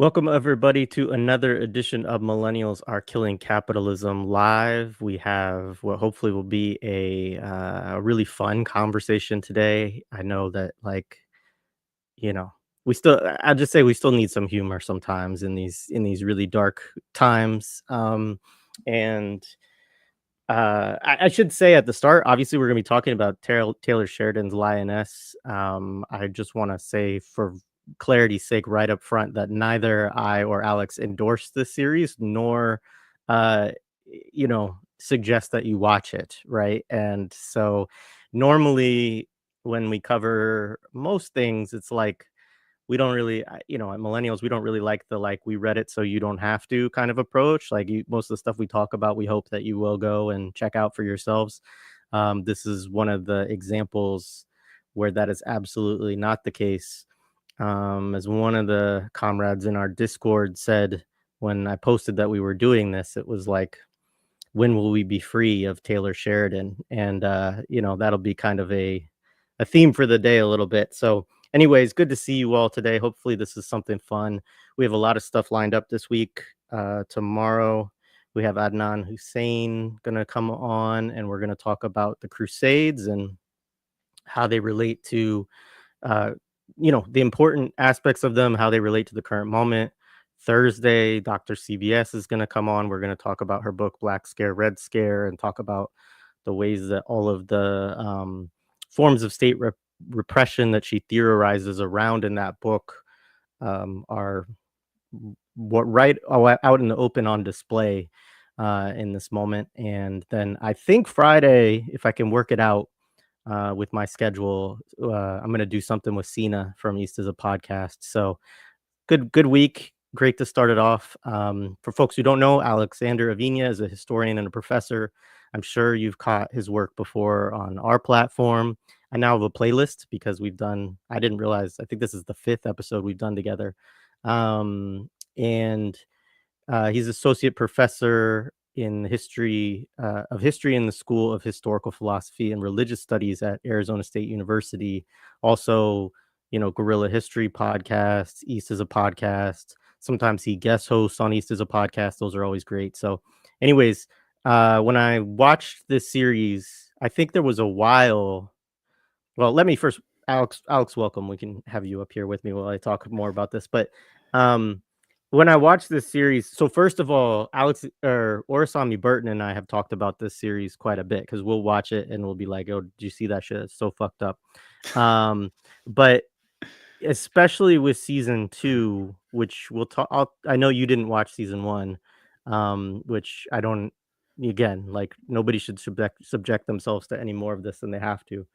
Welcome, everybody, to another edition of Millennials Are Killing Capitalism Live. We have what hopefully will be a really fun conversation today. I know that, you know, I'll just say we still need some humor sometimes in these really dark times. And I should say at the start, obviously, we're going to be talking about Taylor Sheridan's Lioness. I just want to say, for clarity's sake, right up front, that neither I or Alex endorsed this series, nor, uh, suggest that you watch it, right? And so, normally, when we cover most things, it's like we don't really, at millennials, we don't really like the we read it so you don't have to kind of approach. Most of the stuff we talk about, we hope that you will go and check out for yourselves. This is one of the examples where that is absolutely not the case. As one of the comrades in our Discord said when I posted that we were doing this, it was like, when will we be free of Taylor Sheridan? And that'll be kind of a theme for the day a little bit. So anyways, good to see you all today. Hopefully this is something fun. We have a lot of stuff lined up this week. Tomorrow we have Adnan Hussein gonna come on, and we're gonna talk about the Crusades and how they relate to the important aspects of them, how they relate to the current moment. Thursday, Dr. CBS is going to come on. We're going to talk about her book, Black Scare, Red Scare, and talk about the ways that all of the forms of state repression that she theorizes around in that book are right out in the open on display in this moment. And then I think Friday, if I can work it out, with my schedule, I'm going to do something with Sina from East is a Podcast. So good week. Great to start it off. For folks who don't know, Alexander Aviña is a historian and a professor. I'm sure you've caught his work before on our platform. I now have a playlist because I didn't realize, I think this is the 5th episode we've done together. And he's associate professor in history in the School of Historical Philosophy and Religious Studies at Arizona State University. Also, Guerrilla History Podcasts, East is a Podcast. Sometimes he guest hosts on East is a Podcast. Those are always great. So anyways, when I watched this series, I think there was a while. Well, let me first, Alex, welcome. We can have you up here with me while I talk more about this. But when I watched this series, so first of all, Orasami Burton and I have talked about this series quite a bit because we'll watch it and we'll be like, "Oh, did you see that shit? It's so fucked up." But especially with season 2, which we'll talk. I know you didn't watch season 1, which I don't. Again, nobody should subject themselves to any more of this than they have to.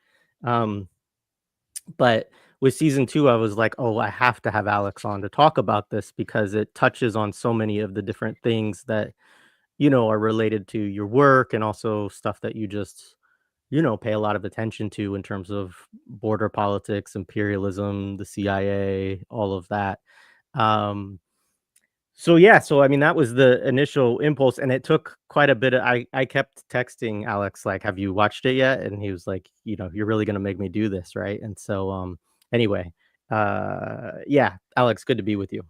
But with season 2, I was like, oh, I have to have Alex on to talk about this because it touches on so many of the different things that, are related to your work and also stuff that you just, pay a lot of attention to in terms of border politics, imperialism, the CIA, all of that. So I mean, that was the initial impulse, and it took quite a bit. I kept texting Alex, like, "Have you watched it yet?" And he was like, "You're really gonna make me do this, right?" And so, anyway, yeah, Alex, good to be with you.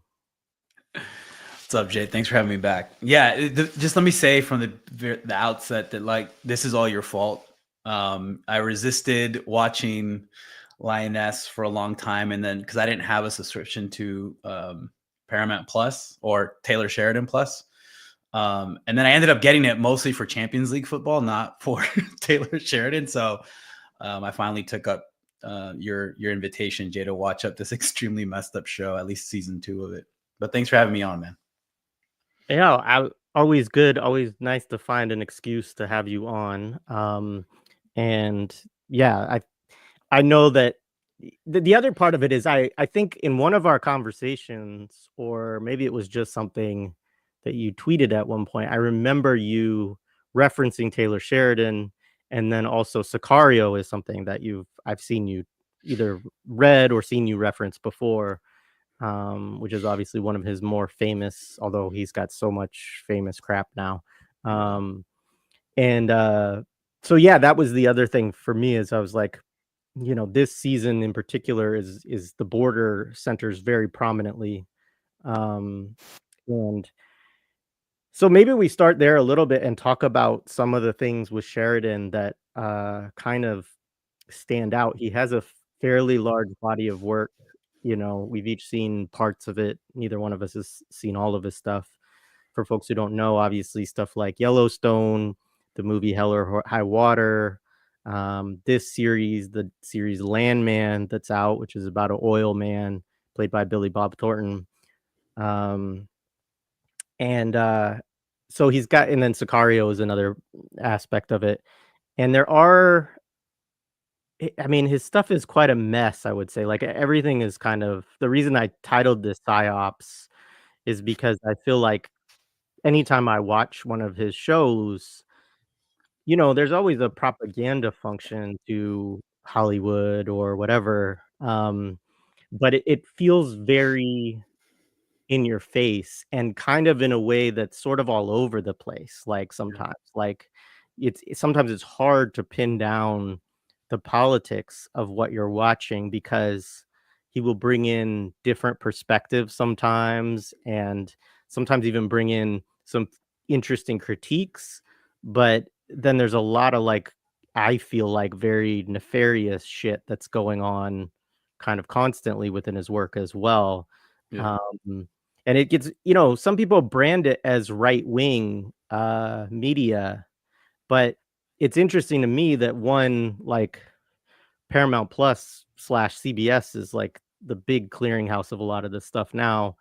What's up, Jay? Thanks for having me back. Yeah, just let me say from the outset that this is all your fault. I resisted watching Lioness for a long time, and then because I didn't have a subscription to Paramount Plus or Taylor Sheridan Plus. And then I ended up getting it mostly for Champions League football, not for Taylor Sheridan. So I finally took up your invitation, Jay, to watch up this extremely messed up show, at least season 2 of it. But thanks for having me on, man. Yeah, always good. Always nice to find an excuse to have you on. And yeah, I know that the other part of it is I think in one of our conversations, or maybe it was just something that you tweeted at one point, I remember you referencing Taylor Sheridan, and then also Sicario is something that I've seen you either read or seen you reference before, which is obviously one of his more famous, although he's got so much famous crap now. So yeah, that was the other thing for me, is I was like, this season in particular is the border centers very prominently And so maybe we start there a little bit and talk about some of the things with Sheridan that kind of stand out. He has a fairly large body of work. You know, we've each seen parts of it. Neither one of us has seen all of his stuff. For folks who don't know, obviously stuff like Yellowstone, the movie Hell or High Water, this series, the series Landman that's out, which is about an oil man played by Billy Bob Thornton. Um, and so he's got, and then Sicario is another aspect of it. And there are, I mean, his stuff is quite a mess, I would say. Like everything is kind of the reason I titled this Psy-Ops is because I feel like anytime I watch one of his shows, you know, there's always a propaganda function to Hollywood or whatever. But it feels very in your face and kind of in a way that's sort of all over the place, like, Yeah. sometimes. Like, sometimes it's hard to pin down the politics of what you're watching because he will bring in different perspectives sometimes, and sometimes even bring in some interesting critiques, but then there's a lot of, like, I feel like very nefarious shit that's going on kind of constantly within his work as well. Yeah. Um and it gets, you know, some people brand it as right wing media, but it's interesting to me that one like Paramount Plus slash CBS is like the big clearinghouse of a lot of this stuff now.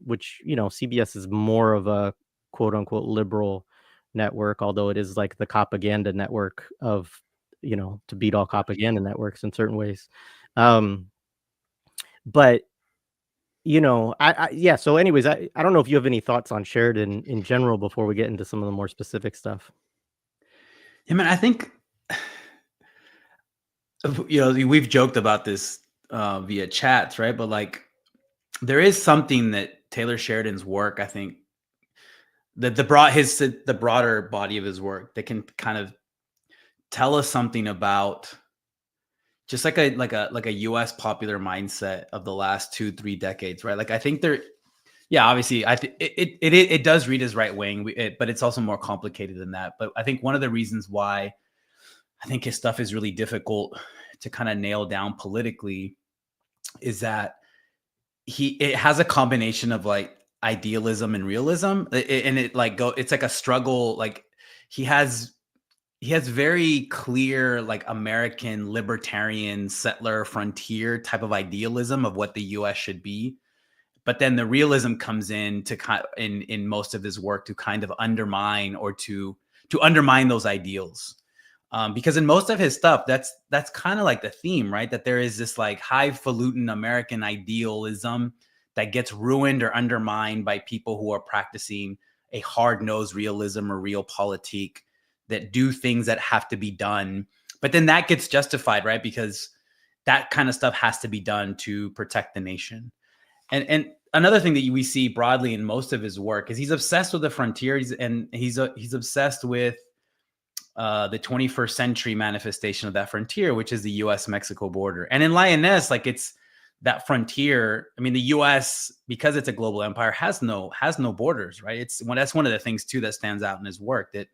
Which, you know, CBS is more of a quote unquote liberal network, although it is like the propaganda network of, you know, to beat all propaganda networks in certain ways. Um, but You know, yeah, so anyways, I don't know if you have any thoughts on Sheridan in general before we get into some of the more specific stuff. Yeah, man, I think we've joked about this via chats, right? But like, there is something that Taylor Sheridan's work, I think, that the broader body of his work that can kind of tell us something about just like a US popular mindset of the last 2-3 decades, right? Like, I think there, yeah, obviously, I think it does read as right wing, but it's also more complicated than that. But I think one of the reasons why I think his stuff is really difficult to kind of nail down politically is that it has a combination of like idealism and realism, and it's like a struggle. Like, he has he has very clear like American libertarian settler frontier type of idealism of what the US should be, but then the realism comes in to in most of his work to kind of undermine or to undermine those ideals. Because in most of his stuff, that's kind of like the theme, right? That there is this like highfalutin American idealism that gets ruined or undermined by people who are practicing a hard-nosed realism or realpolitik that do things that have to be done. But then that gets justified, right? Because that kind of stuff has to be done to protect the nation. And another thing that we see broadly in most of his work is he's obsessed with the frontier, and he's obsessed with the 21st century manifestation of that frontier, which is the U.S.-Mexico border. And in Lioness, like, it's that frontier. I mean, the U.S., because it's a global empire, has no borders, right? That's one of the things too that stands out in his work. That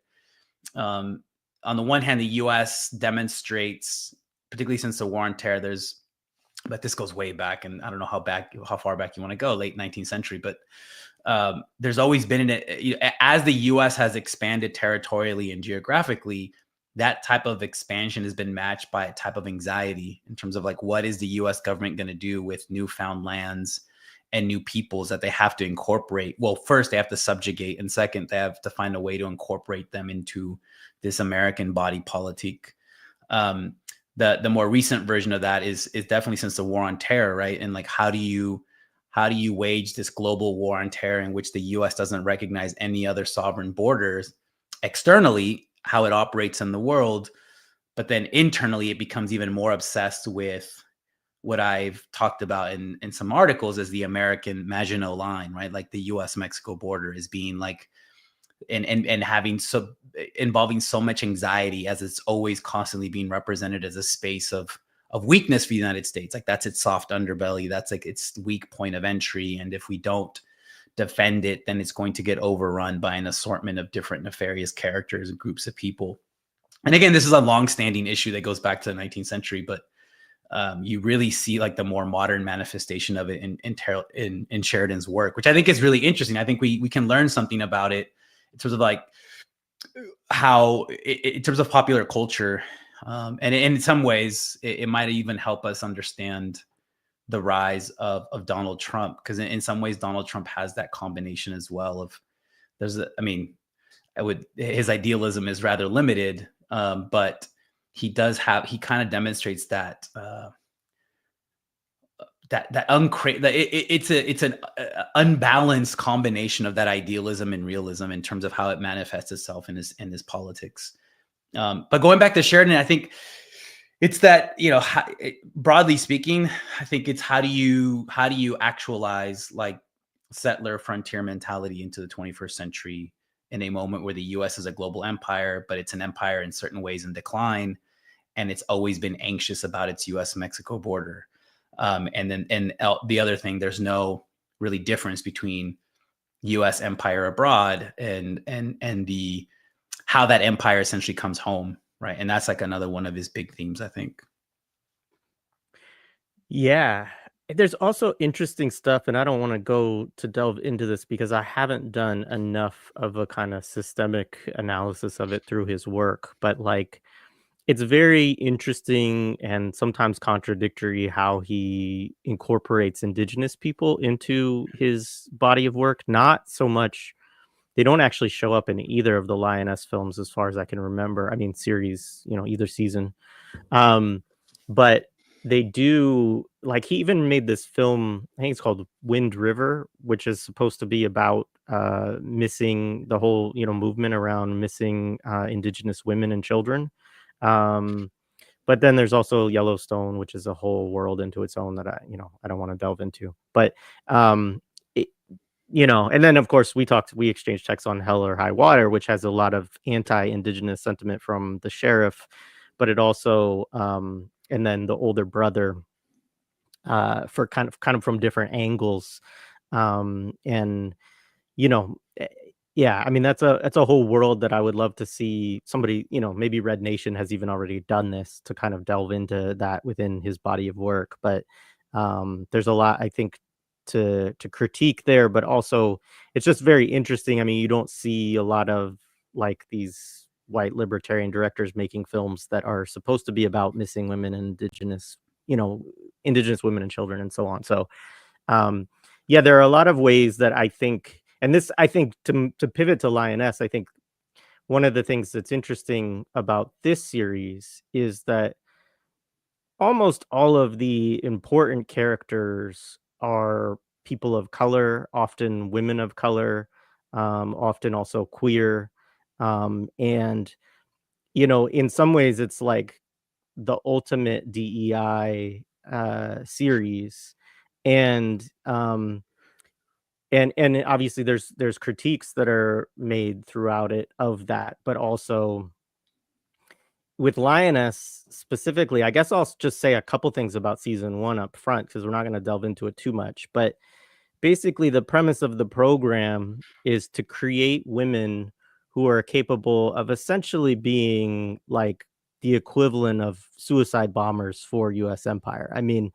on the one hand, the U.S. demonstrates, particularly since the war on terror, but this goes way back, and I don't know how far back you want to go, late 19th century, but there's always been as the U.S. has expanded territorially and geographically, that type of expansion has been matched by a type of anxiety in terms of like, what is the U.S. government going to do with newfound lands and new peoples that they have to incorporate? Well, first they have to subjugate, and second they have to find a way to incorporate them into this American body politic. The more recent version of that is definitely since the war on terror, right? And like, how do you wage this global war on terror in which the US doesn't recognize any other sovereign borders externally, how it operates in the world, but then internally it becomes even more obsessed with what I've talked about in some articles as the American Maginot Line, right? Like, the US-Mexico border is being like, and having involving so much anxiety, as it's always constantly being represented as a space of weakness for the United States. Like that's its soft underbelly. That's like its weak point of entry. And if we don't defend it, then it's going to get overrun by an assortment of different nefarious characters and groups of people. And again, this is a long-standing issue that goes back to the 19th century, but you really see like the more modern manifestation of it in Sheridan's work, which I think is really interesting. I think we can learn something about it in terms of like how, in terms of popular culture, and in some ways, it might even help us understand the rise of Donald Trump, because in some ways, Donald Trump has that combination as well of his idealism is rather limited, but he kind of demonstrates that it's an unbalanced combination of that idealism and realism in terms of how it manifests itself in his politics. But going back to Sheridan, I think it's that, broadly speaking, I think it's how do you actualize like settler frontier mentality into the 21st century in a moment where the US is a global empire, but it's an empire in certain ways in decline, and it's always been anxious about its US-Mexico border. And the other thing, there's no really difference between U.S. empire abroad and the how that empire essentially comes home, right? And that's like another one of his big themes, I think. Yeah. There's also interesting stuff, and I don't want to go to delve into this because I haven't done enough of a kind of systemic analysis of it through his work. But like, it's very interesting and sometimes contradictory how he incorporates indigenous people into his body of work. Not so much, they don't actually show up in either of the Lioness films as far as I can remember. I mean, series, either season. But they do, like, he even made this film, I think it's called Wind River, which is supposed to be about missing the whole, movement around missing indigenous women and children. But then there's also Yellowstone, which is a whole world into its own that I don't want to delve into. But it, and then of course we exchanged texts on Hell or High Water, which has a lot of anti-indigenous sentiment from the sheriff, but it also and then the older brother for kind of from different angles, and yeah, I mean that's a whole world that I would love to see somebody, maybe Red Nation has even already done this to kind of delve into that within his body of work. But there's a lot I think to critique there, but also it's just very interesting. I mean, you don't see a lot of like these white libertarian directors making films that are supposed to be about missing women and indigenous women and children and so on. So yeah, there are a lot of ways that I think, and this, I think, to pivot to Lioness, I think one of the things that's interesting about this series is that almost all of the important characters are people of color, often women of color, often also queer. And, in some ways, it's like the ultimate DEI series. And, and obviously there's critiques that are made throughout it of that, but also with Lioness specifically, I guess I'll just say a couple things about season 1 up front because we're not going to delve into it too much. But basically, the premise of the program is to create women who are capable of essentially being like the equivalent of suicide bombers for U.S. empire. I mean,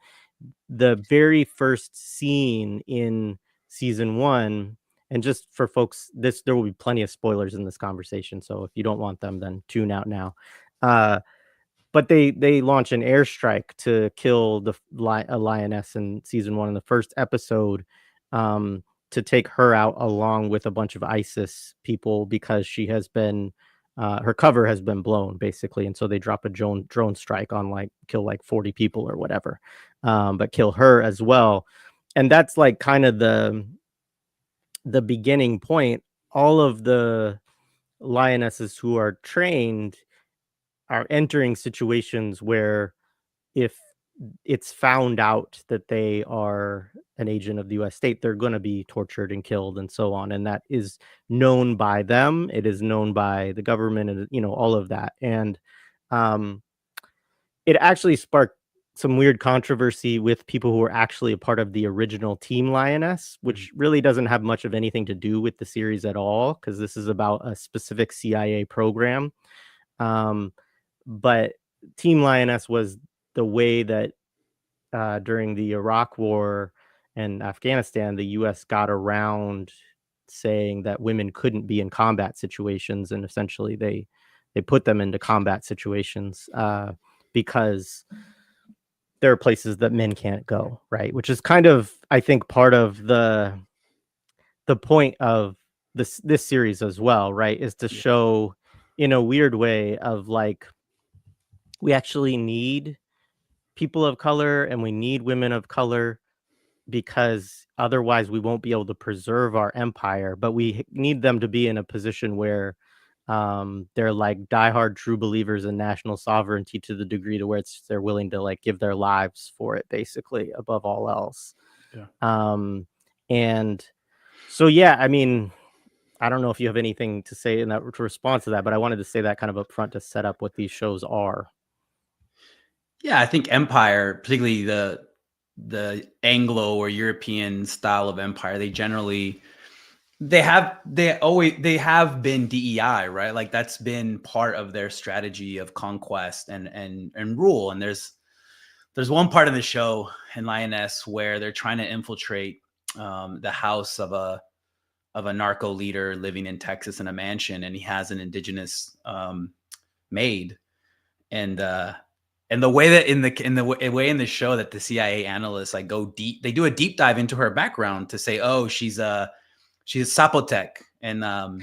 the very first scene in season 1, and just for folks, there will be plenty of spoilers in this conversation, so if you don't want them, then tune out now. But they launch an airstrike to kill a lioness in season 1 in the first episode, to take her out along with a bunch of ISIS people because she has been her cover has been blown basically, and so they drop a drone strike on kill like 40 people or whatever, but kill her as well. And that's like kind of the beginning point. All of the lionesses who are trained are entering situations where if it's found out that they are an agent of the US state, they're going to be tortured and killed and so on. And that is known by them. It is known by the government and, all of that. And it actually sparked some weird controversy with people who were actually a part of the original Team Lioness, Mhm. which really doesn't have much of anything to do with the series at all, because this is about a specific CIA program. Um, but Team Lioness was the way that during the Iraq War and Afghanistan, the U.S. got around saying that women couldn't be in combat situations, and essentially they put them into combat situations because there are places that men can't go, right? Which is kind of, I think, part of the point of this series as well, right? Is to Yeah. show in a weird way of like we actually need people of color and we need women of color because otherwise we won't be able to preserve our empire. But we need them to be in a position where they're like diehard true believers in national sovereignty to the degree to where they're willing to like give their lives for it, basically, above all else. Yeah. Um, and so, yeah, I mean, I don't know if you have anything to say in that to respond to that, but I wanted to say that kind of up front to set up what these shows are. Yeah, I think empire, particularly the Anglo or European style of empire, they have been DEI, right? Like that's been part of their strategy of conquest and rule. And there's one part of the show in Lioness where they're trying to infiltrate the house of a narco leader living in Texas in a mansion, and he has an indigenous maid, and the way that way in the show that the CIA analysts like go deep, they do a deep dive into her background to say, oh, she's Zapotec, and I one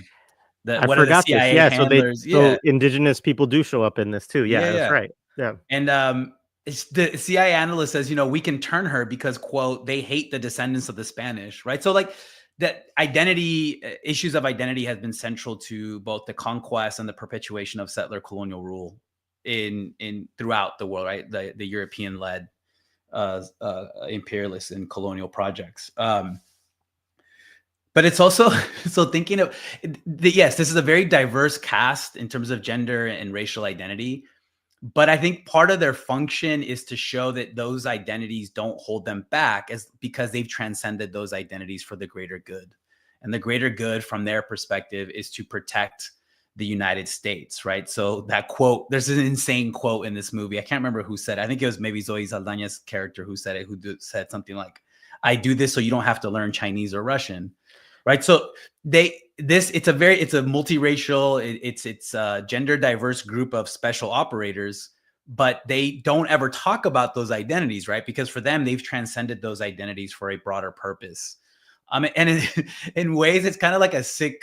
of the forgot this. CIA Yeah, handlers, yeah, so indigenous people do show up in this too. yeah, Yeah, that's yeah. right. Yeah. And the CIA analyst says, we can turn her because, quote, they hate the descendants of the Spanish, right? So, like, that identity issues of identity has been central to both the conquest and the perpetuation of settler colonial rule in throughout the world, right? The European led imperialist and colonial projects. But it's also so thinking of yes, this is a very diverse cast in terms of gender and racial identity. But I think part of their function is to show that those identities don't hold them back as because they've transcended those identities for the greater good. And the greater good from their perspective is to protect the United States, right? So that quote, there's an insane quote in this movie. I can't remember who said it. I think it was maybe Zoe Saldaña's character who said it, said something like, I do this so you don't have to learn Chinese or Russian, right? So it's a multiracial, it's a gender diverse group of special operators, but they don't ever talk about those identities, right? Because for them, they've transcended those identities for a broader purpose. And in ways, it's kind of like a sick,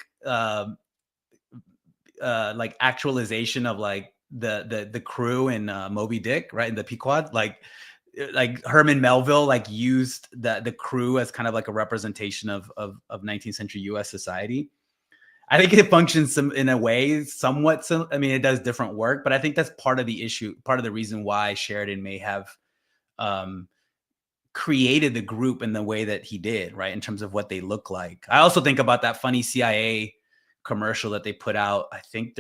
like actualization of like the crew in Moby Dick, right? In the Pequod, like Herman Melville like used the crew as kind of like a representation of 19th century US society. I think it functions in a way somewhat I mean, it does different work, but I think that's part of the issue, part of the reason why Sheridan may have um created the group in the way that he did, right? In terms of what they look like. I also think about that funny CIA commercial that they put out, I think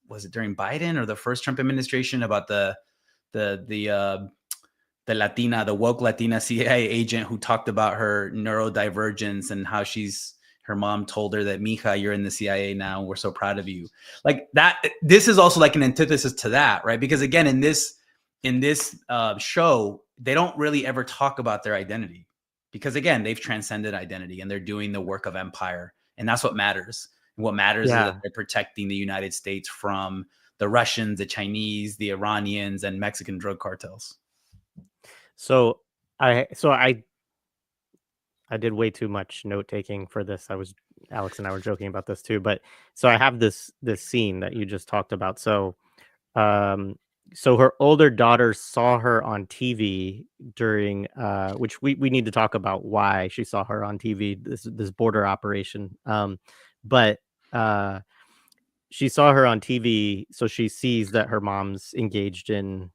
was it during Biden or the first Trump administration, about the the woke Latina CIA agent who talked about her neurodivergence and how her mom told her that, Mija, you're in the CIA now. We're so proud of you. Like that. This is also like an antithesis to that, right? Because again, in this show, they don't really ever talk about their identity because again, they've transcended identity and they're doing the work of empire. And that's what matters. And what matters is that Yeah. they're protecting the United States from the Russians, the Chinese, the Iranians, and Mexican drug cartels. So I did way too much note taking for this. Alex and I were joking about this too, but so I have this scene that you just talked about. Um so her older daughter saw her on TV during which we need to talk about why she saw her on TV, this border operation. But she saw her on TV, so she sees that her mom's engaged in,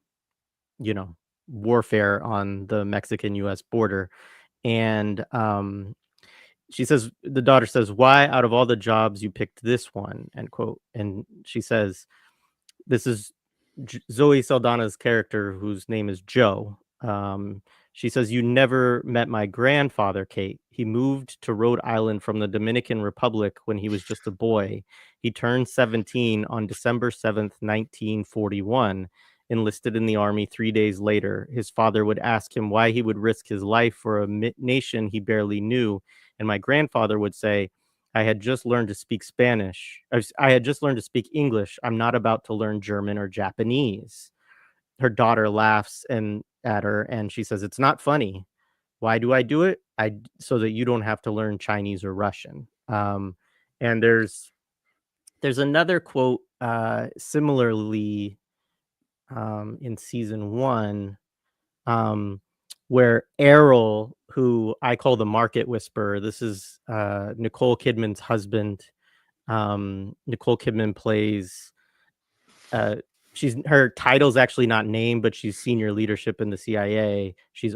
you know, warfare on the Mexican US border. And she says, the daughter says, "Why out of all the jobs you picked this one?" End quote. And she says, "This is Zoe Saldana's character, whose name is Joe. Um, she says, "You never met my grandfather, Kate. He moved to Rhode Island from the Dominican Republic when he was just a boy. He turned 17 on December 7th, 1941, enlisted in the army 3 days later. His father would ask him why he would risk his life for a nation he barely knew. And my grandfather would say, I had just learned to speak Spanish. I had just learned to speak English. I'm not about to learn German or Japanese." Her daughter laughs and at her, and she says, "It's not funny. Why do I do it? So that you don't have to learn Chinese or Russian." And there's another quote similarly in season one, um, where Errol, who I call the market whisperer, this is Nicole Kidman's husband. Nicole Kidman plays uh, her title's actually not named, but she's senior leadership in the CIA. She's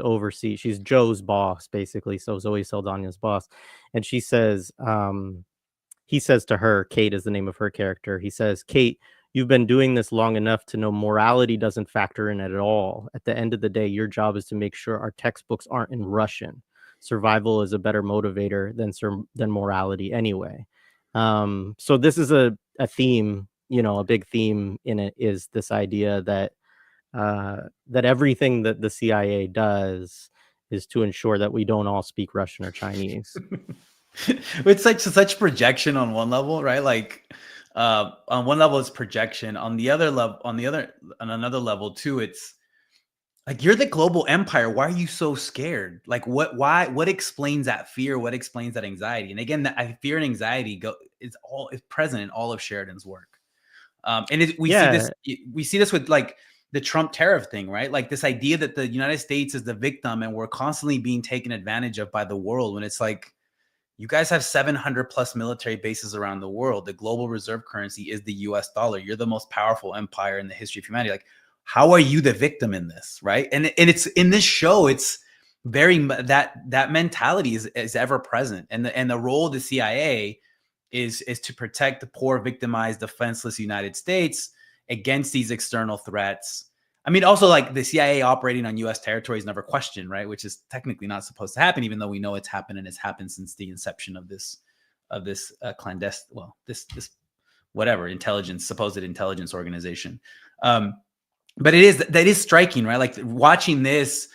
Joe's boss, basically. So Zoe Saldana's boss. And he says to her, Kate is the name of her character. He says, "Kate, you've been doing this long enough to know morality doesn't factor in at all. At the end of the day, your job is to make sure our textbooks aren't in Russian. Survival is a better motivator than morality anyway." So this is a theme, a big theme in it is this idea that everything that the CIA does is to ensure that we don't all speak Russian or Chinese. It's like such projection on one level, right? Like on one level it's projection. On another level too, it's like you're the global empire. Why are you so scared? Like what explains that fear? What explains that anxiety? And again, that fear and anxiety is present in all of Sheridan's work. We see Yeah, this with like the Trump tariff thing, right? Like this idea that the United States is the victim and we're constantly being taken advantage of by the world, when it's like, you guys have 700 plus military bases around the world. The global reserve currency is the US dollar. You're the most powerful empire in the history of humanity. Like, how are you the victim in this, right? And it's in this show, it's very that mentality is ever present. And the role of the CIA is to protect the poor, victimized, defenseless United States against these external threats. I mean, also like the CIA operating on U.S. territory is never questioned, right? Which is technically not supposed to happen, even though we know it's happened and it's happened since the inception of this clandestine, this whatever supposed intelligence organization. But that is striking, right? Like watching this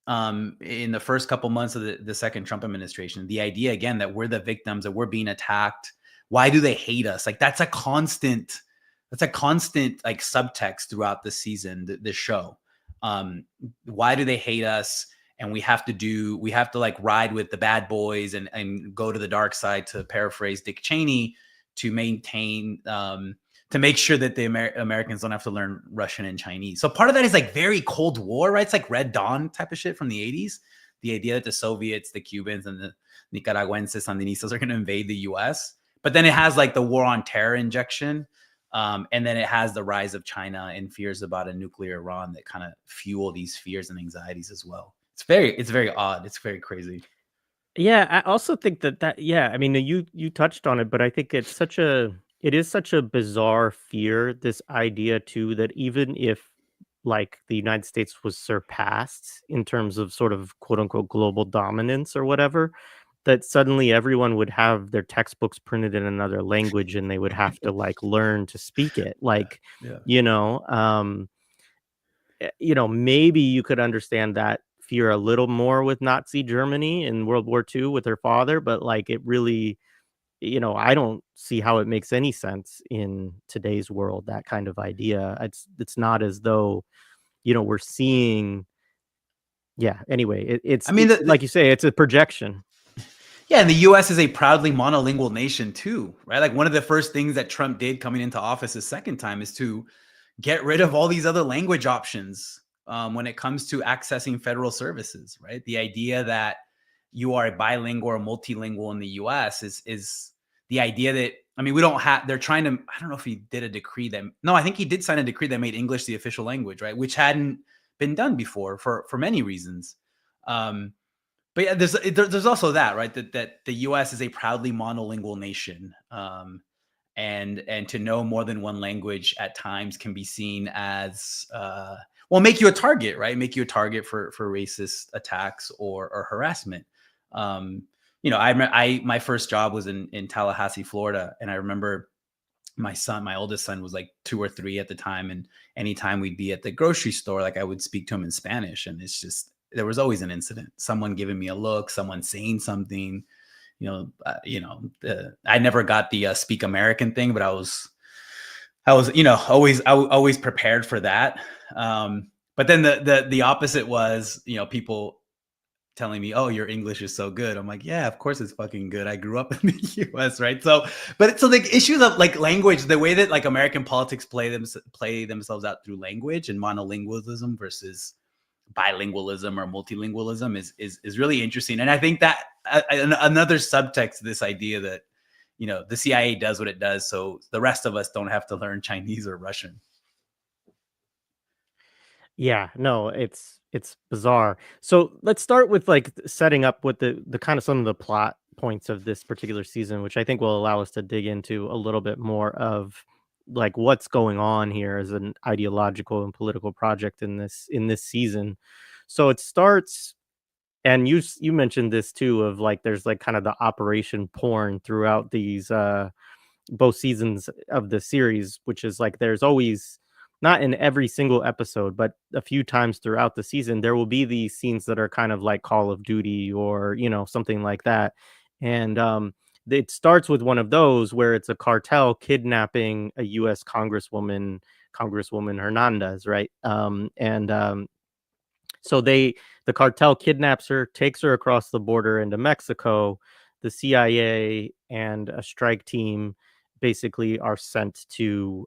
in the first couple months of the second Trump administration, the idea again that we're the victims, that we're being attacked. Why do they hate us? Like that's a constant like subtext throughout the season, the show. Why do they hate us? And we have to like ride with the bad boys and go to the dark side, to paraphrase Dick Cheney, to maintain, to make sure that the Americans don't have to learn Russian and Chinese. So part of that is like very Cold War, right? It's like Red Dawn type of shit from the 80s. The idea that the Soviets, the Cubans, and the Nicaraguenses, Sandinistas are going to invade the US. But then it has like the war on terror injection. And then it has the rise of China and fears about a nuclear Iran that kind of fuel these fears and anxieties as well. It's very odd. It's very crazy. Yeah, I also think yeah, I mean, you touched on it, but I think it is such a bizarre fear, this idea too, that even if like the United States was surpassed in terms of sort of quote unquote global dominance or whatever, that suddenly everyone would have their textbooks printed in another language and they would have to like learn to speak it. Yeah. Like, Yeah. you know, maybe you could understand that fear a little more with Nazi Germany in World War II with her father, but like it really, I don't see how it makes any sense in today's world, that kind of idea. It's not as though, we're seeing, yeah, anyway, I mean, like you say, it's a projection. yeah, and the U.S. is a proudly monolingual nation too, right? Like one of the first things that Trump did coming into office his second time is to get rid of all these other language options when it comes to accessing federal services, right? The idea that you are a bilingual or multilingual in the U.S. is the idea that, I mean, we don't have, they're trying to, I don't know if he did a decree that, no, I think he did sign a decree that made English the official language, right? Which hadn't been done before for many reasons. But yeah, there's also that, right? That the U.S. is a proudly monolingual nation, and to know more than one language at times can be seen as well, make you a target, right? Make you a target for racist attacks or harassment. Um, my first job was in Tallahassee, Florida, and I remember my oldest son was like 2 or 3 at the time, and anytime we'd be at the grocery store, like, I would speak to him in Spanish, and it's just, there was always an incident, someone giving me a look, someone saying something. I never got the speak American thing, but I was always prepared for that. But then the opposite was, people telling me, "Oh, your English is so good." I'm like, "Yeah, of course it's fucking good. I grew up in the US, right?" So the issues of like language, the way that like American politics play themselves out through language and monolingualism versus bilingualism or multilingualism is really interesting. And I think that another subtext to this idea that the CIA does what it does, so the rest of us don't have to learn Chinese or Russian. Yeah, no, it's bizarre. So let's start with like setting up what the kind of some of the plot points of this particular season, which I think will allow us to dig into a little bit more of like what's going on here as an ideological and political project in this season. So it starts, and you mentioned this too, of like there's like kind of the operation porn throughout these both seasons of the series, which is like there's always, not in every single episode, but a few times throughout the season, there will be these scenes that are kind of like Call of Duty or, something like that. And it starts with one of those where it's a cartel kidnapping a US Congresswoman Hernandez, right? So the cartel kidnaps her, takes her across the border into Mexico. The CIA and a strike team basically are sent to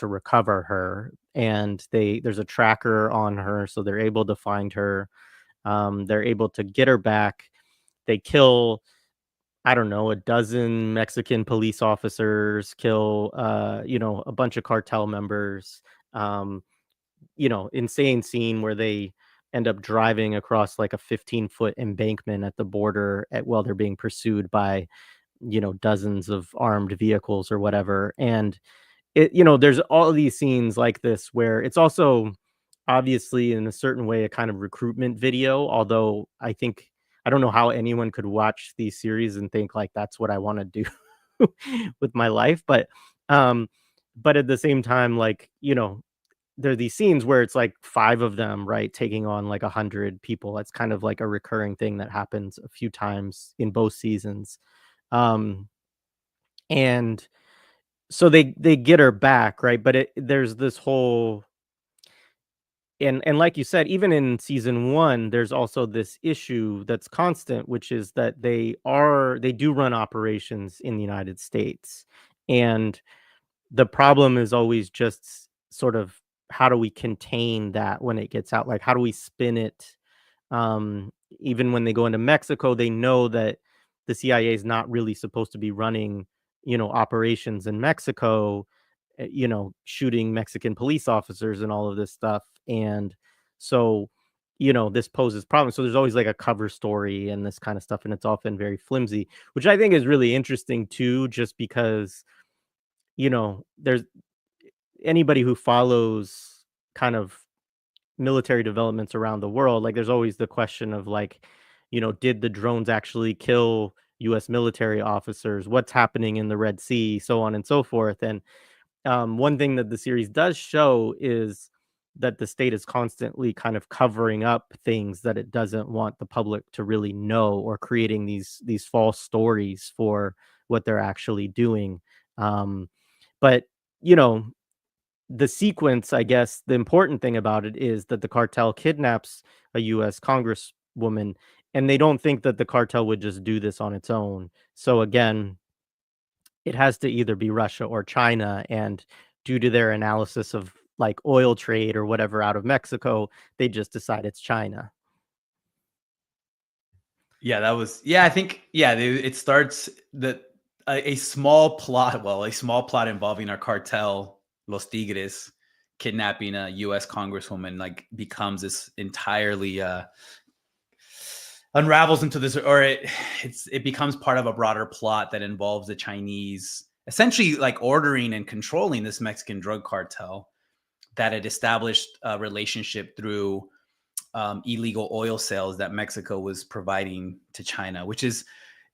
recover her, and there's a tracker on her, so they're able to find her. They're able to get her back. They kill, I don't know, a dozen Mexican police officers, kill a bunch of cartel members. Um, insane scene where they end up driving across like a 15-foot embankment at the border while they're being pursued by, dozens of armed vehicles or whatever. And there's all of these scenes like this where it's also obviously in a certain way a kind of recruitment video, although I don't know how anyone could watch these series and think like that's what I want to do with my life. Um but at the same time, like, there are these scenes where it's like 5 of them, right, taking on like 100 people. It's kind of like a recurring thing that happens a few times in both seasons. Um, and so they get her back, right? But there's this whole, and like you said, even in season 1, there's also this issue that's constant, which is that they do run operations in the United States. And the problem is always just sort of how do we contain that when it gets out? Like, how do we spin it? Um, Even when they go into Mexico, they know that the CIA is not really supposed to be running, operations in Mexico, shooting Mexican police officers and all of this stuff. And so, this poses problems. So there's always like a cover story and this kind of stuff, and it's often very flimsy, which I think is really interesting too, just because, there's anybody who follows kind of military developments around the world, like there's always the question of like, did the drones actually kill US military officers? What's happening in the Red Sea, so on and so forth. And one thing that the series does show is that the state is constantly kind of covering up things that it doesn't want the public to really know, or creating these false stories for what they're actually doing. But you know, the sequence, I guess, the important thing about it is that the cartel kidnaps a US Congresswoman, and they don't think that the cartel would just do this on its own. So again, it has to either be Russia or China, and due to their analysis of like oil trade or whatever out of Mexico, they just decide it's China. Yeah, I think, it starts that a small plot, a small plot involving our cartel, Los Tigres, kidnapping a US Congresswoman, like, becomes this entirely unravels into this, or it becomes part of a broader plot that involves the Chinese essentially like ordering and controlling this Mexican drug cartel that had established a relationship through illegal oil sales that Mexico was providing to China, which is,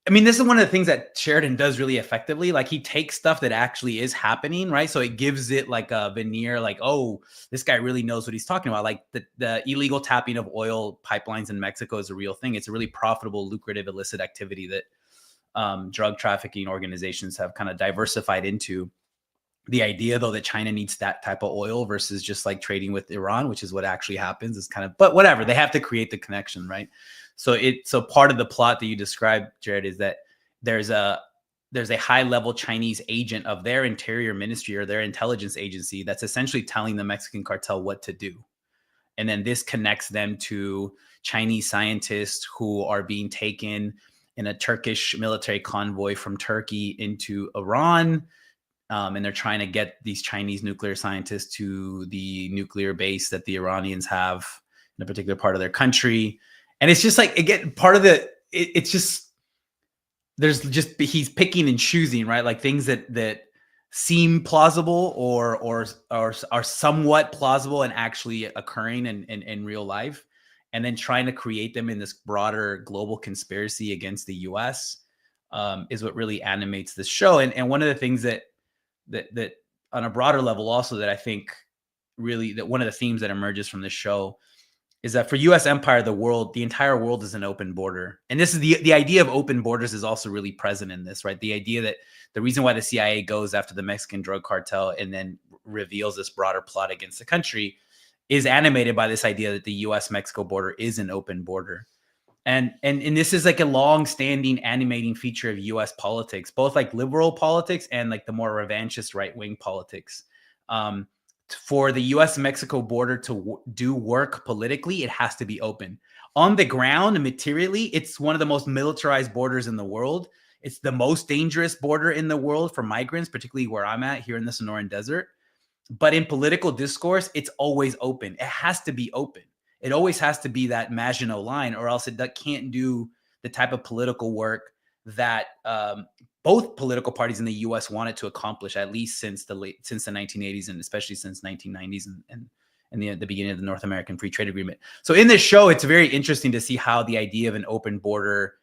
I mean, this is one of the things that Sheridan does really effectively. Like he takes stuff that actually is happening, right? So it gives it like a veneer, like, oh, this guy really knows what he's talking about. Like the illegal tapping of oil pipelines in Mexico is a real thing. It's a really profitable, lucrative, illicit activity that drug trafficking organizations have kind of diversified into. The idea though that China needs that type of oil versus just like trading with Iran, which is what actually happens, is kind of, but whatever, they have to create the connection, right? So part of the plot that you described, Jared, is that there's a high level Chinese agent of their interior ministry or their intelligence agency that's essentially telling the Mexican cartel what to do. And then this connects them to Chinese scientists who are being taken in a Turkish military convoy from Turkey into Iran. And they're trying to get these Chinese nuclear scientists to the nuclear base that the Iranians have in a particular part of their country. And it's just like, again, part of it's just, there's just, he's picking and choosing, right? Like things that seem plausible or are somewhat plausible and actually occurring in real life. And then trying to create them in this broader global conspiracy against the US is what really animates this show. And one of the things that on a broader level also that I think really that one of the themes that emerges from this show is that for US empire, the entire world is an open border. And this is the idea of open borders is also really present in this, right? The idea that the reason why the CIA goes after the Mexican drug cartel and then reveals this broader plot against the country is animated by this idea that the US Mexico border is an open border. And this is like a long-standing animating feature of U.S. politics, both like liberal politics and like the more revanchist right-wing politics. For the U.S.-Mexico border to do work politically, it has to be open. On the ground, materially, it's one of the most militarized borders in the world. It's the most dangerous border in the world for migrants, particularly where I'm at here in the Sonoran Desert. But in political discourse, it's always open. It has to be open. It always has to be that Maginot Line, or else it can't do the type of political work that both political parties in the U.S. wanted to accomplish, at least since the 1980s and especially since 1990s and the beginning of the North American Free Trade Agreement. So in this show, it's very interesting to see how the idea of an open border,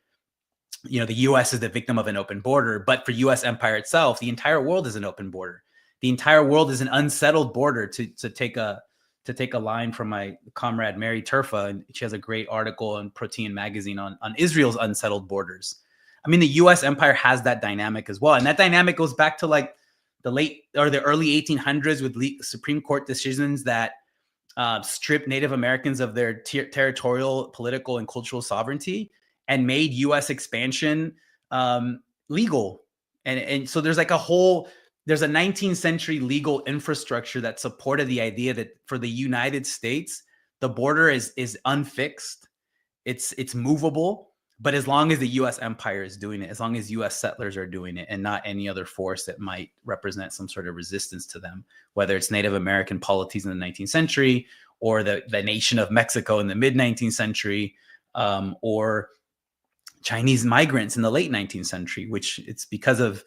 you know, the U.S. is the victim of an open border, but for U.S. empire itself, the entire world is an open border. The entire world is an unsettled border. To take a line from my comrade Mary Turfa, and she has a great article in Protein Magazine on Israel's unsettled borders. I mean, the U.S. empire has that dynamic as well, and that dynamic goes back to like the early 1800s with Supreme Court decisions that stripped Native Americans of their territorial, political, and cultural sovereignty and made U.S. expansion legal. And so there's like there's a 19th century legal infrastructure that supported the idea that for the United States, the border is unfixed. It's movable, but as long as the U.S. empire is doing it, as long as U.S. settlers are doing it and not any other force that might represent some sort of resistance to them, whether it's Native American polities in the 19th century or the nation of Mexico in the mid 19th century, or Chinese migrants in the late 19th century, which it's because of,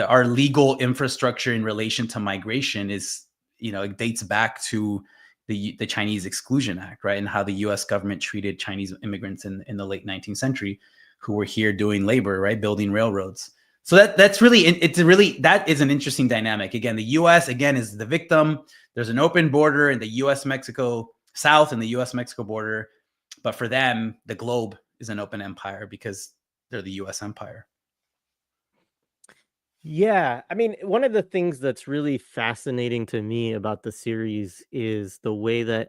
our legal infrastructure in relation to migration is, it dates back to the Chinese Exclusion Act, right? And how the US government treated Chinese immigrants in the late 19th century who were here doing labor, right? Building railroads. So that is an interesting dynamic. Again, the US, is the victim. There's an open border in the US-Mexico South and the US-Mexico border. But for them, the globe is an open empire because they're the US empire. Yeah, I mean, one of the things that's really fascinating to me about the series is the way that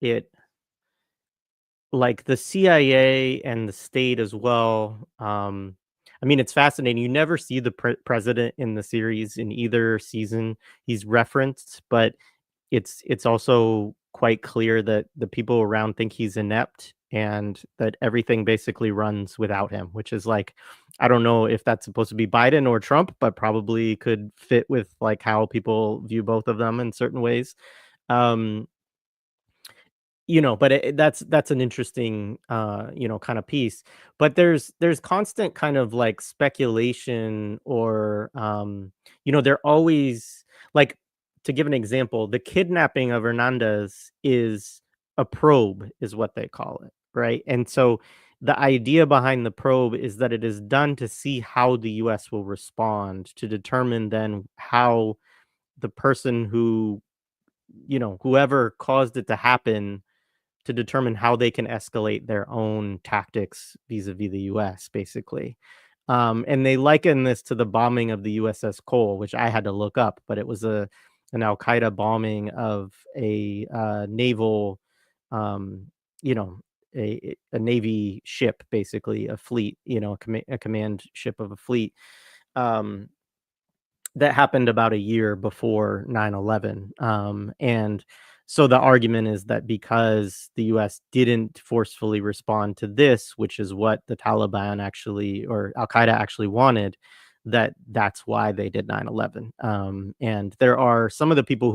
it like the CIA and the state as well. I mean, it's fascinating. You never see the president in the series in either season. He's referenced, but it's also quite clear that the people around think he's inept and that everything basically runs without him, which is like, I don't know if that's supposed to be Biden or Trump, but probably could fit with like how people view both of them in certain ways. Um, but that's an interesting, kind of piece. But there's constant kind of like speculation or, they're always like, to give an example, the kidnapping of Hernandez is a probe, is what they call it, right? And so the idea behind the probe is that it is done to see how the U.S. will respond, to determine then how the person who, whoever caused it to happen, to determine how they can escalate their own tactics vis-a-vis the US, basically. And they liken this to the bombing of the USS Cole, which I had to look up, but it was an Al Qaeda bombing of a naval, um, you know, a navy ship, basically a fleet, a command ship of a fleet. Um, that happened about a year before 9/11. And so the argument is that because the US didn't forcefully respond to this, which is what the Taliban actually, or Al Qaeda actually wanted, that's why they did 9/11. And there are some of the people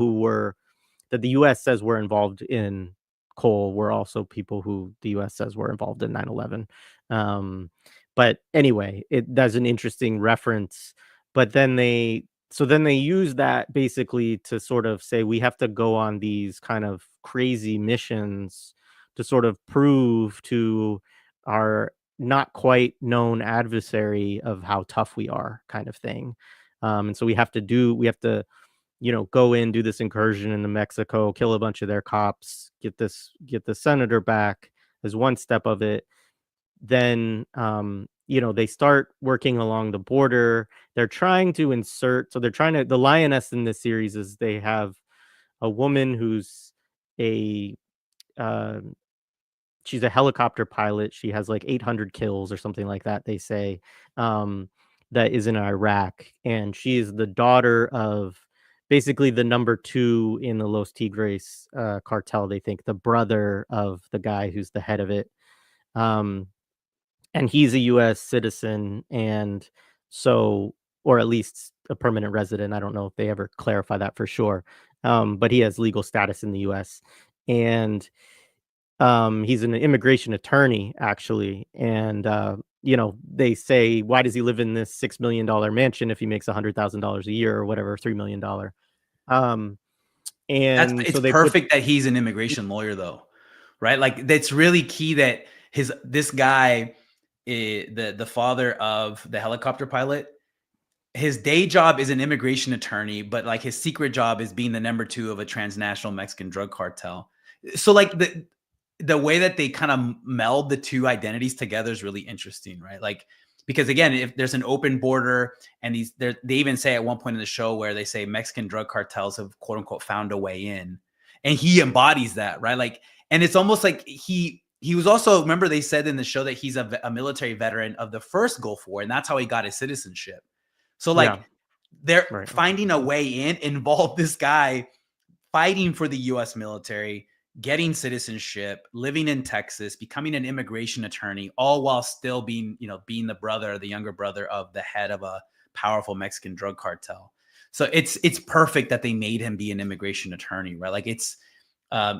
that the US says were involved in Cole were also people who the US says were involved in 9/11. Um, but anyway, that's an interesting reference. But then they use that basically to sort of say we have to go on these kind of crazy missions to sort of prove to our not quite known adversary of how tough we are, kind of thing. And so go in, do this incursion into Mexico, kill a bunch of their cops, get the senator back as one step of it. Then, they start working along the border. They're trying to the Lioness in this series is they have a woman who's a, uh, she's a helicopter pilot. She has like 800 kills or something like that, they say, um, that is in Iraq. And she is the daughter of basically the number two in the Los Tigres cartel, they think, the brother of the guy who's the head of it. And he's a US citizen, and so, or at least a permanent resident. I don't know if they ever clarify that for sure. But he has legal status in the US. And he's an immigration attorney, actually. And they say, why does he live in this $6 million mansion if he makes $100,000 a year or whatever, $3 million? Um, and It's so they put perfect that he's an immigration lawyer, though, right? Like that's really key that this guy, the father of the helicopter pilot, his day job is an immigration attorney, but like his secret job is being the number two of a transnational Mexican drug cartel. So like the way that they kind of meld the two identities together is really interesting, right? Like, because again, if there's an open border and they even say at one point in the show where they say Mexican drug cartels have quote unquote found a way in, and he embodies that, right? Like, and it's almost like he was also, remember they said in the show that he's a military veteran of the first Gulf War, and that's how he got his citizenship. So Yeah, like they're right. finding a way in involved this guy fighting for the US military, getting citizenship, living in Texas, becoming an immigration attorney, all while still being the brother, the younger brother of the head of a powerful Mexican drug cartel. So it's perfect that they made him be an immigration attorney, right? Like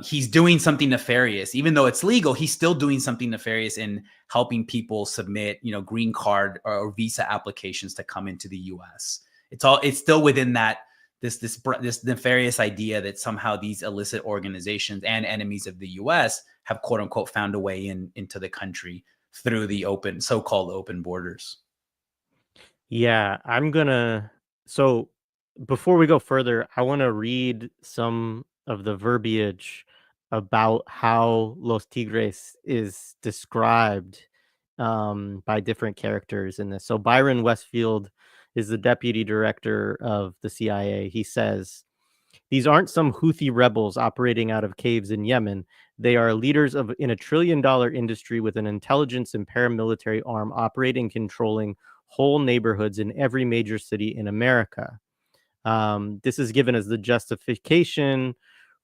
he's doing something nefarious, even though it's legal. He's still doing something nefarious in helping people submit, green card or visa applications to come into the U.S. It's still within that this nefarious idea that somehow these illicit organizations and enemies of the U.S. have quote unquote found a way into the country through the so-called open borders. Yeah, so before we go further, I want to read some of the verbiage about how Los Tigres is described, by different characters in this. So Byron Westfield is the deputy director of the CIA. He says, these aren't some Houthi rebels operating out of caves in Yemen. They are leaders in a $1 trillion industry with an intelligence and paramilitary arm operating, controlling whole neighborhoods in every major city in America. This is given as the justification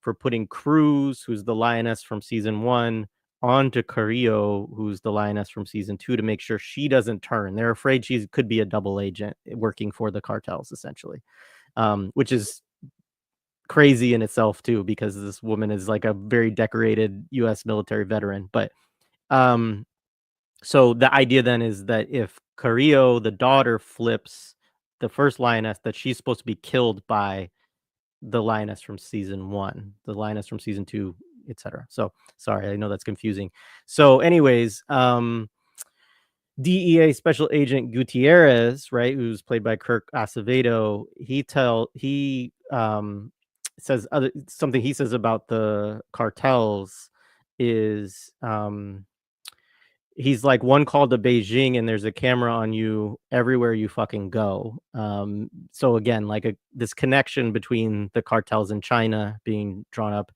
for putting Cruz, who's the lioness from season 1, onto Carrillo, who's the lioness from season 2, to make sure she doesn't turn. They're afraid she could be a double agent working for the cartels, essentially, which is crazy in itself too, because this woman is like a very decorated US military veteran. But um so the idea then is that if Carrillo, the daughter, flips the first lioness, that she's supposed to be killed by the lioness from season 1, the lioness from season 2, etc. So sorry, I know that's confusing. So anyways, DEA Special Agent Gutierrez, right, who's played by Kirk Acevedo, he says other something he says about the cartels is he's like, one call to Beijing and there's a camera on you everywhere you fucking go. So again, like this connection between the cartels in China being drawn up.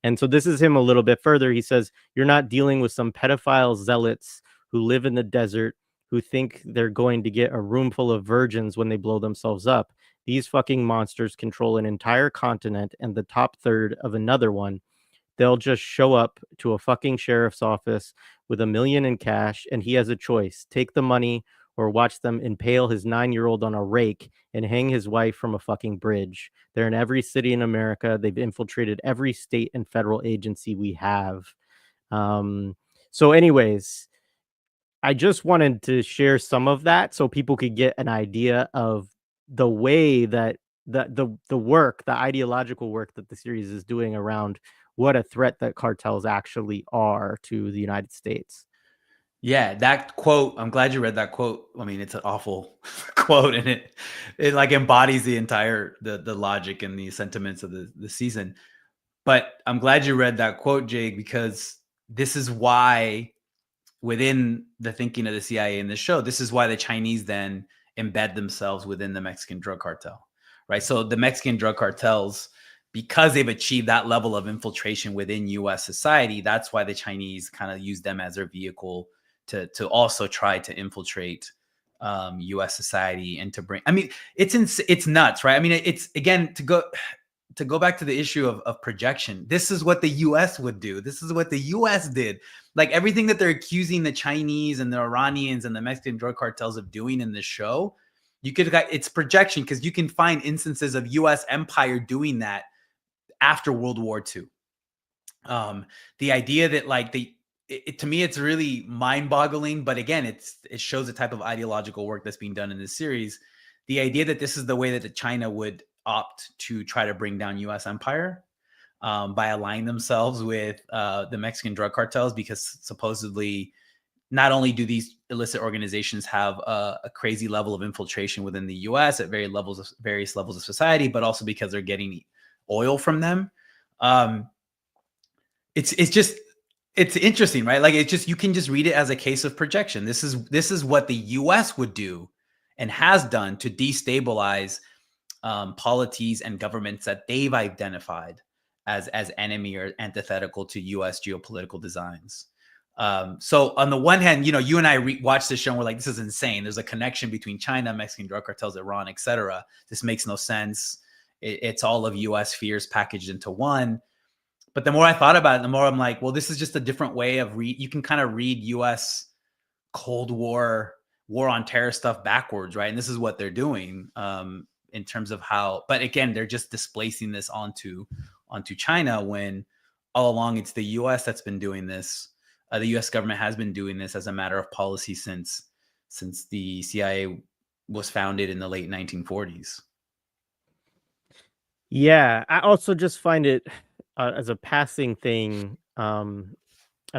And so this is him a little bit further. He says, you're not dealing with some pedophile zealots who live in the desert who think they're going to get a room full of virgins when they blow themselves up. These fucking monsters control an entire continent and the top third of another one. They'll just show up to a fucking sheriff's office with $1 million in cash, and he has a choice: take the money or watch them impale his 9-year-old on a rake and hang his wife from a fucking bridge. They're in every city in America. They've infiltrated every state and federal agency we have. Um, so, anyways, I just wanted to share some of that so people could get an idea of the way that the work, the ideological work that the series is doing around what a threat that cartels actually are to the United States. Yeah, that quote, I'm glad you read that quote. I mean, it's an awful quote, and it like embodies the entire the logic and the sentiments of the season. But I'm glad you read that quote, Jake, because this is why within the thinking of the CIA in this show, this is why the Chinese then embed themselves within the Mexican drug cartel, right? So the Mexican drug cartels, because they've achieved that level of infiltration within U.S. society, that's why the Chinese kind of use them as their vehicle to also try to infiltrate U.S. society and to bring. I mean, it's nuts, right? I mean, it's again to go back to the issue of projection. This is what the US would do. This is what the US did. Like everything that they're accusing the Chinese and the Iranians and the Mexican drug cartels of doing in this show, it's projection, because you can find instances of US empire doing that after World War II. The idea that like to me, it's really mind-boggling, but again, it shows the type of ideological work that's being done in this series. The idea that this is the way that the China would opt to try to bring down U.S. empire by aligning themselves with the Mexican drug cartels, because supposedly not only do these illicit organizations have a crazy level of infiltration within the U.S. at various levels of society, but also because they're getting oil from them. It's interesting, right? Like you can just read it as a case of projection. This is what the U.S. would do and has done to destabilize polities and governments that they've identified as enemy or antithetical to U.S. geopolitical designs. So on the one hand, you and I watched this show and we're like, this is insane. There's a connection between China, Mexican drug cartels, Iran, etc. This makes no sense. It's all of U.S. fears packaged into one. But the more I thought about it, the more I'm like, well, this is just a different way of you can kind of read U.S. Cold war on terror stuff backwards, right? And this is what they're doing in terms of how. But again, they're just displacing this onto China, when all along it's the U.S. that's been doing this. The U.S. government has been doing this as a matter of policy since the CIA was founded in the late 1940s. Yeah, I also just find it as a passing thing. I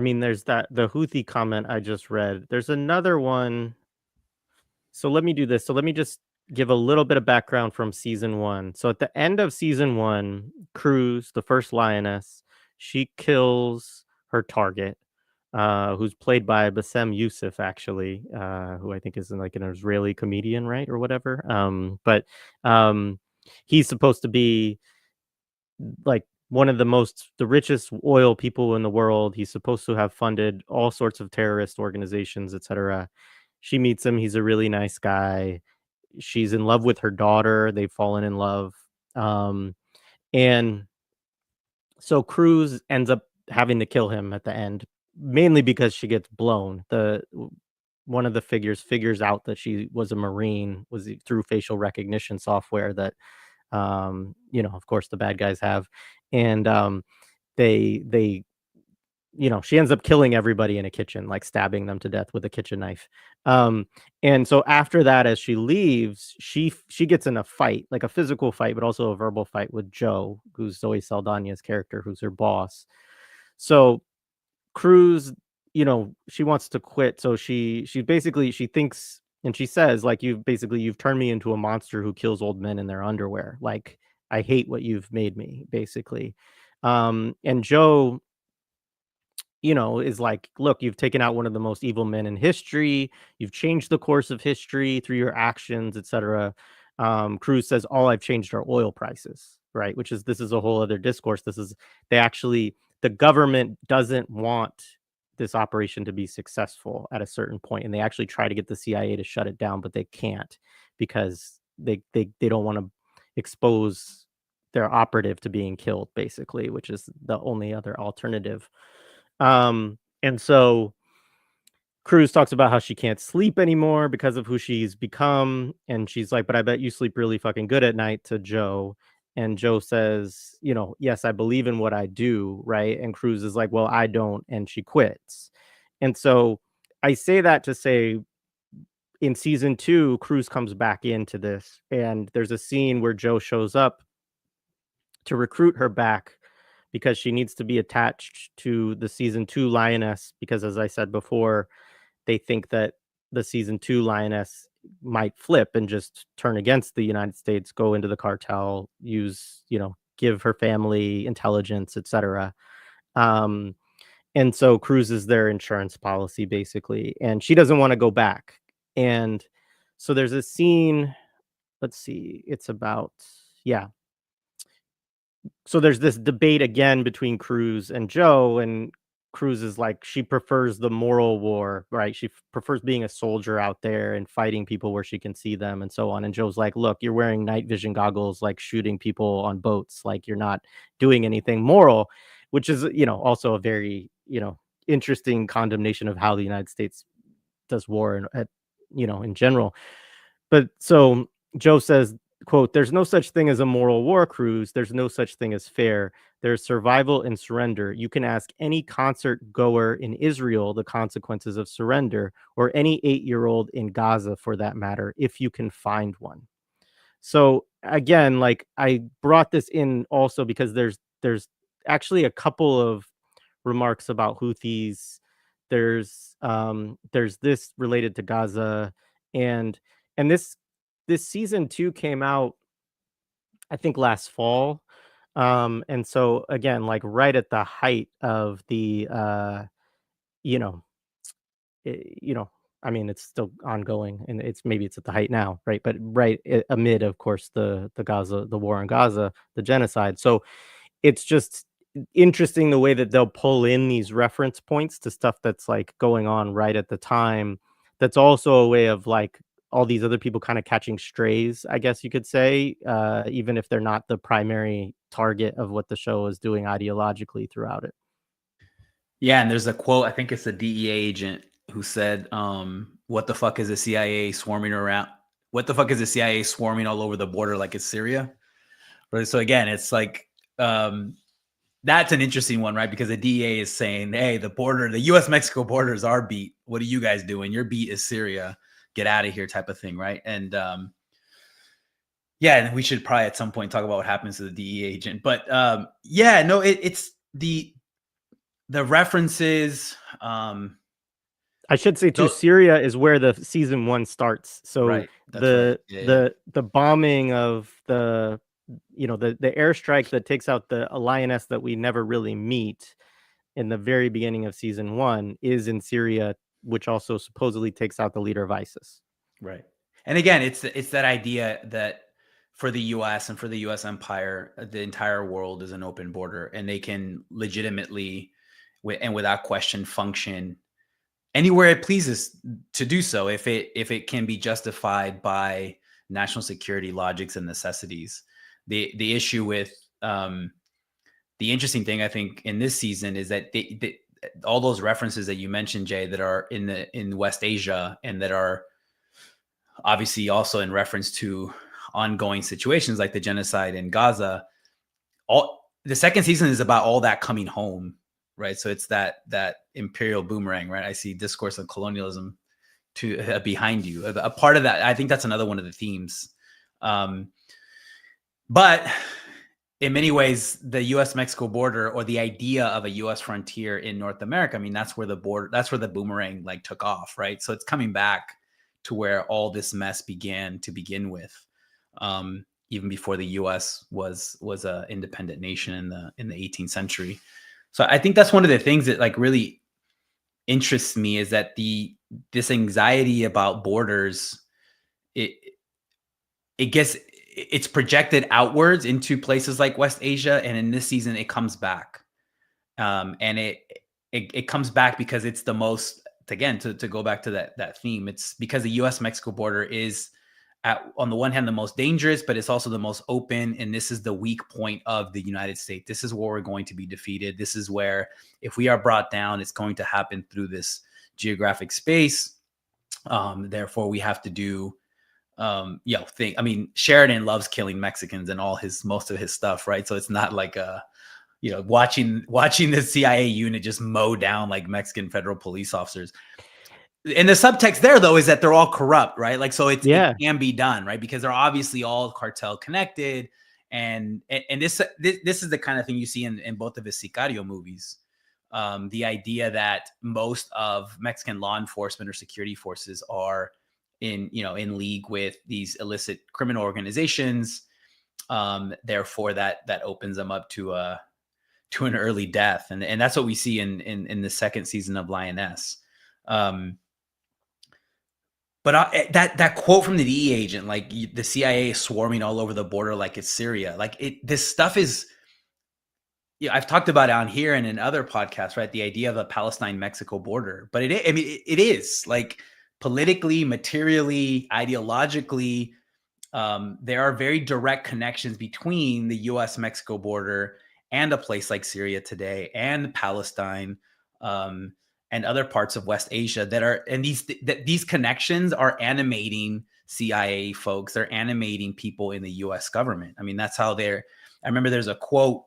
mean, there's the Houthi comment I just read. There's another one. So let me do this. So let me just give a little bit of background from season 1. So at the end of season 1, Cruz, the first lioness, she kills her target, who's played by Bassem Youssef, actually, who I think is like an Israeli comedian, right, or whatever. But he's supposed to be like one of the richest oil people in the world. He's supposed to have funded all sorts of terrorist organizations, etc. She meets him. He's a really nice guy. She's in love with her daughter. They've fallen in love. And so Cruz ends up having to kill him at the end, mainly because she gets blown. One of the figures out that she was a Marine, was through facial recognition software that Of course the bad guys have, and they she ends up killing everybody in a kitchen, like stabbing them to death with a kitchen knife. Um, and so after that, as she leaves, she gets in a fight, like a physical fight, but also a verbal fight with Joe, who's Zoe Saldana's character, who's her boss. So Cruz, she wants to quit. So she basically she thinks and she says, like, you've turned me into a monster who kills old men in their underwear. Like, I hate what you've made me, basically. And Joe, is like, look, you've taken out one of the most evil men in history. You've changed the course of history through your actions, etc. Cruz says, all I've changed are oil prices, right? This is a whole other discourse. The government doesn't want this operation to be successful at a certain point, and they actually try to get the CIA to shut it down, but they can't because they don't want to expose their operative to being killed, basically, which is the only other alternative. And so Cruz talks about how she can't sleep anymore because of who she's become. And she's like, but I bet you sleep really fucking good at night, to Joe. And Joe says, yes, I believe in what I do. Right. And Cruz is like, well, I don't. And she quits. And so I say that to say, in season 2, Cruz comes back into this. And there's a scene where Joe shows up to recruit her back because she needs to be attached to the season 2 Lioness, because as I said before, they think that the season 2 Lioness might flip and just turn against the United States, go into the cartel, give her family intelligence, etc. And so Cruz is their insurance policy, basically, and she doesn't want to go back. And so there's a scene, let's see, it's about, yeah, so there's this debate again between Cruz and Joe, and Cruz is like, she prefers the moral war, right? She prefers being a soldier out there and fighting people where she can see them and so on. And Joe's like, look, you're wearing night vision goggles, like shooting people on boats, like you're not doing anything moral, which is, also a very, interesting condemnation of how the United States does war in general. But so Joe says, quote, there's no such thing as a moral war, Cruz. There's no such thing as fair. There's survival and surrender. You can ask any concert goer in Israel the consequences of surrender, or any 8-year-old in Gaza for that matter, if you can find one. So again, like, I brought this in also because there's actually a couple of remarks about Houthis. There's this related to Gaza, and this season 2 came out, I think, last fall. And so again, like right at the height of the you know, you know, I mean, it's still ongoing, and it's at the height now, right? But right amid, of course, the war in Gaza, the genocide. So it's just interesting the way that they'll pull in these reference points to stuff that's like going on right at the time. That's also a way of like all these other people kind of catching strays, I guess you could say, even if they're not the primary target of what the show is doing ideologically throughout it. Yeah, and there's a quote, I think it's a DEA agent who said, what the fuck is the CIA swarming around? What the fuck is the CIA swarming all over the border like it's Syria? Right. So again, it's like, that's an interesting one, right? Because the DEA is saying, hey, the US-Mexico border is our beat. What are you guys doing? Your beat is Syria. Get out of here, type of thing, right? And yeah, and we should probably at some point talk about what happens to the DEA agent. But yeah, no, it's the references. I should say too, Syria is where the season 1 starts. So right, that's the right. Yeah. the bombing of the the airstrike that takes out the Lioness that we never really meet in the very beginning of season 1 is in Syria, which also supposedly takes out the leader of ISIS. Right. And again, it's that idea that for the US and for the US empire, the entire world is an open border, and they can legitimately and without question function anywhere it pleases to do so, if it can be justified by national security logics and necessities. The issue with the interesting thing, I think, in this season is that all those references that you mentioned, Jay, that are in West Asia and that are obviously also in reference to ongoing situations like the genocide in Gaza. The second season is about all that coming home, right? So it's that imperial boomerang, right? I see discourse of colonialism to behind you. A part of that, I think that's another one of the themes. But in many ways, the U.S.-Mexico border, or the idea of a U.S. frontier in North America, I mean, that's where the boomerang like took off, right? So it's coming back to where all this mess began to begin with, even before the U.S. was a independent nation in the 18th century. So I think that's one of the things that like really interests me, is that this anxiety about borders, it's projected outwards into places like West Asia, and in this season it comes back, and it comes back because it's the most, again, to go back to that theme. It's because the U.S.-Mexico border is, on the one hand, the most dangerous, but it's also the most open, and this is the weak point of the United States. This is where we're going to be defeated. This is where, if we are brought down, it's going to happen through this geographic space. Therefore, we have to do. I mean, Sheridan loves killing Mexicans and most of his stuff, right? So it's not like watching the CIA unit just mow down like Mexican federal police officers. And the subtext there, though, is that they're all corrupt, right? Like, so it can be done, right? Because they're obviously all cartel connected, and this is the kind of thing you see in both of his Sicario movies. The idea that most of Mexican law enforcement or security forces are in league with these illicit criminal organizations. Therefore, that opens them up to an early death, and that's what we see in the second season of Lioness. But that quote from the DEA agent, like the CIA is swarming all over the border like it's Syria. Like this stuff is, I've talked about it on here and in other podcasts, right? The idea of a Palestine-Mexico border, but it is like politically, materially, ideologically, there are very direct connections between the U.S.-Mexico border and a place like Syria today, and Palestine, and other parts of West Asia and these connections are animating CIA folks. They're animating people in the U.S. government. I mean, that's how I remember there's a quote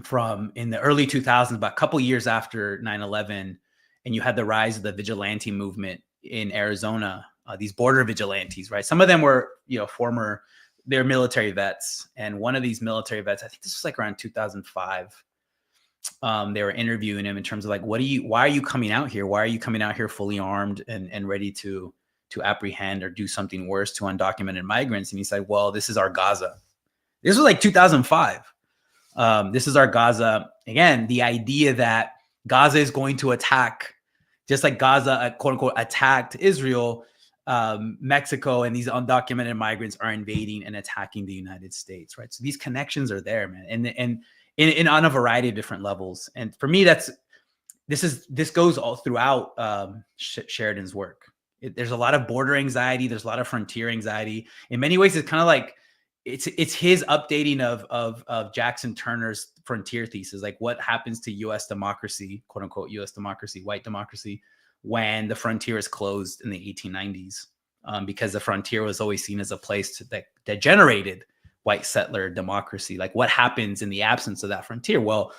from in the early 2000s, about a couple years after 9/11, and you had the rise of the vigilante movement in Arizona, these border vigilantes, right? Some of them were, they're military vets. And one of these military vets, I think this was like around 2005, they were interviewing him in terms of like, why are you coming out here? Why are you coming out here fully armed and ready to apprehend or do something worse to undocumented migrants? And he said, well, this is our Gaza. This was like 2005. This is our Gaza. Again, the idea that Gaza is going to attack, just like Gaza, quote unquote, attacked Israel, Mexico and these undocumented migrants are invading and attacking the United States, right? So these connections are there, man, and in on a variety of different levels. And for me, this goes all throughout Sheridan's work. There's a lot of border anxiety. There's a lot of frontier anxiety. In many ways, it's kind of like it's his updating of Jackson Turner's frontier thesis, like what happens to U.S. democracy, quote unquote, U.S. democracy, white democracy, when the frontier is closed in the 1890s, because the frontier was always seen as a place that generated white settler democracy. Like what happens in the absence of that frontier? Well,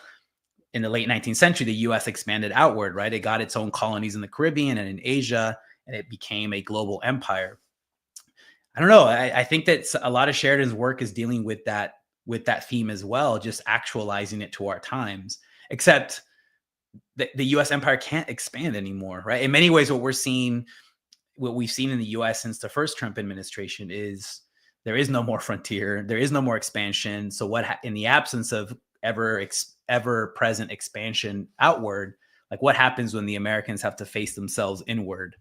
in the late 19th century, the U.S. expanded outward, right? It got its own colonies in the Caribbean and in Asia, and it became a global empire. I don't know. I think that a lot of Sheridan's work is dealing with that theme as well, just actualizing it to our times. Except the U.S. empire can't expand anymore, right? In many ways, what we've seen in the U.S. since the first Trump administration is there is no more frontier, there is no more expansion. So in the absence of ever present expansion outward, like what happens when the Americans have to face themselves inward?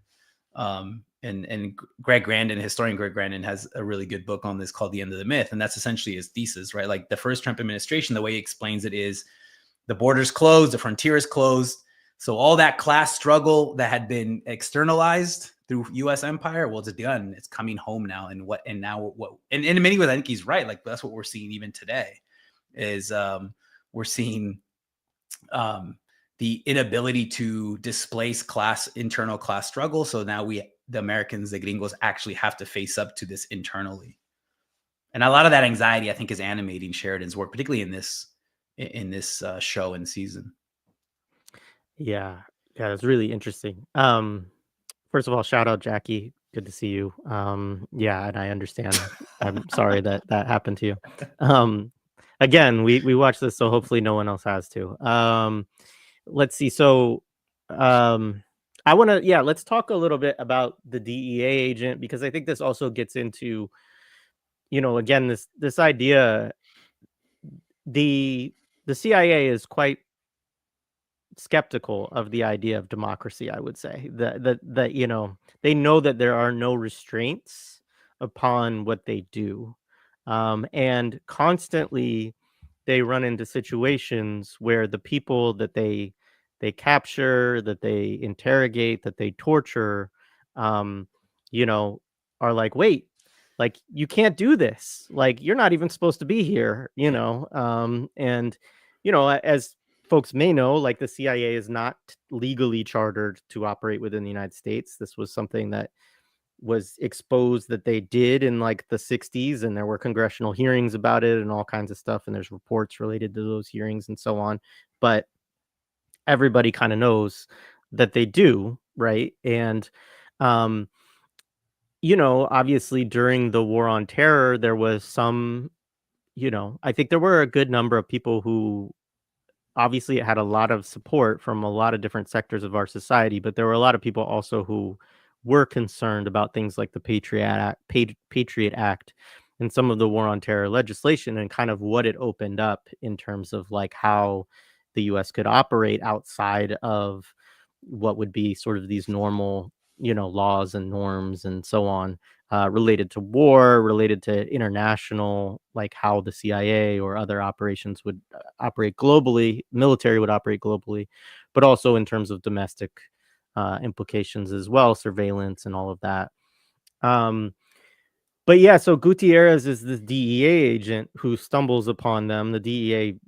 And Greg Grandin, historian Greg Grandin, has a really good book on this called The End of the Myth. And that's essentially his thesis, right? Like the first Trump administration, the way he explains it is the border's closed, the frontier is closed. So all that class struggle that had been externalized through U.S. empire, well, it's done. It's coming home now. And in many ways, I think he's right. Like that's what we're seeing even today is we're seeing the inability to displace internal class struggle. So now the Americans, the gringos, actually have to face up to this internally. And a lot of that anxiety, I think, is animating Sheridan's work, particularly in this show and season. Yeah. Yeah, that's really interesting. First of all, shout out Jackie. Good to see you. Yeah, and I understand. I'm sorry that that happened to you. Um, Again, we watched this, so hopefully no one else has to. Let's see. So, um, I want to, yeah, let's talk a little bit about the DEA agent because I think this also gets into, again, this idea. The the CIA is quite skeptical of the idea of democracy, I would say. That they know that there are no restraints upon what they do. And constantly they run into situations where the people that they capture, that they interrogate, that they torture, um, you know, are like, wait, like you can't do this. Like you're not even supposed to be here. And as folks may know, like the CIA is not legally chartered to operate within the United States. This was something that was exposed that they did in like the 60s, and there were congressional hearings about it and all kinds of stuff. And there's reports related to those hearings and so on. But everybody kind of knows that they do, right? And, um, obviously during the war on terror, there was some, I think there were a good number of people who obviously it had a lot of support from a lot of different sectors of our society, but there were a lot of people also who were concerned about things like the Patriot Act and some of the war on terror legislation and kind of what it opened up in terms of like how the US could operate outside of what would be sort of these normal, laws and norms and so on, related to war, related to international, like how the CIA or other operations would operate globally, military would operate globally, but also in terms of domestic implications as well, surveillance and all of that. Um, but yeah, so Gutierrez is this DEA agent who stumbles upon them. The DEA,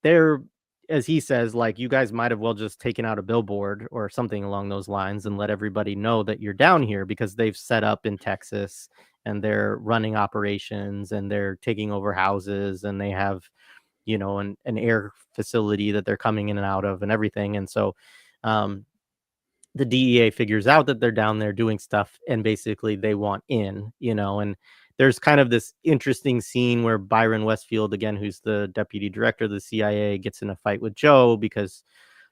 they're as he says, like you guys might have well just taken out a billboard or something along those lines and let everybody know that you're down here because they've set up in Texas and they're running operations and they're taking over houses and they have, an air facility that they're coming in and out of and everything. And so um the DEA figures out that they're down there doing stuff and basically they want in. And there's kind of this interesting scene where Byron Westfield, again, who's the deputy director of the CIA, gets in a fight with Joe because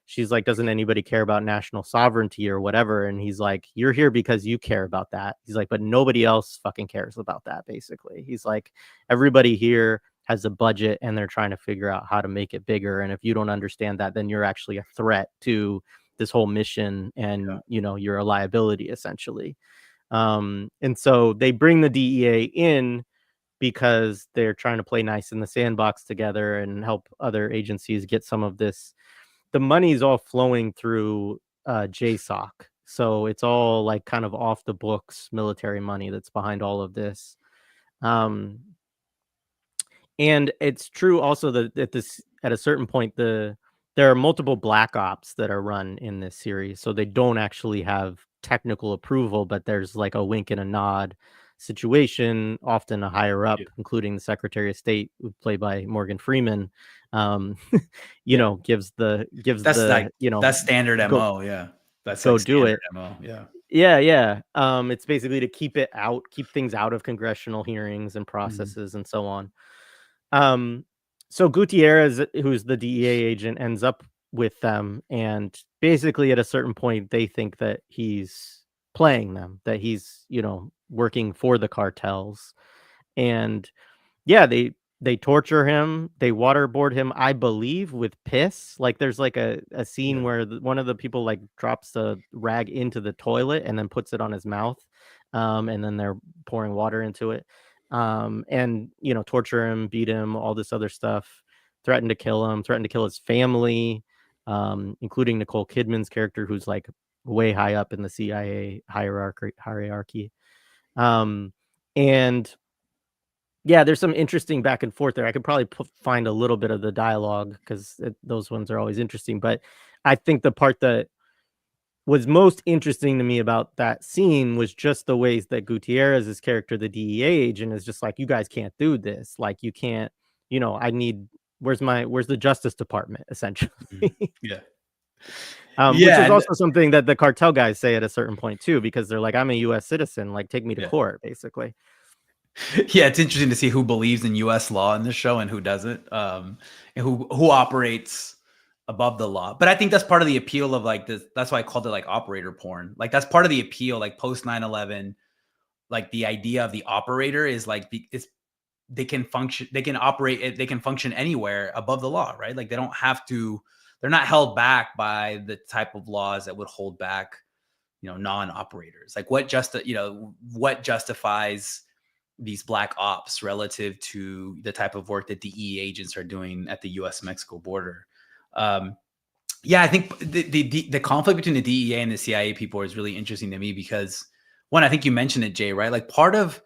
she's like, doesn't anybody care about national sovereignty or whatever? And he's like, you're here because you care about that. He's like, but nobody else fucking cares about that, basically. He's like, everybody here has a budget and they're trying to figure out how to make it bigger. And if you don't understand that, then you're actually a threat to this whole mission and, you're a liability essentially. And so they bring the DEA in because they're trying to play nice in the sandbox together and help other agencies get some of this. The money's all flowing through JSOC. So it's all like kind of off the books military money that's behind all of this. And it's true also that at a certain point, there are multiple black ops that are run in this series. So they don't actually have technical approval, but there's like a wink and a nod situation, often a higher up, Yeah. including the Secretary of State, played by Morgan Freeman, um, Yeah. gives That's like the, that's standard go MO. Yeah. That's go like do standard it. MO. Yeah. Yeah, yeah. It's basically to keep things out of congressional hearings and Mhm. processes and so on. Um, so Gutierrez, who's the DEA agent, ends up with them, and basically at a certain point, they think that he's playing them, that he's, working for the cartels, and yeah, they torture him, they waterboard him, I believe, with piss. Like there's like a scene Yeah. where one of the people like drops a rag into the toilet and then puts it on his mouth. And then they're pouring water into it. And torture him, beat him, all this other stuff, threatened to kill him, threatened to kill his family, including Nicole Kidman's character, who's like way high up in the CIA hierarchy. Um, and yeah, there's some interesting back and forth there. I could probably find a little bit of the dialogue because those ones are always interesting. But I think the part that was most interesting to me about that scene was just the ways that Gutierrez's character, the DEA agent, is just like, you guys can't do this. Like, you can't, I need, where's the Justice Department, essentially. Mhm. Yeah. Which Yeah. is And also something that the cartel guys say at a certain point too, because they're like, I'm a US citizen, like, take me to yeah. court, basically. Yeah, it's interesting to see who believes in U.S. law in this show and who doesn't, and who operates above the law. But I think that's part of the appeal of like this. That's why I called it like operator porn. Like that's part of the appeal. Like post 9/11, like the idea of the operator is like they can function, they can operate, they can function anywhere above the law, right? Like they don't have to. They're not held back by the type of laws that would hold back, non-operators. Like what justifies these black ops relative to the type of work that DEA agents are doing at the U.S. Mexico border. Um, yeah, I think the conflict between the DEA and the CIA people is really interesting to me because one, I think you mentioned it, Jay, right? Like part of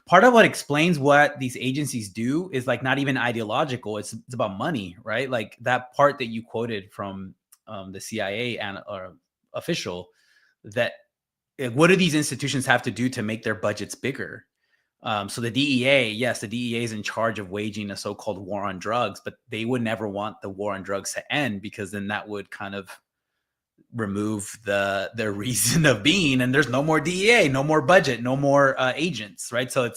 what explains what these agencies do is like not even ideological. It's about money, right? Like that part that you quoted from the CIA and official that what do these institutions have to do to make their budgets bigger? So the DEA, yes, the DEA is in charge of waging a so-called war on drugs, but they would never want the war on drugs to end because then that would kind of remove the reason of being, and there's no more DEA, no more budget, no more agents, right? So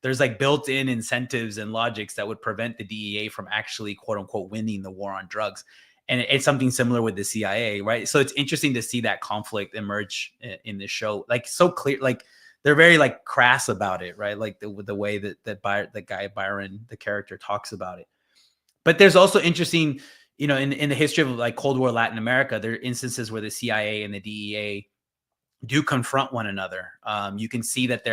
there's like built-in incentives and logics that would prevent the DEA from actually quote unquote winning the war on drugs. And it's something similar with the CIA, right? So it's interesting to see that conflict emerge in this show, like so clear, like they're very like crass about it, right? Like the way that the guy Byron, the character, talks about it. But there's also interesting, in the history of like Cold War Latin America, there are instances where the CIA and the DEA do confront one another. You can see that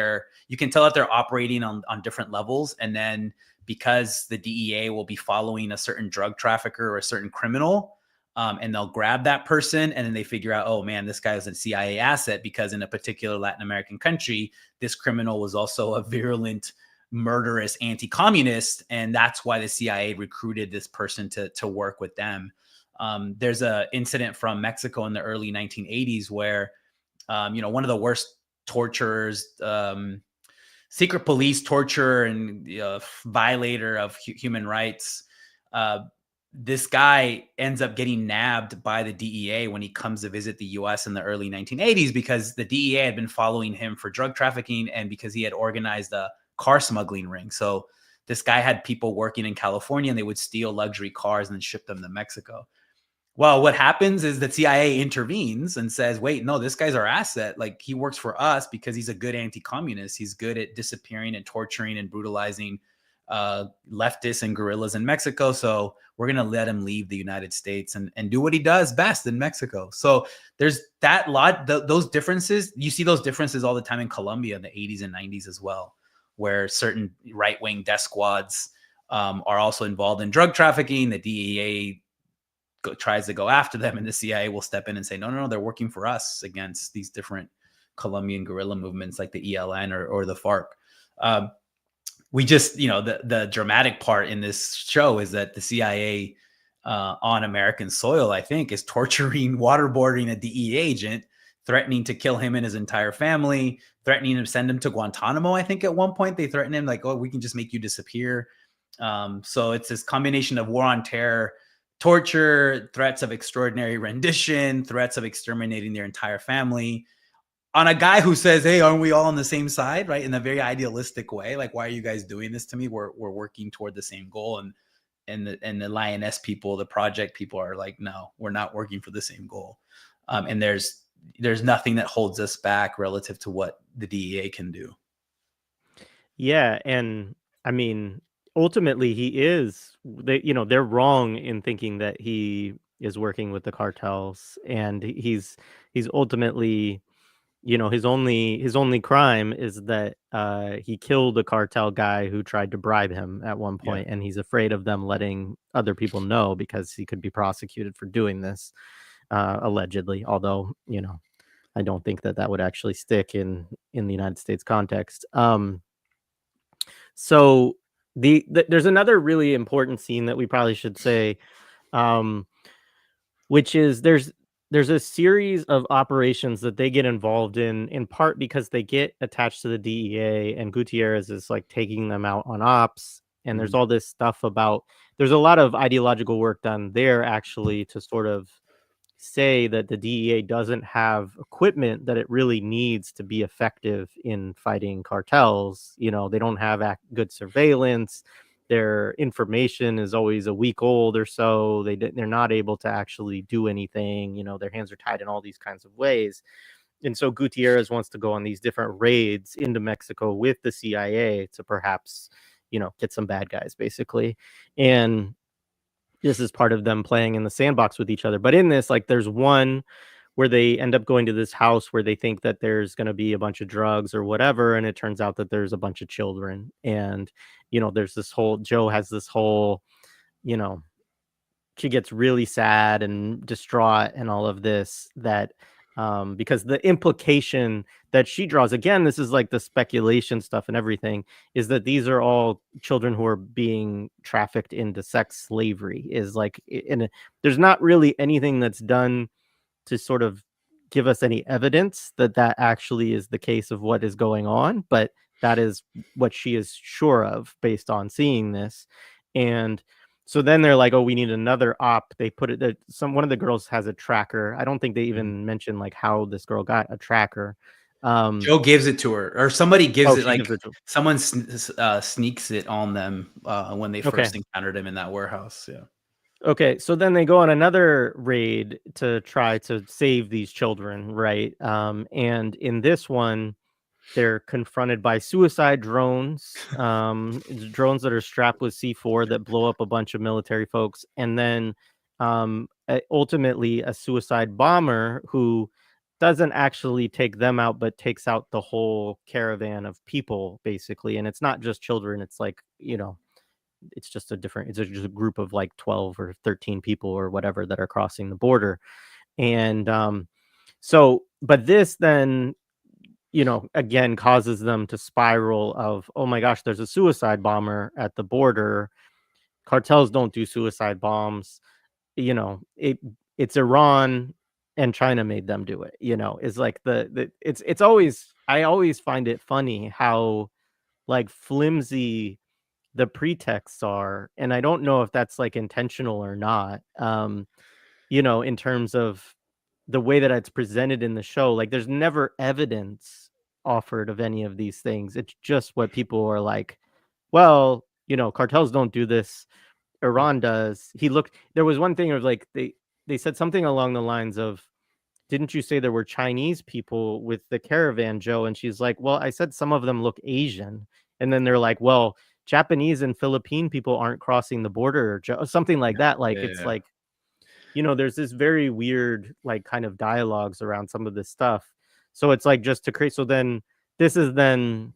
you can tell that they're operating on different levels. And then because the DEA will be following a certain drug trafficker or a certain criminal, and they'll grab that person and then they figure out, oh man, this guy is a CIA asset because in a particular Latin American country, this criminal was also a virulent, murderous anti-communist. And that's why the CIA recruited this person to work with them. There's an incident from Mexico in the early 1980s where one of the worst torturers, secret police torturer and violator of human rights. This guy ends up getting nabbed by the DEA when he comes to visit the US in the early 1980s because the DEA had been following him for drug trafficking and because he had organized a car smuggling ring. So this guy had people working in California and they would steal luxury cars and then ship them to Mexico. Well, what happens is the CIA intervenes and says, wait, no, this guy's our asset. Like he works for us because he's a good anti-communist. He's good at disappearing and torturing and brutalizing leftists and guerrillas in Mexico. So we're going to let him leave the United States and do what he does best in Mexico. So there's that lot, those differences. You see those differences all the time in Colombia in the 80s and 90s as well, where certain right-wing death squads are also involved in drug trafficking. The DEA tries to go after them and the CIA will step in and say, no, they're working for us against these different Colombian guerrilla movements like the ELN or the FARC. We just, the dramatic part in this show is that the CIA on American soil, I think, is torturing, waterboarding a DEA agent, threatening to kill him and his entire family, threatening to send him to Guantanamo. I think at one point they threatened him like, oh, we can just make you disappear. So it's this combination of war on terror, torture, threats of extraordinary rendition, threats of exterminating their entire family on a guy who says, hey, aren't we all on the same side? Right. In a very idealistic way. Like, why are you guys doing this to me? We're working toward the same goal. And the Lioness people, the project people are like, no, we're not working for the same goal. And there's nothing that holds us back relative to what the DEA can do. Yeah, and I mean, ultimately they're wrong in thinking that he is working with the cartels, and he's ultimately, his only crime is that he killed a cartel guy who tried to bribe him at one Yeah. point, and he's afraid of them letting other people know because he could be prosecuted for doing this, allegedly, although, I don't think that would actually stick in the United States context. So there's another really important scene that we probably should say, um, which is there's a series of operations that they get involved in part because they get attached to the DEA and Gutierrez is like taking them out on ops. And there's Mhm. all this stuff about, there's a lot of ideological work done there actually to sort of say that the DEA doesn't have equipment that it really needs to be effective in fighting cartels. You know, they don't have good surveillance. Their information is always a week old or so. They're not able to actually do anything. You know, their hands are tied in all these kinds of ways. And so Gutierrez wants to go on these different raids into Mexico with the CIA to perhaps, you know, get some bad guys basically. And this is part of them playing in the sandbox with each other. But in this, like, there's one where they end up going to this house where they think that there's going to be a bunch of drugs or whatever, and it turns out that there's a bunch of children. And you know, there's this whole, Joe has this whole, you know, she gets really sad and distraught and all of this, that because the implication that she draws, again, this is like the speculation stuff and everything, is that these are all children who are being trafficked into sex slavery, is like, and there's not really anything that's done to sort of give us any evidence that that actually is the case of what is going on, but that is what she is sure of based on seeing this. And so then they're like, "Oh, we need another op." They put it that one of the girls has a tracker. I don't think they Mhm. even mention like how this girl got a tracker. Um, Joe gives it to her, or somebody gives oh, it, she like gives it to. someone sneaks it on them when they Okay. first encountered him in that warehouse. Yeah. Okay, so then they go on another raid to try to save these children, right? And in this one, they're confronted by suicide drones, drones that are strapped with C4 that blow up a bunch of military folks, and then ultimately a suicide bomber who doesn't actually take them out, but takes out the whole caravan of people, basically. And it's not just children; it's like, you know, it's just a different, it's just a group of like 12 or 13 people or whatever that are crossing the border. And so, but this then, you know, again, causes them to spiral of, oh my gosh, there's a suicide bomber at the border. Cartels don't do suicide bombs. You know, it's Iran and China made them do it. You know, is like the it's always, I always find it funny how like flimsy the pretexts are, and I don't know if that's like intentional or not. You know, in terms of the way that it's presented in the show, like there's never evidence offered of any of these things. It's just what people are like, well, you know, cartels don't do this, Yeah. Iran does. There was one thing of like, they said something along the lines of, didn't you say there were Chinese people with the caravan, Joe? And she's like, well, I said some of them look Asian. And then they're like, well, Japanese and Philippine people aren't crossing the border, Joe, something like that. Like, Yeah. it's Yeah. like, you know, there's this very weird, like, kind of dialogues around some of this stuff. So it's like just to create. So then this is then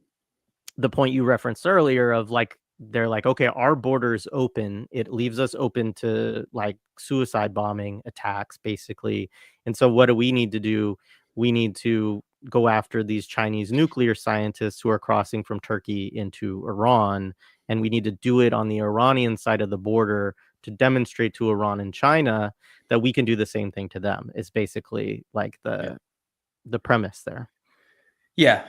the point you referenced earlier of like, they're like, okay, our border is open. It leaves us open to like suicide bombing attacks, basically. And so what do we need to do? We need to go after these Chinese nuclear scientists who are crossing from Turkey into Iran. And we need to do it on the Iranian side of the border to demonstrate to Iran and China that we can do the same thing to them, is basically like Yeah. the premise there. Yeah.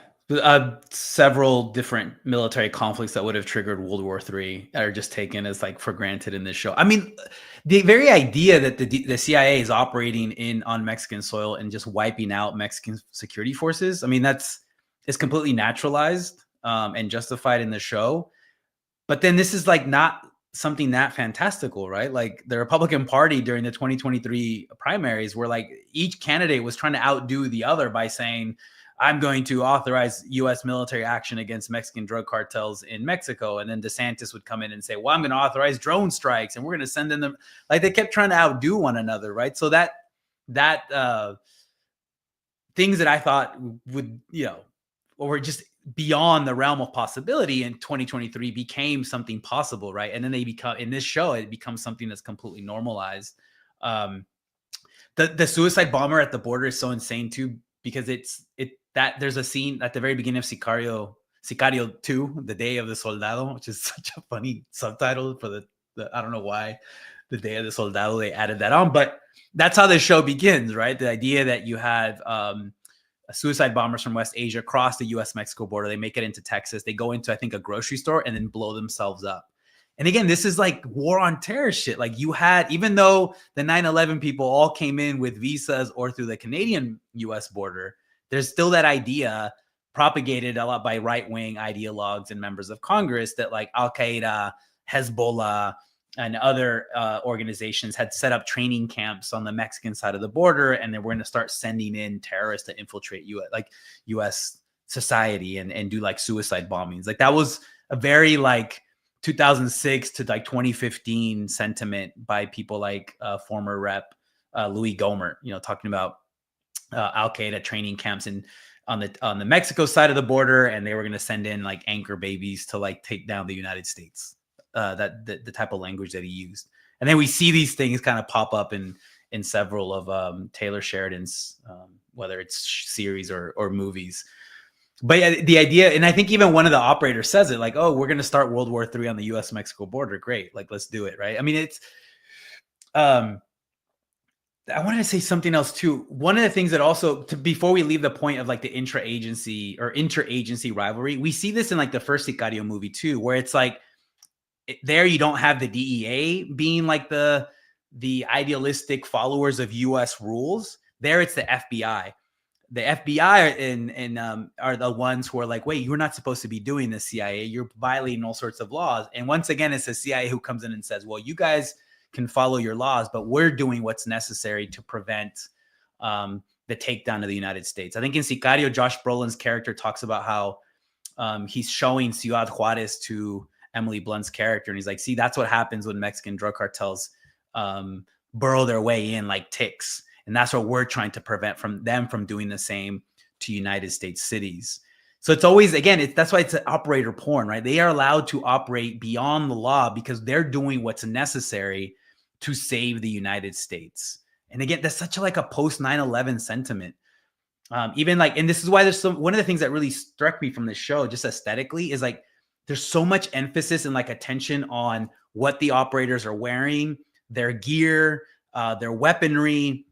Several different military conflicts that would have triggered World War III are just taken as like for granted in this show. I mean, the very idea that the CIA is operating in on Mexican soil and just wiping out Mexican security forces, I mean, it's completely naturalized and justified in the show. But then this is like not something that fantastical, right? Like the Republican Party during the 2023 primaries, where like each candidate was trying to outdo the other by saying, I'm going to authorize US military action against Mexican drug cartels in Mexico. And then DeSantis would come in and say, well, I'm going to authorize drone strikes and we're going to send in them. Like they kept trying to outdo one another, right? So that things that I thought would, or just beyond the realm of possibility in 2023 became something possible, right? And then they become, in this show, it becomes something that's completely normalized. Um, the suicide bomber at the border is so insane too, because that there's a scene at the very beginning of Sicario 2, The Day of the Soldado, which is such a funny subtitle for the I don't know why the Day of the Soldado, they added that on. But that's how the show begins, right? The idea that you have suicide bombers from West Asia cross the U.S.-Mexico border. They make it into Texas. They go into, I think, a grocery store and then blow themselves up. And again, this is like war on terror shit. Like you had, even though the 9/11 people all came in with visas or through the Canadian-U.S. border, there's still that idea propagated a lot by right-wing ideologues and members of Congress that like Al-Qaeda, Hezbollah, and other organizations had set up training camps on the Mexican side of the border, and then we're going to start sending in terrorists to infiltrate U.S. society and do like suicide bombings. Like that was a very like 2006 to like 2015 sentiment by people like former Rep Louis Gohmert, talking about Al-Qaeda training camps on the Mexico side of the border, and they were going to send in like anchor babies to like take down the United States. The type of language that he used, and then we see these things kind of pop up in several of Taylor Sheridan's, whether it's series or movies. But yeah, the idea, and I think even one of the operators says it, like, "Oh, we're going to start World War III on the U.S.-Mexico border. Great, like let's do it." Right? I mean, it's. I wanted to say something else too. One of the things that also, before we leave the point of like the intra-agency or interagency rivalry, we see this in like the first Sicario movie too, where it's like there you don't have the DEA being like the idealistic followers of U.S. rules. There it's the FBI. The FBI are the ones who are like, wait, you're not supposed to be doing this, CIA. You're violating all sorts of laws. And once again, it's the CIA who comes in and says, well, you guys can follow your laws, but we're doing what's necessary to prevent the takedown of the United States. I think in Sicario, Josh Brolin's character talks about how he's showing Ciudad Juarez to Emily Blunt's character, and he's like, see, that's what happens when Mexican drug cartels burrow their way in like ticks. And that's what we're trying to prevent them from doing the same to United States cities. So it's always, again, that's why it's an operator porn, right? They are allowed to operate beyond the law because they're doing what's necessary to save the United States. And again, that's such a post 9/11 sentiment. Even like, and this is why there's one of the things that really struck me from this show, just aesthetically, is like, there's so much emphasis and like attention on what the operators are wearing, their gear, their weaponry,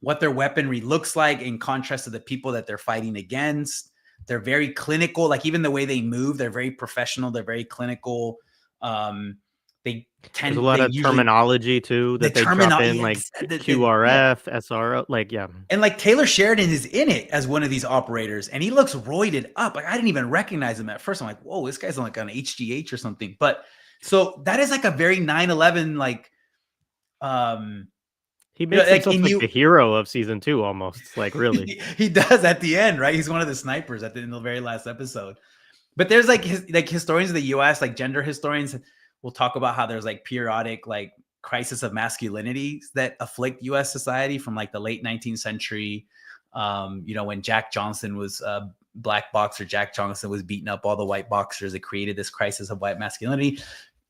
what their weaponry looks like in contrast to the people that they're fighting against. They're very clinical. Like even the way they move, they're very professional. They're very clinical. There's a lot of terminology too that they drop in, like QRF, SRO, like yeah. And like Taylor Sheridan is in it as one of these operators, and he looks roided up. Like I didn't even recognize him at first. I'm like, whoa, this guy's like on HGH or something. But so that is like a very 9/11 like. He makes himself like the hero of season 2 almost, like really. He does at the end, right? He's one of the snipers in the very last episode. But there's like historians of the U.S., like gender historians, will talk about how there's like periodic like crisis of masculinity that afflict U.S. society from like the late 19th century. When Jack Johnson was black boxer, Jack Johnson was beating up all the white boxers. It created this crisis of white masculinity.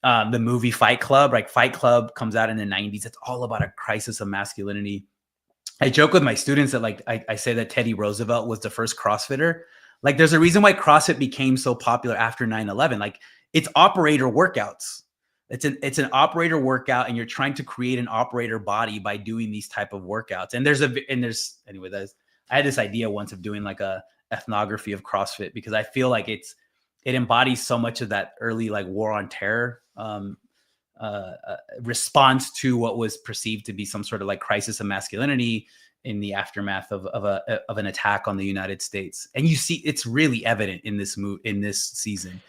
The movie Fight Club, like Fight Club comes out in the 90s. It's all about a crisis of masculinity. I joke with my students that like I say that Teddy Roosevelt was the first CrossFitter. Like there's a reason why CrossFit became so popular after 9/11. Like it's operator workouts. It's an operator workout, and you're trying to create an operator body by doing these type of workouts. And I had this idea once of doing like a ethnography of CrossFit because I feel like it embodies so much of that early like war on terror response to what was perceived to be some sort of like crisis of masculinity in the aftermath of an attack on the United States. And you see, it's really evident in this season.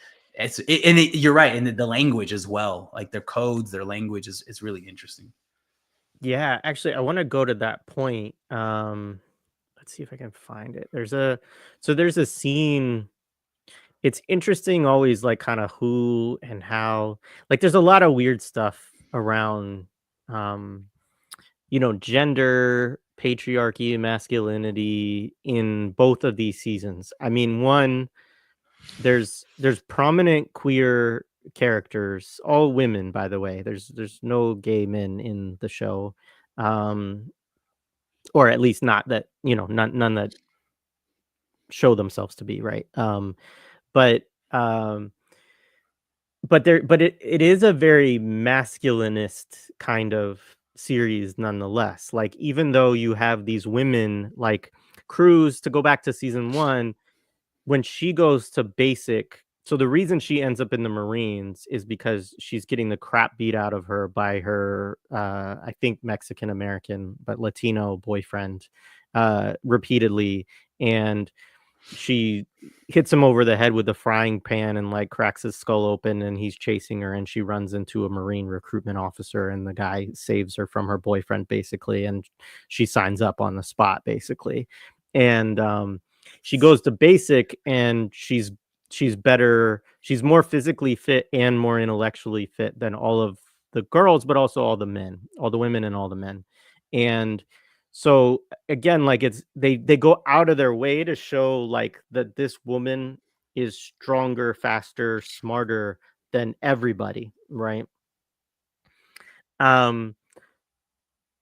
You're right, and the language as well, like their codes, their language is really interesting. Yeah, actually, I want to go to that point. Let's see if I can find it. There's a scene. It's interesting always, like kind of who and how. Like there's a lot of weird stuff around gender, patriarchy, masculinity in both of these seasons. I mean, one, there's prominent queer characters, all women, by the way. There's no gay men in the show. Or at least not that, none that show themselves to be, right? But but it is a very masculinist kind of series nonetheless. Like, even though you have these women like Cruz, to go back to season 1, when she goes to basic, so the reason she ends up in the Marines is because she's getting the crap beat out of her by her, I think Mexican American, but Latino boyfriend, repeatedly, and she hits him over the head with a frying pan and like cracks his skull open, and he's chasing her, and she runs into a Marine recruitment officer, and the guy saves her from her boyfriend basically, and she signs up on the spot basically. And she goes to basic, and she's more physically fit and more intellectually fit than all of the girls, but also all the men, all the women and all the men. And so again, like, it's they go out of their way to show like that this woman is stronger, faster, smarter than everybody, right? Um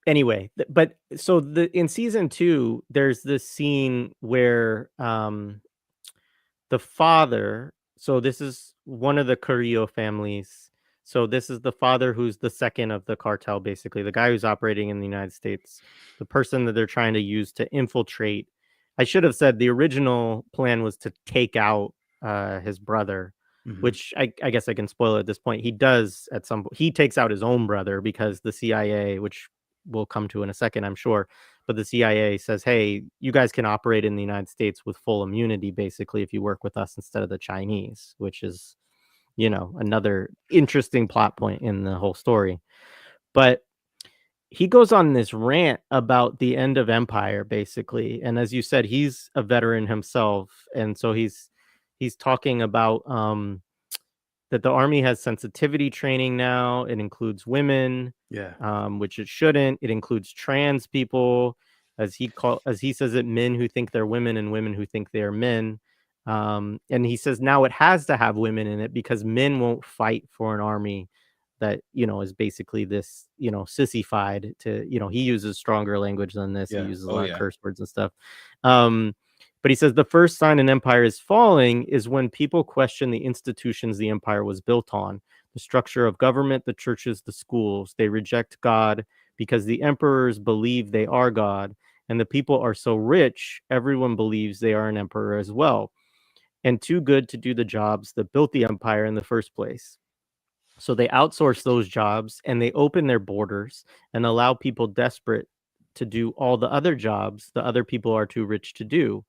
anyway, but so the in season 2, there's this scene where the father, so this is one of the Carrillo families. So this is the father who's the second of the cartel, basically, the guy who's operating in the United States, the person that they're trying to use to infiltrate. I should have said the original plan was to take out his brother, Mhm. which I guess I can spoil at this point. He does at some point. He takes out his own brother because the CIA, which we'll come to in a second, I'm sure, but the CIA says, "Hey, you guys can operate in the United States with full immunity, basically, if you work with us instead of the Chinese," which is, another interesting plot point in the whole story. But he goes on this rant about the end of empire, basically, and as you said, he's a veteran himself, and so he's talking about that the army has sensitivity training now. It includes women, Yeah. which it shouldn't. It includes trans people, as he says it, men who think they're women and women who think they are men. And he says now it has to have women in it because men won't fight for an army that is basically this sissified to he uses stronger language than this. He Yeah. uses a Oh lot of yeah. curse words and stuff. Um, but he says the first sign an empire is falling is when people question the institutions the empire was built on, the structure of government, the churches, the schools. They reject God because the emperors believe they are God, and the people are so rich, everyone believes they are an emperor as well, and too good to do the jobs that built the empire in the first place. So they outsource those jobs and they open their borders and allow people desperate to do all the other jobs the other people are too rich to do.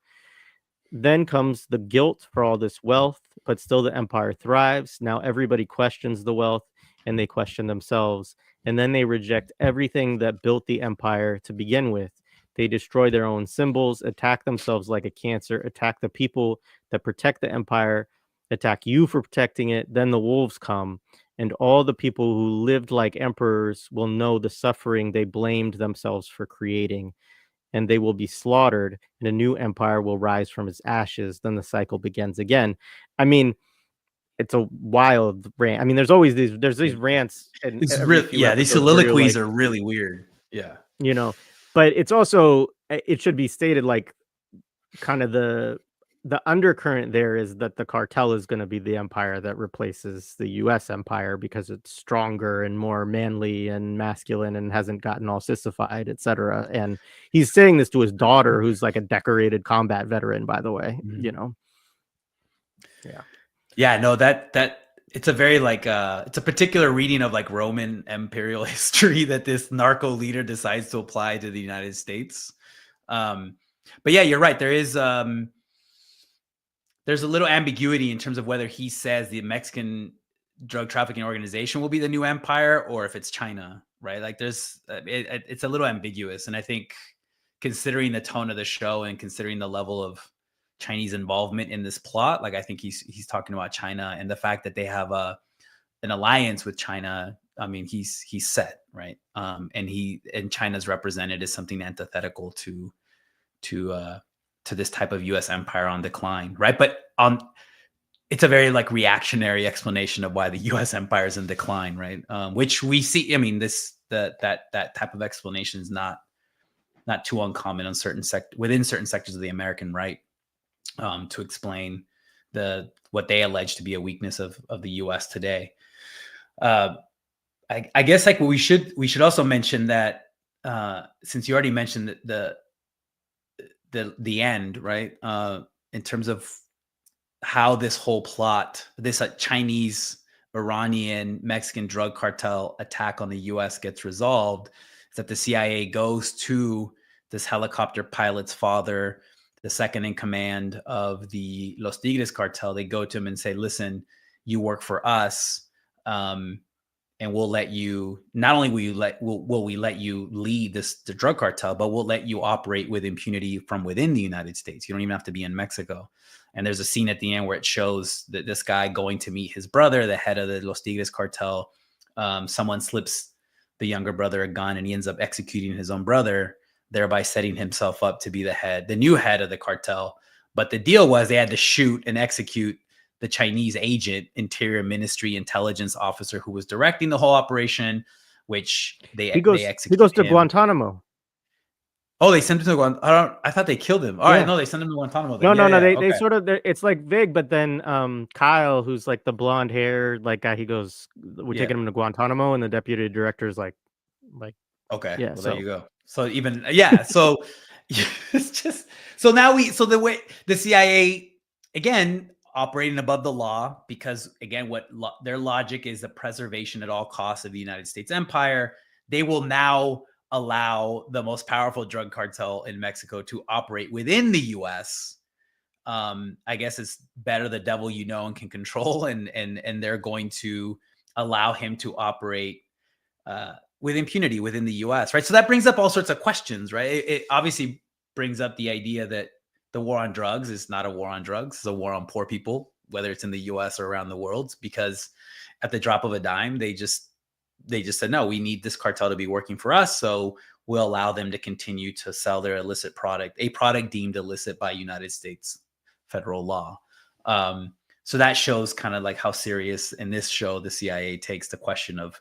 Then comes the guilt for all this wealth, but still the empire thrives. Now everybody questions the wealth and they question themselves. And then they reject everything that built the empire to begin with. They destroy their own symbols, attack themselves like a cancer, attack the people that protect the empire, attack you for protecting it. Then the wolves come, and all the people who lived like emperors will know the suffering they blamed themselves for creating, and they will be slaughtered, and a new empire will rise from its ashes. Then the cycle begins again. I mean, it's a wild rant. I mean, there's these Yeah. rants in It's every really, few yeah. These episodes where you're soliloquies like, are really weird. Yeah. you know, but it's also, it should be stated, like, kind of the undercurrent there is that the cartel is going to be the empire that replaces the US empire because it's stronger and more manly and masculine and hasn't gotten all sissified, etc. And he's saying this to his daughter, who's like a decorated combat veteran, by the way. Mhm. Yeah. Yeah, no, that it's a very like it's a particular reading of like Roman imperial history that this narco leader decides to apply to the United States. Um, but yeah, you're right. There's a little ambiguity in terms of whether he says the Mexican drug trafficking organization will be the new empire or if it's China, right? Like it's a little ambiguous, and I think considering the tone of the show and considering the level of Chinese involvement in this plot, like I think he's talking about China and the fact that they have an alliance with China. I mean, he's set, right? And China's represented as something antithetical to uh to this type of US empire on decline, right? But it's a very like reactionary explanation of why the US empire is in decline, right? Which we see, I mean, that type of explanation is not too uncommon on within certain sectors of the American right, to explain what they allege to be a weakness of the U.S. today. I guess like we should also mention that since you already mentioned the end, right? In terms of how this whole plot, this Chinese, Iranian, Mexican drug cartel attack on the U.S. gets resolved, is that the CIA goes to this helicopter pilot's father, the second in command of the Los Tigres cartel. They go to him and say, "Listen, you work for us, and we'll let you. Not only will we let you lead the drug cartel, but we'll let you operate with impunity from within the United States. You don't even have to be in Mexico." And there's a scene at the end where it shows that this guy going to meet his brother, the head of the Los Tigres cartel. Someone slips the younger brother a gun, and he ends up executing his own brother, thereby setting himself up to be the new head of the cartel. But the deal was they had to shoot and execute the Chinese agent, Interior Ministry intelligence officer who was directing the whole operation, which they executed. He goes to Guantanamo. Oh, they sent him to Guantanamo. I thought they killed him. All right, no, they sent him to Guantanamo. Then. No. They sort of, it's like vague, but then Kyle, who's like the blonde hair like guy, he goes, "We're taking him to Guantanamo," and the deputy director is like, okay, yeah. Well, there you go. So even so it's just so the way the CIA again operating above the law, because again, their logic is the preservation at all costs of the United States empire. They will now allow the most powerful drug cartel in Mexico to operate within the U.S. I guess it's better the devil you know and can control, and they're going to allow him to operate with impunity within the U.S. Right. So that brings up all sorts of questions. Right. It obviously brings up the idea that the war on drugs is not a war on drugs; it's a war on poor people, whether it's in the U.S. or around the world. Because at the drop of a dime, they just said, no, we need this cartel to be working for us, so we'll allow them to continue to sell their illicit product, a product deemed illicit by United States federal law. So that shows kind of like how serious in this show the CIA takes the question of,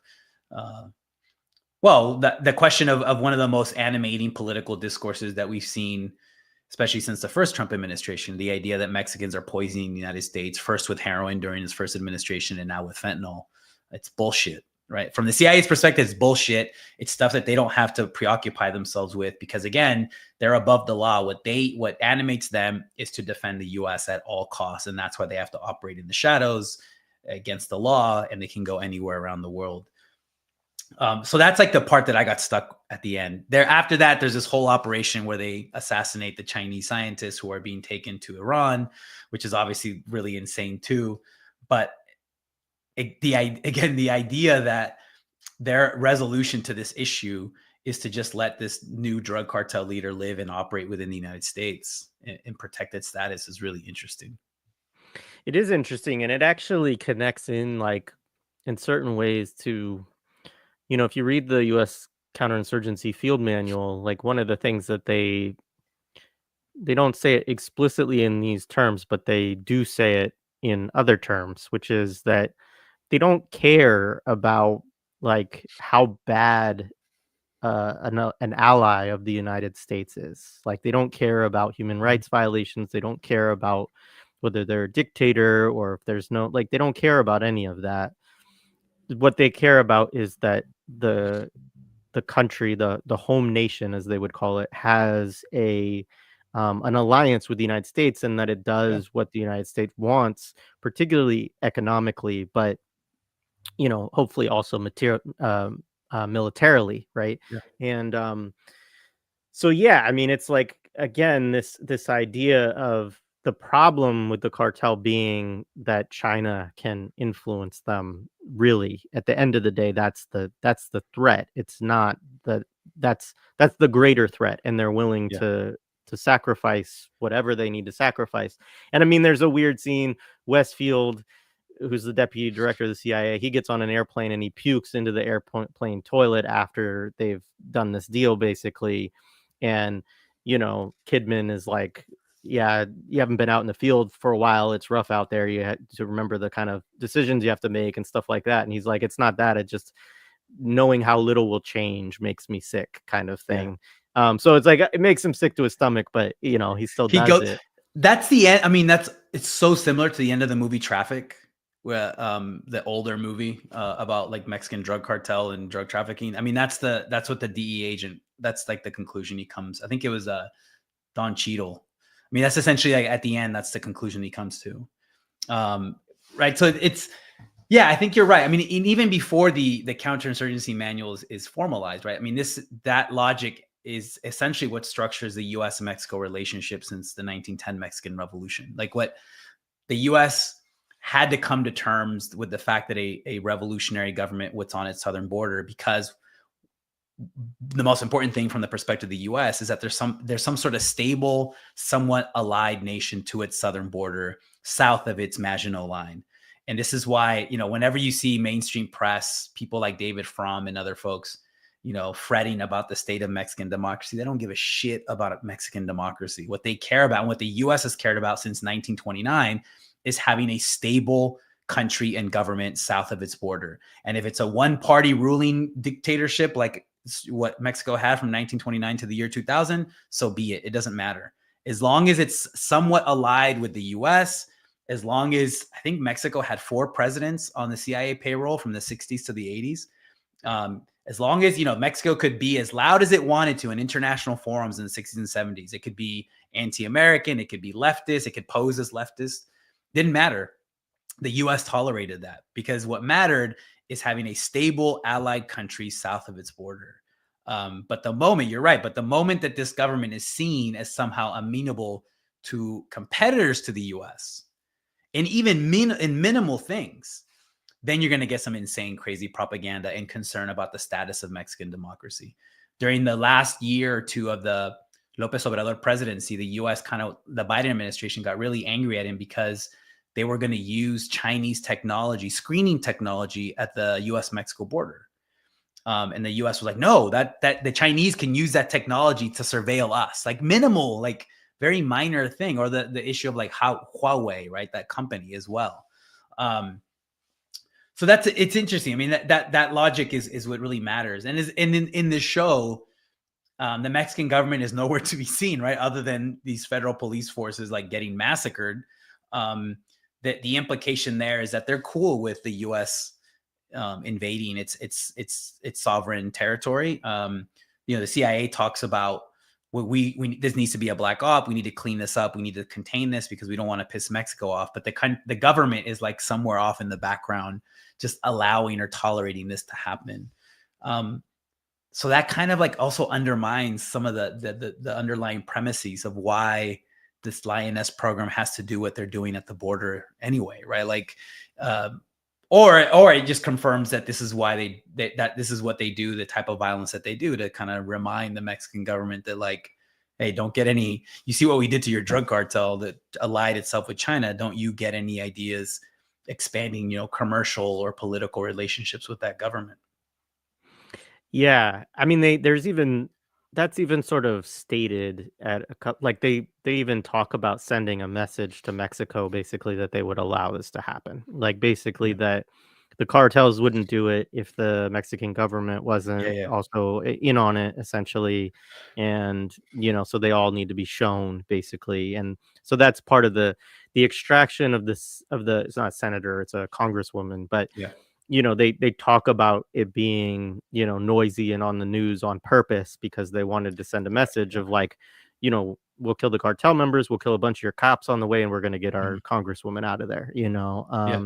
the question of one of the most animating political discourses that we've seen, especially since the first Trump administration, the idea that Mexicans are poisoning the United States, first with heroin during his first administration and now with fentanyl. It's bullshit. Right. From the CIA's perspective, it's bullshit. It's stuff that they don't have to preoccupy themselves with because, again, they're above the law. What animates them is to defend the U.S. at all costs. And that's why they have to operate in the shadows against the law, and they can go anywhere around the world. So that's like the part that I got stuck at the end. After that, there's this whole operation where they assassinate the Chinese scientists who are being taken to Iran, which is obviously really insane too. But the idea that their resolution to this issue is to just let this new drug cartel leader live and operate within the United States and protect its status is really interesting. It is interesting, and it actually connects in certain ways to, if you read the U.S. counterinsurgency field manual, like one of the things that they don't say it explicitly in these terms, but they do say it in other terms, which is that they don't care about like how bad an ally of the United States is. Like they don't care about human rights violations. They don't care about whether they're a dictator or if there's they don't care about any of that. What they care about is that the country, the home nation, as they would call it, has an alliance with the United States, and that it does what the United States wants, particularly economically, but hopefully also militarily, right? And so I mean, it's like, again, this idea of the problem with the cartel being that China can influence them. Really, at the end of the day, that's the threat. It's not that's the greater threat, and they're willing to sacrifice whatever they need to sacrifice. And I mean, there's a weird scene. Westfield, who's the deputy director of the CIA, he gets on an airplane and he pukes into the airplane toilet after they've done this deal, basically. And, Kidman is like, yeah, you haven't been out in the field for a while. It's rough out there. You have to remember the kind of decisions you have to make and stuff like that. And he's like, it's not that. It just knowing how little will change makes me sick, kind of thing. So it's like, it makes him sick to his stomach, but he still does it. That's the end. I mean, it's so similar to the end of the movie Traffic, where the older movie about like Mexican drug cartel and drug trafficking. I mean, that's what the DE agent. That's like the conclusion he comes. I think it was Don Cheadle. I mean, that's essentially like at the end. That's the conclusion he comes to. Right. So it's yeah. I think you're right. I mean, even before the counterinsurgency manual is formalized, right? I mean, that logic is essentially what structures the U.S. and Mexico relationship since the 1910 Mexican Revolution. Like what the U.S. had to come to terms with the fact that a revolutionary government was on its southern border, because the most important thing from the perspective of the U.S. is that there's some sort of stable, somewhat allied nation to its southern border, south of its Maginot Line. And this is why, whenever you see mainstream press, people like David Fromm and other folks, fretting about the state of Mexican democracy, they don't give a shit about Mexican democracy. What they care about, and what the U.S. has cared about since 1929, is having a stable country and government south of its border. And if it's a one-party ruling dictatorship like what Mexico had from 1929 to the year 2000, so be it. It doesn't matter. As long as it's somewhat allied with the U.S., as long as I think Mexico had 4 presidents on the CIA payroll from the 60s to the 80s, as long as Mexico could be as loud as it wanted to in international forums in the 60s and 70s, it could be anti-American, it could be leftist, it could pose as leftist, didn't matter. The U.S. tolerated that because what mattered is having a stable allied country south of its border. But the moment, you're right, but the moment that this government is seen as somehow amenable to competitors to the U.S., and even in minimal things, then you're going to get some insane, crazy propaganda and concern about the status of Mexican democracy. During the last year or two of the López Obrador presidency, the U.S. the Biden administration got really angry at him because they were going to use Chinese technology, screening technology at the U.S.-Mexico border. And the U.S. was like, no, that the Chinese can use that technology to surveil us, like minimal, like very minor thing, or the issue of like how Huawei, right, that company as well. So it's interesting. I mean, that logic is what really matters. And in this show, the Mexican government is nowhere to be seen, right, other than these federal police forces like getting massacred. That the implication there is that they're cool with the U.S. Invading its sovereign territory. The CIA talks about we this needs to be a black op. We need to clean this up. We need to contain this because we don't want to piss Mexico off. But the government is like somewhere off in the background, just allowing or tolerating this to happen. So that kind of like also undermines some of the underlying premises of why this Lioness program has to do what they're doing at the border anyway, right? Like, or it just confirms that this is why that this is what they do, the type of violence that they do, to kind of remind the Mexican government that like, hey, don't get any, you see what we did to your drug cartel that allied itself with China. Don't you get any ideas expanding, commercial or political relationships with that government? Yeah, I mean, that's even sort of stated at a couple. Like they even talk about sending a message to Mexico, basically that they would allow this to happen. Like basically Yeah. that the cartels wouldn't do it if the Mexican government Yeah. wasn't Yeah. also in on it, essentially. And so they all need to be shown, basically. And so that's part of the extraction of this of the. It's not a senator, it's a congresswoman, but Yeah. they talk about it being, noisy and on the news on purpose because they wanted to send a message of like, we'll kill the cartel members, we'll kill a bunch of your cops on the way, and we're going to get Mhm. our congresswoman out of there, Yeah.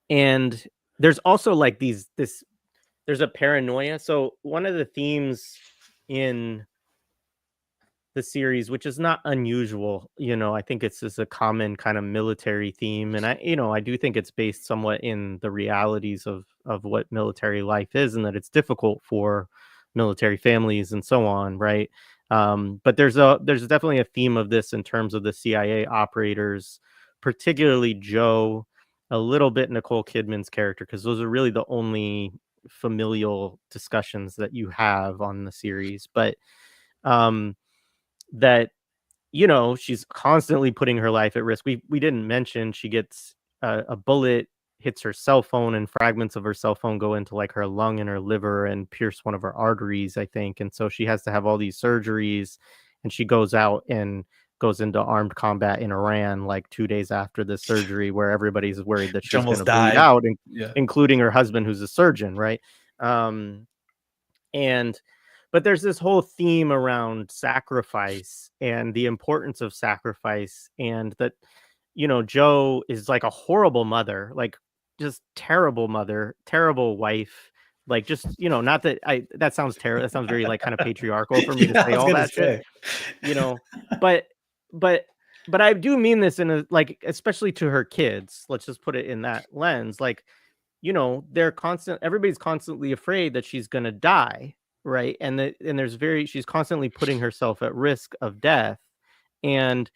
and there's also like there's a paranoia. So one of the themes in the series, which is not unusual. I think it's just a common kind of military theme. And I do think it's based somewhat in the realities of what military life is, and that it's difficult for military families and so on, right? But there's definitely a theme of this in terms of the CIA operators, particularly Joe, a little bit Nicole Kidman's character, because those are really the only familial discussions that you have on the series. But um that she's constantly putting her life at risk. We didn't mention she gets a bullet hits her cell phone, and fragments of her cell phone go into like her lung and her liver and pierce one of her arteries, I think. And so she has to have all these surgeries, and she goes out and goes into armed combat in Iran like 2 days after the surgery, where everybody's worried that She she's going to almost bleed died. out, Yeah. including her husband, who's a surgeon, right? Um, and but there's this whole theme around sacrifice and the importance of sacrifice, and that, Joe is like a horrible mother, like just terrible mother, terrible wife. Like, just, not that that sounds terrible. That sounds very like kind of patriarchal for me to Yeah, I say was all gonna that shit, say. you know, but, but, but I do mean this in a, like, especially to her kids. Let's just put it in that lens. Like, everybody's constantly afraid that she's going to die, right? And she's constantly putting herself at risk of death. And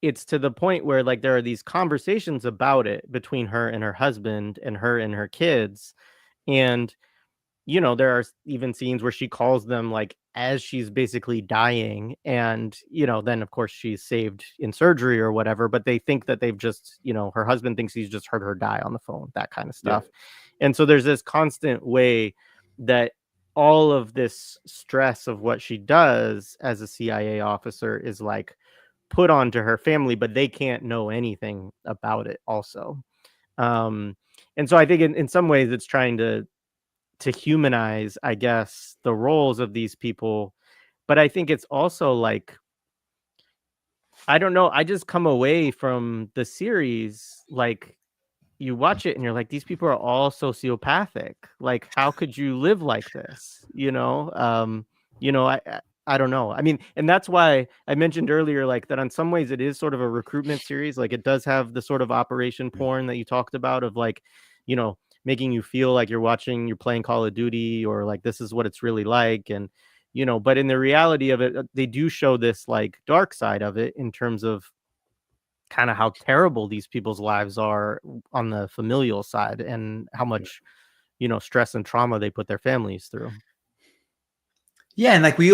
it's to the point where, like, there are these conversations about it between her and her husband and her and her kids. And there are even scenes where she calls them, like, as she's basically dying, and, then of course she's saved in surgery or whatever, but they think that they've just, her husband thinks he's just heard her die on the phone, that kind of Yeah. stuff. And so there's this constant way that all of this stress of what she does as a CIA officer is like put onto her family, but they can't know anything about it also. And so I think in some ways it's trying to humanize, I guess, the roles of these people. But I think it's also like, I don't know, I just come away from the series, like, you watch it and you're like, these people are all sociopathic. Like, how could you live like this? I don't know. I mean, and that's why I mentioned earlier, like, that on some ways it is sort of a recruitment series. Like, it does have the sort of operation porn that you talked about, of like, making you feel like you're playing Call of Duty, or like this is what it's really like. And, but in the reality of it, they do show this like dark side of it in terms of kind of how terrible these people's lives are on the familial side, and how much, stress and trauma they put their families through. Yeah, and like we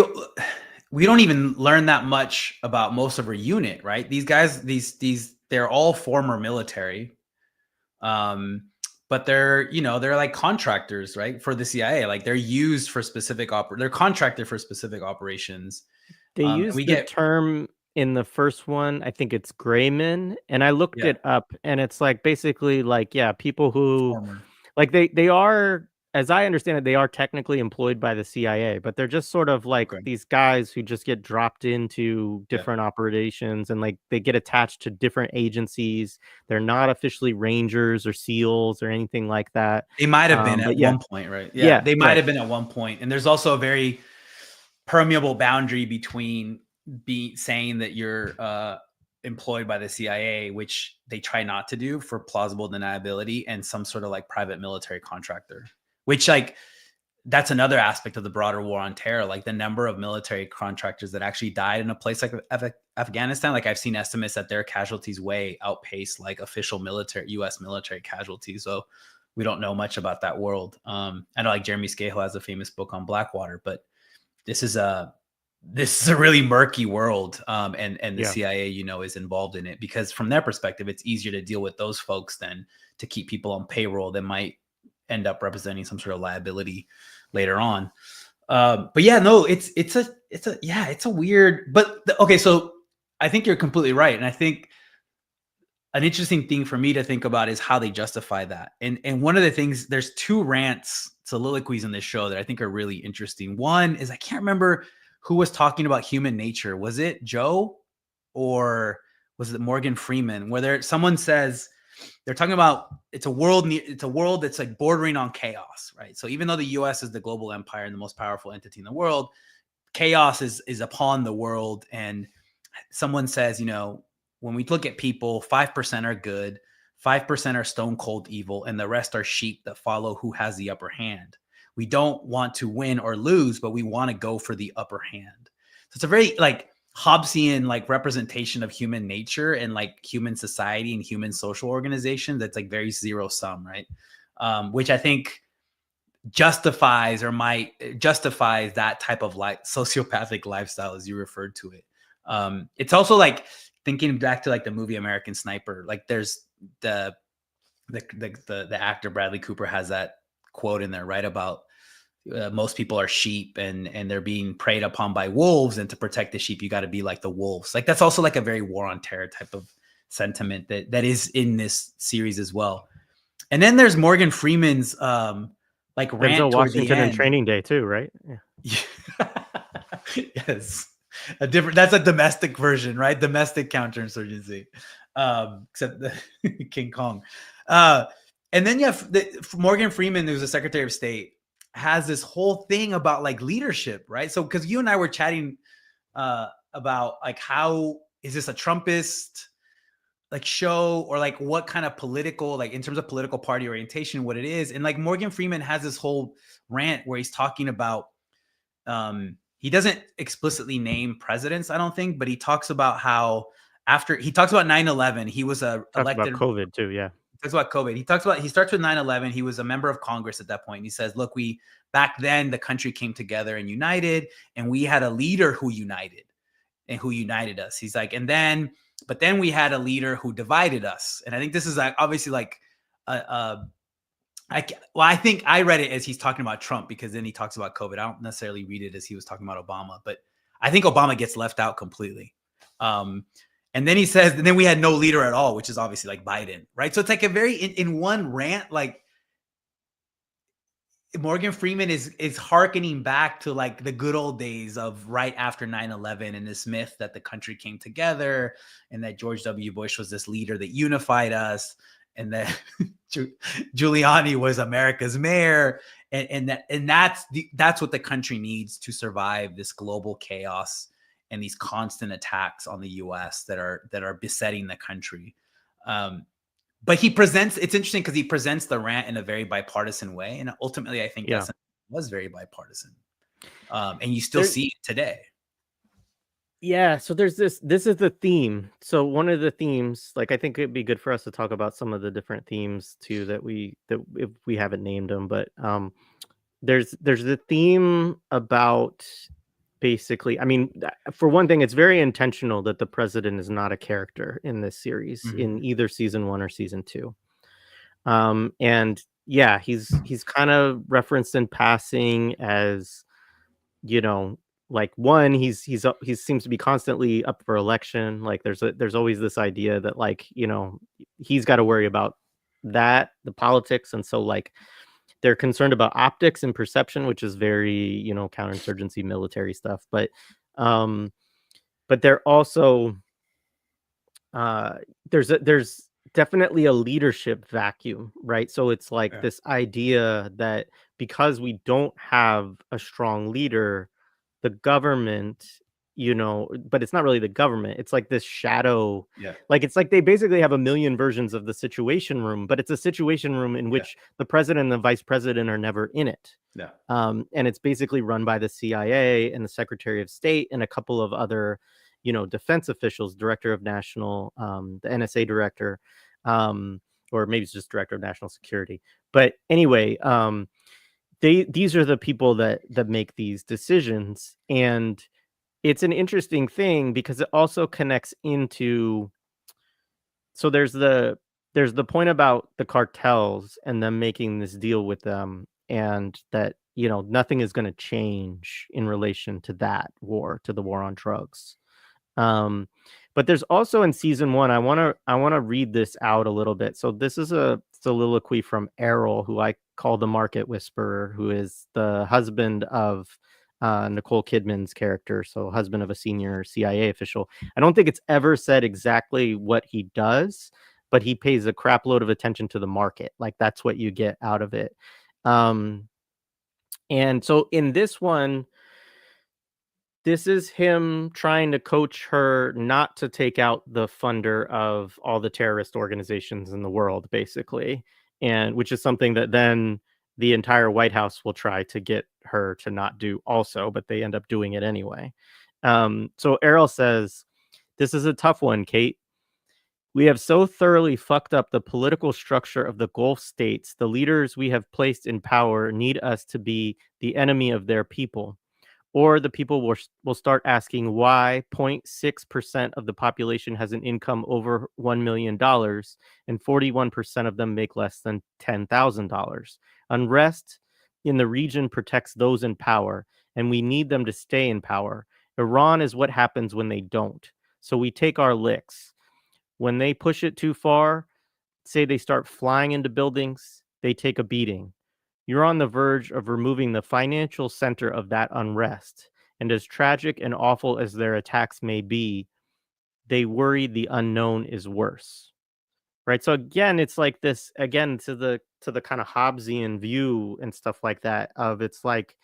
don't even learn that much about most of her unit, right? These guys, these they're all former military. Um, but they're like contractors, right? For the CIA. Like they're used for they're contracted for specific operations. They And use we the get term in the first one, I think it's graymen, and I looked yeah, it up, and it's like basically like, yeah, people who, former. like, they are, as I understand it, they are technically employed by the CIA, but they're just sort of like Okay. these guys who just get dropped into Yeah. different operations, and like they get attached to different agencies. They're not officially Rangers or SEALs or anything like that. They might have been But at yeah, one point, right? Yeah, yeah, they might right. have been at one point. And there's also a very permeable boundary between saying that you're employed by the CIA, which they try not to do for plausible deniability, and some sort of like private military contractor, which like that's another aspect of the broader war on terror. Like the number of military contractors that actually died in a place like Afghanistan. Like I've seen estimates that their casualties way outpace like official U.S. military casualties. So we don't know much about that world. I know like Jeremy Scahill has a famous book on Blackwater, but this is a really murky world, and the Yeah. CIA, is involved in it, because from their perspective, it's easier to deal with those folks than to keep people on payroll that might end up representing some sort of liability later on. But yeah, no, it's a weird. But okay, so I think you're completely right, and I think an interesting thing for me to think about is how they justify that. And one of the things, there's two soliloquies in this show that I think are really interesting. One is, I can't remember who was talking about human nature. Was it Joe or was it Morgan Freeman? Where someone says they're talking about it's a world that's like bordering on chaos, right? So even though the US is the global empire and the most powerful entity in the world, chaos is upon the world. And someone says, when we look at people, 5% are good, 5% are stone cold evil, and the rest are sheep that follow who has the upper hand. We don't want to win or lose, but we want to go for the upper hand. So it's a very like Hobbesian like representation of human nature and like human society and human social organization that's like very zero sum, right? Which I think justifies that type of like sociopathic lifestyle, as you referred to it. It's also like thinking back to like the movie American Sniper. Like there's the actor Bradley Cooper has that quote in there, right, about most people are sheep and they're being preyed upon by wolves, and to protect the sheep you got to be like the wolves. Like that's also like a very war on terror type of sentiment that is in this series as well. And then there's Morgan Freeman's like Denzel rant toward the Washington and end. Training Day too, right? Yeah. Yes, a different, that's a domestic version, right? Domestic counterinsurgency, except the King Kong. And then you have Morgan Freeman, who's the Secretary of State, has this whole thing about like leadership, right? So because you and I were chatting about like, how is this a Trumpist like show, or like what kind of political, like in terms of political party orientation, what it is. And like Morgan Freeman has this whole rant where he's talking about he doesn't explicitly name presidents, I don't think, but he talks about how after he talks about 9/11, he was Talks elected. about COVID too, yeah. He talks about COVID. He starts with 9/11. He was a member of Congress at that point. He says, look, we back then the country came together and united, and we had a leader who united us. He's like, but then we had a leader who divided us. And I think this is like obviously like I think I read it as he's talking about Trump, because then he talks about COVID. I don't necessarily read it as he was talking about Obama, but I think Obama gets left out completely. And then he says, and then we had no leader at all, which is obviously like Biden, right? So it's like a very in one rant, like Morgan Freeman is hearkening back to like the good old days of right after 9/11 and this myth that the country came together and that George W. Bush was this leader that unified us, and that Giuliani was America's mayor, and that's what the country needs to survive this global chaos and these constant attacks on the U.S. that are besetting the country. But it's interesting because he presents the rant in a very bipartisan way, and ultimately I think Yeah. that was very bipartisan, and you still see it today. Yeah, so this is the theme. So one of the themes, like I think it'd be good for us to talk about some of the different themes too that if we haven't named them, but there's the theme about basically, I mean, for one thing, it's very intentional that the president is not a character in this series in either season 1 or season 2. And yeah, he's kind of referenced in passing as, you know, like one, he seems to be constantly up for election. Like there's always this idea that like, you know, he's got to worry about that, the politics. And so like they're concerned about optics and perception, which is very, you know, counterinsurgency military stuff. But they're also there's definitely a leadership vacuum, right? So it's like this idea that because we don't have a strong leader, the government, you know, but it's not really the government. It's like this shadow. Yeah. Like it's like they basically have a million versions of the Situation Room, but it's a Situation Room in which the president and the vice president are never in it. Yeah. And it's basically run by the CIA and the Secretary of State and a couple of other, you know, defense officials, director of national, the NSA director, or maybe it's just director of national security. But anyway, these are the people that make these decisions, and it's an interesting thing because it also connects into. So there's the point about the cartels and them making this deal with them, and that, you know, nothing is going to change in relation to that war, to the war on drugs. But there's also in season 1, I want to read this out a little bit. So this is a soliloquy from Errol, who I call the Market Whisperer, who is the husband of Nicole Kidman's character, so husband of a senior CIA official. I don't think it's ever said exactly what he does, but he pays a crap load of attention to the market. Like that's what you get out of it. And so in this one, this is him trying to coach her not to take out the funder of all the terrorist organizations in the world, basically. And which is something that then the entire White House will try to get her to not do also, but they end up doing it anyway. So Errol says, "This is a tough one, Kate. We have so thoroughly fucked up the political structure of the Gulf states. The leaders we have placed in power need us to be the enemy of their people. Or the people will start asking why 0.6% of the population has an income over $1 million and 41% of them make less than $10,000. Unrest in the region protects those in power, and we need them to stay in power. Iran is what happens when they don't. So we take our licks. When they push it too far, say they start flying into buildings, they take a beating. You're on the verge of removing the financial center of that unrest. And as tragic and awful as their attacks may be, they worry the unknown is worse. Right. So again, it's like this again to the kind of Hobbesian view and stuff like that of it's like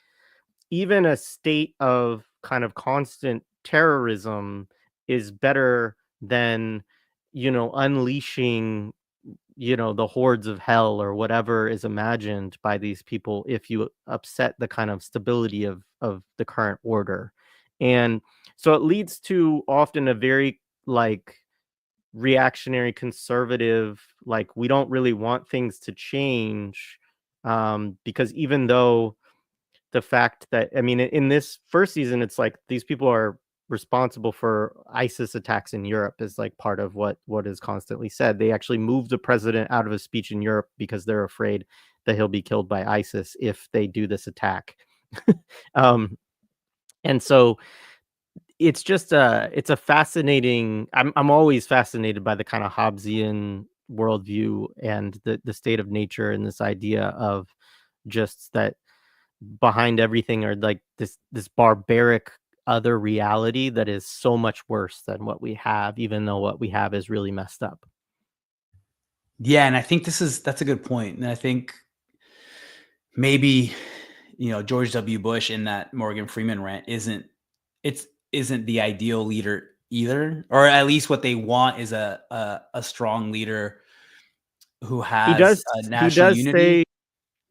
even a state of kind of constant terrorism is better than, unleashing, the hordes of hell or whatever is imagined by these people if you upset the kind of stability of the current order. And so it leads to often a very like reactionary conservative, like we don't really want things to change, because even though the fact that I mean, in this first season, it's like these people are responsible for ISIS attacks in Europe is like part of what is constantly said. They actually moved the president out of a speech in Europe because they're afraid that he'll be killed by ISIS if they do this attack. um, and so it's a fascinating. I'm always fascinated by the kind of Hobbesian worldview and the state of nature and this idea of just that behind everything are like this barbaric other reality that is so much worse than what we have, even though what we have is really messed up. Yeah, and I think that's a good point. And I think maybe George W. Bush in that Morgan Freeman rant isn't the ideal leader either, or at least what they want is a strong leader who He has does he national does unity. say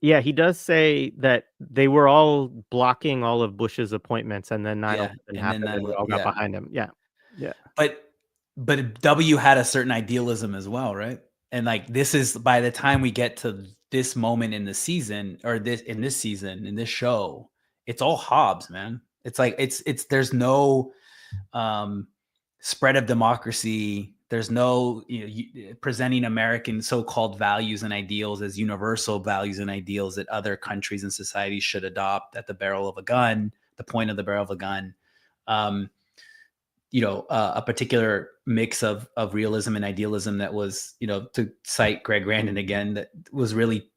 Yeah, he does say that they were all blocking all of Bush's appointments and then nine Yeah, 11 and then happened and we all got yeah, behind him. Yeah. Yeah. but W had a certain idealism as well, right? And like this is by the time we get to this moment in the season, or this season in this show, it's all Hobbes, man. It's like it's there's no um, spread of democracy. There's no presenting American so-called values and ideals as universal values and ideals that other countries and societies should adopt at the barrel of a gun, the point of the barrel of a gun. Um, a particular mix of realism and idealism that was, to cite Greg Grandin again, that was really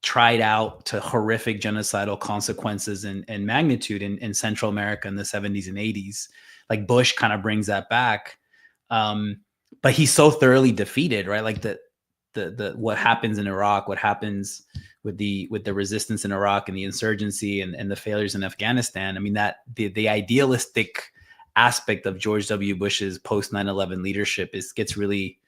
tried out to horrific genocidal consequences and magnitude in Central America in the 70s and 80s. Like Bush kind of brings that back. But he's so thoroughly defeated, right? Like the what happens in Iraq, what happens with the resistance in Iraq and the insurgency and the failures in Afghanistan. I mean, that the idealistic aspect of George W. Bush's post 9/11 leadership gets really,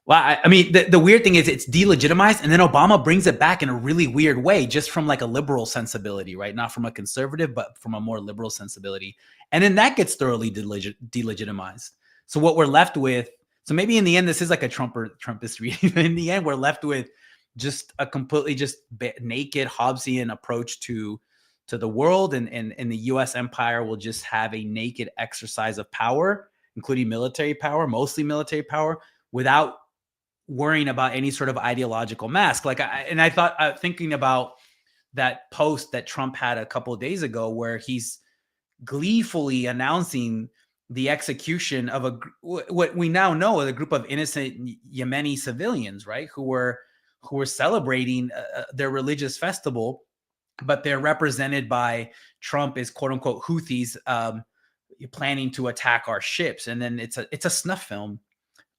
well, I mean, the weird thing is it's delegitimized, and then Obama brings it back in a really weird way, just from like a liberal sensibility, right? Not from a conservative, but from a more liberal sensibility. And then that gets thoroughly delegitimized. So what we're left with, so maybe in the end, this is like a Trumpist reading. In the end, we're left with just a completely just naked Hobbesian approach to the world, and the U.S. empire will just have a naked exercise of power, including military power, mostly military power, without worrying about any sort of ideological mask. Like, I thought, thinking about that post that Trump had a couple of days ago, where he's gleefully announcing the execution of what we now know as a group of innocent Yemeni civilians, right? Who were celebrating their religious festival, but they're represented by Trump as quote unquote Houthis planning to attack our ships. And then it's a snuff film.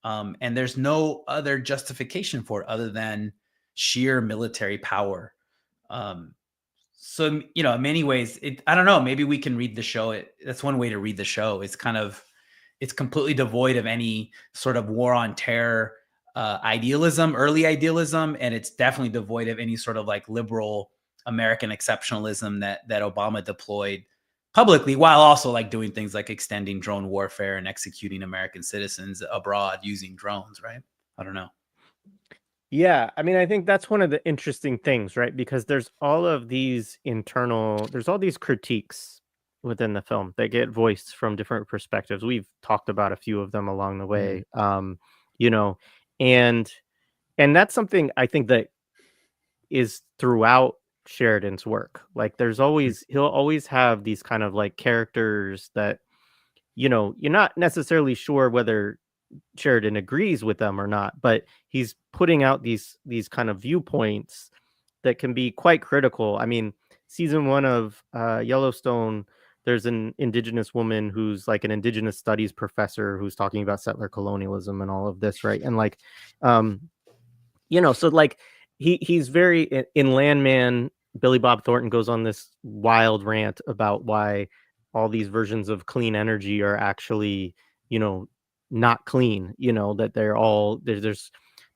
And there's no other justification for it other than sheer military power. So, in many ways, I don't know, maybe we can read the show. That's one way to read the show. It's completely devoid of any sort of war on terror idealism, early idealism, and it's definitely devoid of any sort of like liberal American exceptionalism that Obama deployed publicly, while also like doing things like extending drone warfare and executing American citizens abroad using drones, right? I don't know. Yeah, I mean, I think that's one of the interesting things, right? Because there's all these critiques within the film that get voiced from different perspectives. We've talked about a few of them along the Mhm. way. You know, and and that's something I think that is throughout. Sheridan's work. Like he'll always have these kind of like characters that, you're not necessarily sure whether Sheridan agrees with them or not, but he's putting out these kind of viewpoints that can be quite critical. I mean, season 1 of Yellowstone, there's an indigenous woman who's like an indigenous studies professor who's talking about settler colonialism and all of this, right? And like, um, so like he's very in Landman. Billy Bob Thornton goes on this wild rant about why all these versions of clean energy are actually, not clean. That they're all there's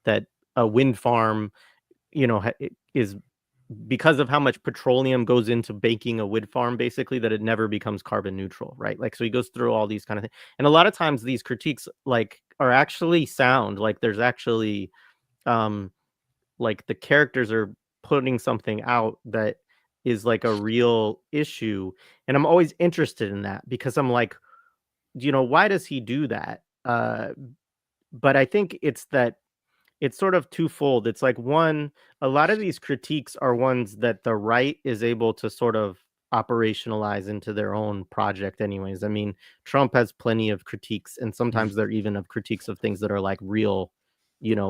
that a wind farm, is because of how much petroleum goes into baking a wood farm, basically, that it never becomes carbon neutral, right? Like, so he goes through all these kind of things, and a lot of times these critiques like are actually sound. Like, there's actually um like the characters are putting something out that is like a real issue, and I'm always interested in that because I'm like, why does he do that? But I think it's sort of twofold. It's like, one, a lot of these critiques are ones that the right is able to sort of operationalize into their own project anyways. I mean, Trump has plenty of critiques, and sometimes they're even of critiques of things that are like real,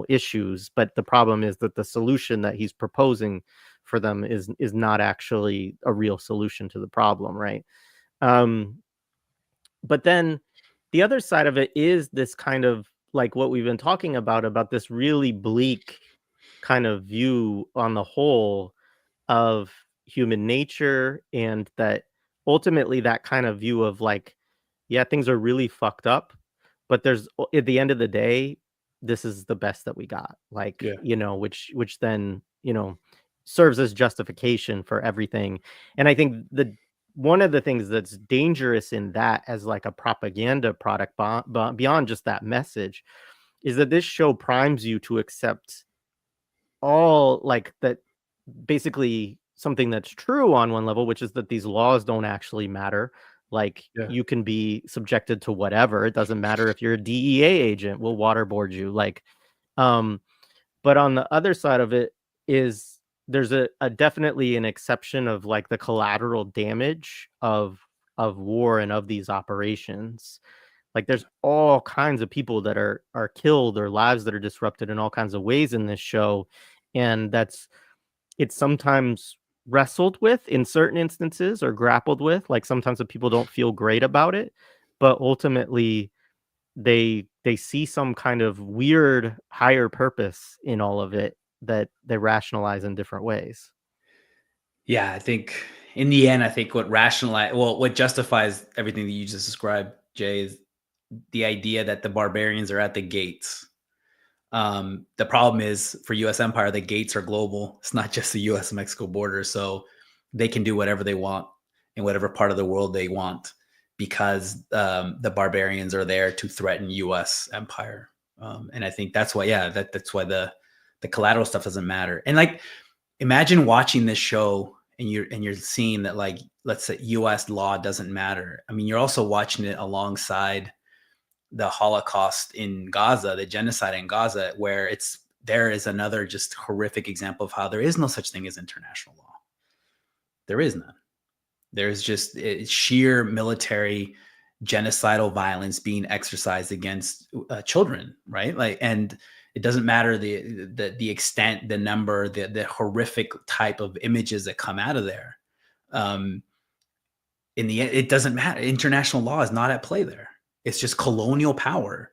issues. But the problem is that the solution that he's proposing for them is not actually a real solution to the problem, right? Um, but then the other side of it is this kind of like what we've been talking about this really bleak kind of view on the whole of human nature, and that ultimately that kind of view of like, yeah, things are really fucked up, but at the end of the day, this is the best that we got. Like, Yeah. which then, serves as justification for everything. And I think one of the things that's dangerous in that as like a propaganda product beyond just that message is that this show primes you to accept all like that, basically something that's true on one level, which is that these laws don't actually matter. Like, Yeah. you can be subjected to whatever. It doesn't matter if you're a DEA agent, we'll waterboard you. Like, um, but on the other side of it is there's a definitely an exception of like the collateral damage of war and of these operations. Like, there's all kinds of people that are killed, or lives that are disrupted in all kinds of ways in this show, and it's sometimes wrestled with in certain instances, or grappled with. Like, sometimes the people don't feel great about it, but ultimately they see some kind of weird higher purpose in all of it that they rationalize in different ways. Yeah, I think in the end, I think what justifies everything that you just described, Jay, is the idea that the barbarians are at the gates. The problem is for U.S. empire, the gates are global. It's not just the U.S. Mexico border, so they can do whatever they want in whatever part of the world they want because the barbarians are there to threaten U.S. empire. And I think that's why, yeah, that's why the collateral stuff doesn't matter. And like, imagine watching this show and you're seeing that, like, let's say U.S. law doesn't matter. I mean, you're also watching it alongside the Holocaust in Gaza, the genocide in Gaza, where there is another just horrific example of how there is no such thing as international law. There is none. There's just sheer military genocidal violence being exercised against children, right? Like, and it doesn't matter the extent, the number, the horrific type of images that come out of there. In the end, it doesn't matter. International law is not at play there. It's just colonial power.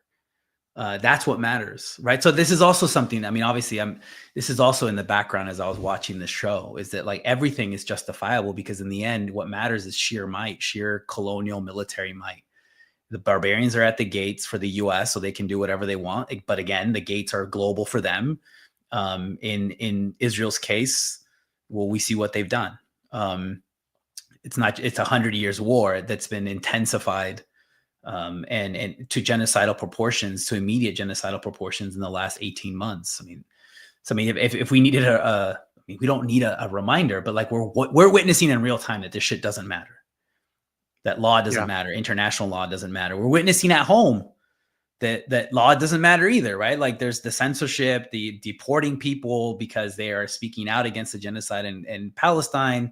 That's what matters, right? So this is also something. I mean, obviously, this is also in the background as I was watching the show. Is that like everything is justifiable because in the end, what matters is sheer might, sheer colonial military might. The barbarians are at the gates for the U.S., so they can do whatever they want. But again, the gates are global for them. In Israel's case, well, we see what they've done. It's 100 years war that's been intensified. And to genocidal proportions, to immediate genocidal proportions in the last 18 months. I mean, if we needed I mean, we don't need a reminder, but like we're witnessing in real time that this shit doesn't matter. That law doesn't Yeah. matter. International law doesn't matter. We're witnessing at home that law doesn't matter either, right? Like there's the censorship, the deporting people because they are speaking out against the genocide in Palestine.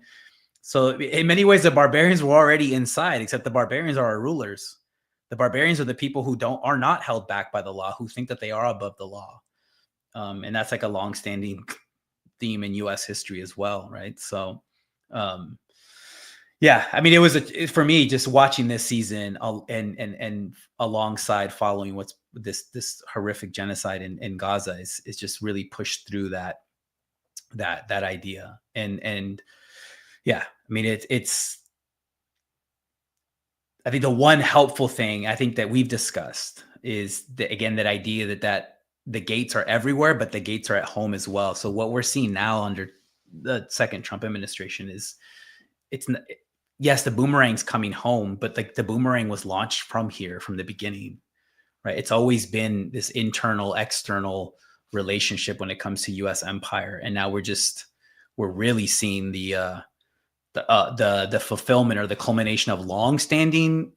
So in many ways, the barbarians were already inside, except the barbarians are our rulers. The barbarians are the people who are not held back by the law, who think that they are above the law. And that's like a longstanding theme in U.S. history as well, right? So, yeah, I mean, for me just watching this season and alongside following what's this horrific genocide in Gaza is just really pushed through that idea and yeah, I mean it's I think the one helpful thing I think that we've discussed is again that idea that the gates are everywhere, but the gates are at home as well. So what we're seeing now under the second Trump administration is yes, the boomerang's coming home, but like the boomerang was launched from here from the beginning, right? It's always been this internal, external relationship when it comes to U.S. empire, and now we're really seeing the fulfillment or the culmination of long-standing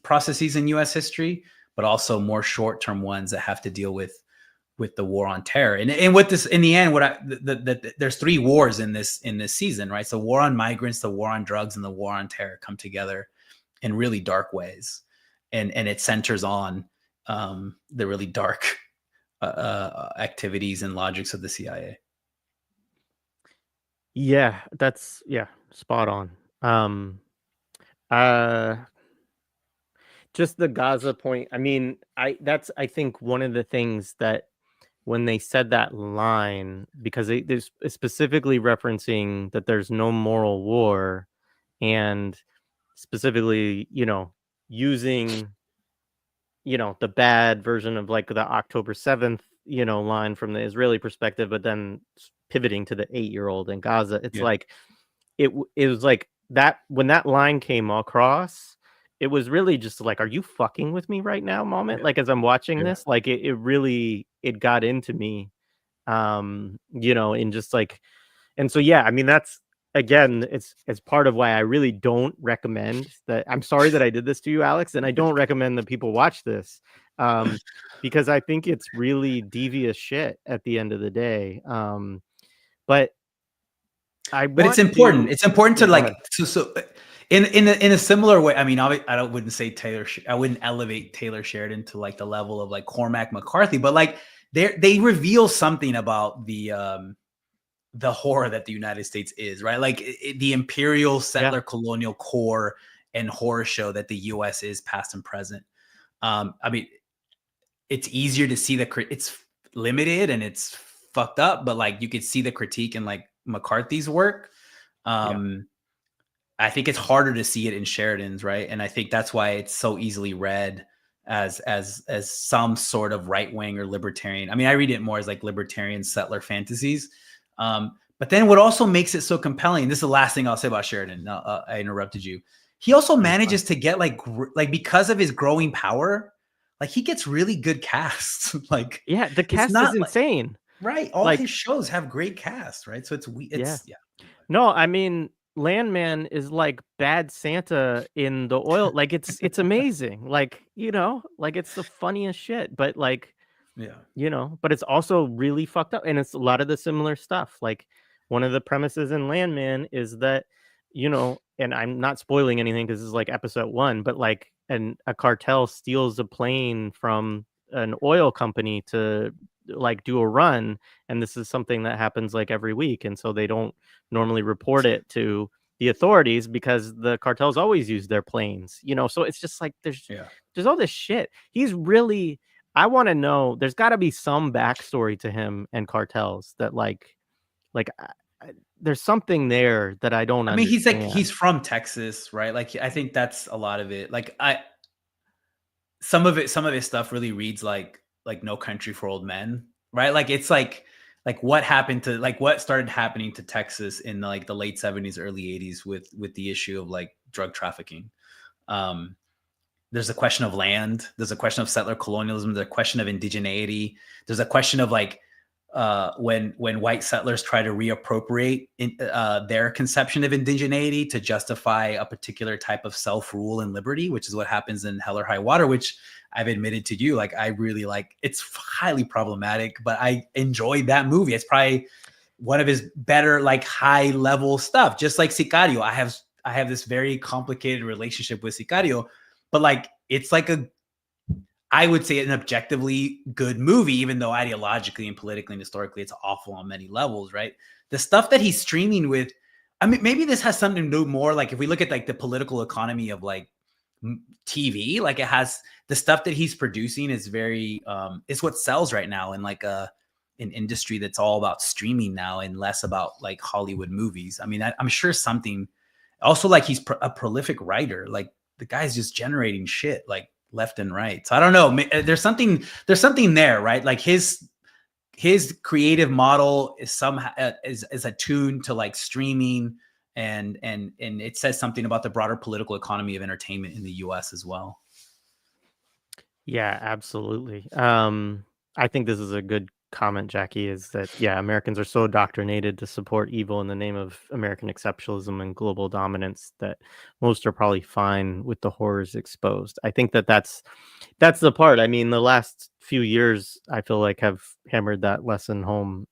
processes in U.S. history, but also more short-term ones that have to deal with the war on terror. And with this, in the end, there's three wars in this season, right? So war on migrants, the war on drugs, and the war on terror come together in really dark ways, and it centers on the really dark activities and logics of the CIA. Yeah, that's spot on. Just the Gaza point. I mean, I think one of the things that when they said that line, because they're specifically referencing that there's no moral war, and specifically, using, the bad version of like the October 7th, line from the Israeli perspective, but then pivoting to the 8-year-old in Gaza. It's like, it was like that when that line came across, it was really just like, are you fucking with me right now moment? Like, as I'm watching this, like it really, it got into me, in just like, and so, yeah, I mean, that's, again, it's part of why I really don't recommend that. I'm sorry that I did this to you, Alex, and I don't recommend that people watch this, because I think it's really devious shit at the end of the day. But it's important. It's important to like so in a similar way. I mean, I wouldn't say I wouldn't elevate Taylor Sheridan to like the level of like Cormac McCarthy, but like they reveal something about the horror that the United States is, right? Like the imperial settler colonial core and horror show that the U.S. is past and present. I mean, it's easier to see it's limited and it's fucked up, but like you could see the critique in like McCarthy's work. I think it's harder to see it in Sheridan's, right? And I think that's why it's so easily read as some sort of right wing or libertarian. I mean, I read it more as like libertarian settler fantasies. But then what also makes it so compelling, this is the last thing I'll say about Sheridan. I interrupted you. He also manages to get like because of his growing power, like he gets really good casts. Like, yeah, the cast is insane, right? All his shows have great casts, right? So it's no, I mean, Landman is like Bad Santa in the oil. Like it's amazing. Like, like it's the funniest shit, but like, but it's also really fucked up. And it's a lot of the similar stuff. Like one of the premises in Landman is that, and I'm not spoiling anything because this is like episode 1, but like a cartel steals a plane from an oil company to like do a run, and this is something that happens like every week, and so they don't normally report it to the authorities because the cartels always use their planes, so it's just like there's all this shit. He's really, I want to know, there's got to be some backstory to him and cartels that like there's something there that I don't understand. He's from Texas, right? Like I think that's a lot of it. Like some of his stuff really reads like No Country for Old Men, right? Like it's like what started happening to Texas in like the late 70s, early 80s with the issue of like drug trafficking. There's a question of land. There's a question of settler colonialism. There's a question of indigeneity. There's a question of like when white settlers try to reappropriate their conception of indigeneity to justify a particular type of self-rule and liberty, which is what happens in Hell or High Water, which I've admitted to you, like I really like. It's highly problematic, but I enjoyed that movie. It's probably one of his better, like high level stuff. Just like Sicario, I have this very complicated relationship with Sicario, but like it's like I would say an objectively good movie, even though ideologically and politically and historically it's awful on many levels, right? The stuff that he's streaming with, I mean, maybe this has something to do more like if we look at like the political economy of like TV, like it has the stuff that he's producing is very, it's what sells right now in like an industry that's all about streaming now and less about like Hollywood movies. I mean, I'm sure something also like he's a prolific writer, like the guy's just generating shit like left and right. So I don't know. There's something there, right? Like his creative model is somehow is attuned to like streaming, and it says something about the broader political economy of entertainment in the U.S. as well. Yeah, absolutely. I think this is a good comment, Jackie, is that, yeah, Americans are so indoctrinated to support evil in the name of American exceptionalism and global dominance that most are probably fine with the horrors exposed. I think that that's the part. I mean, the last few years, I feel like have hammered that lesson home,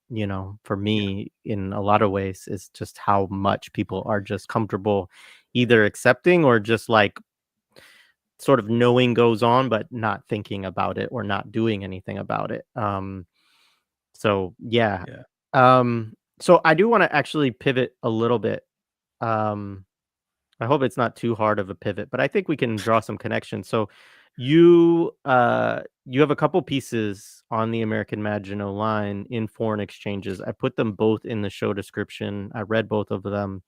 for Yeah. me in a lot of ways, is just how much people are just comfortable either accepting or just like sort of knowing goes on, but not thinking about it or not doing anything about it. So yeah. Yeah. So I do want to actually pivot a little bit. Um, I hope it's not too hard of a pivot, but I think we can draw some connections. So you have a couple pieces on the American Maginot Line in foreign exchanges. I put them both in the show description. I read both of them.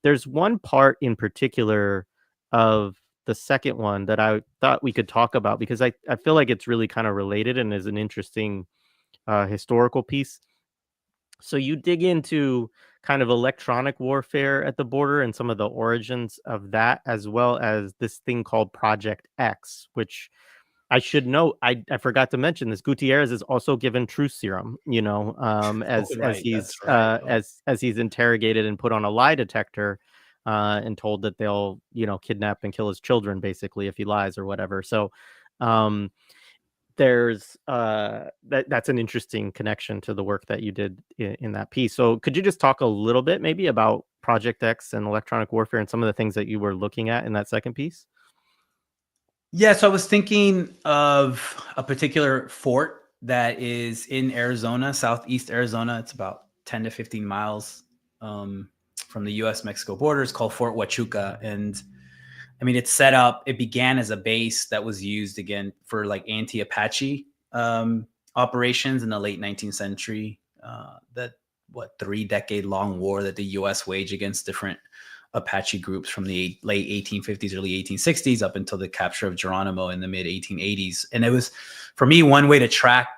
There's one part in particular of the second one that I thought we could talk about because I feel like it's really kind of related and is an interesting historical piece. So you dig into kind of electronic warfare at the border and some of the origins of that, as well as this thing called Project X, which I should note, I forgot to mention this. Gutierrez is also given truth serum, Oh, as right. he's That's right. Oh. as he's interrogated and put on a lie detector, and told that they'll kidnap and kill his children basically if he lies or whatever. So, um, there's that's an interesting connection to the work that you did in that piece. So, could you just talk a little bit maybe about Project X and electronic warfare and some of the things that you were looking at in that second piece? Yeah, so I was thinking of a particular fort that is in Arizona, southeast Arizona. It's about 10 to 15 miles from the US-Mexico border. It's called Fort Huachuca. And I mean, it's set up, it began as a base that was used again for like anti-Apache operations in the late 19th century. That 3-decade long war that the US waged against different Apache groups from the late 1850s, early 1860s, up until the capture of Geronimo in the mid 1880s. And it was, for me, one way to track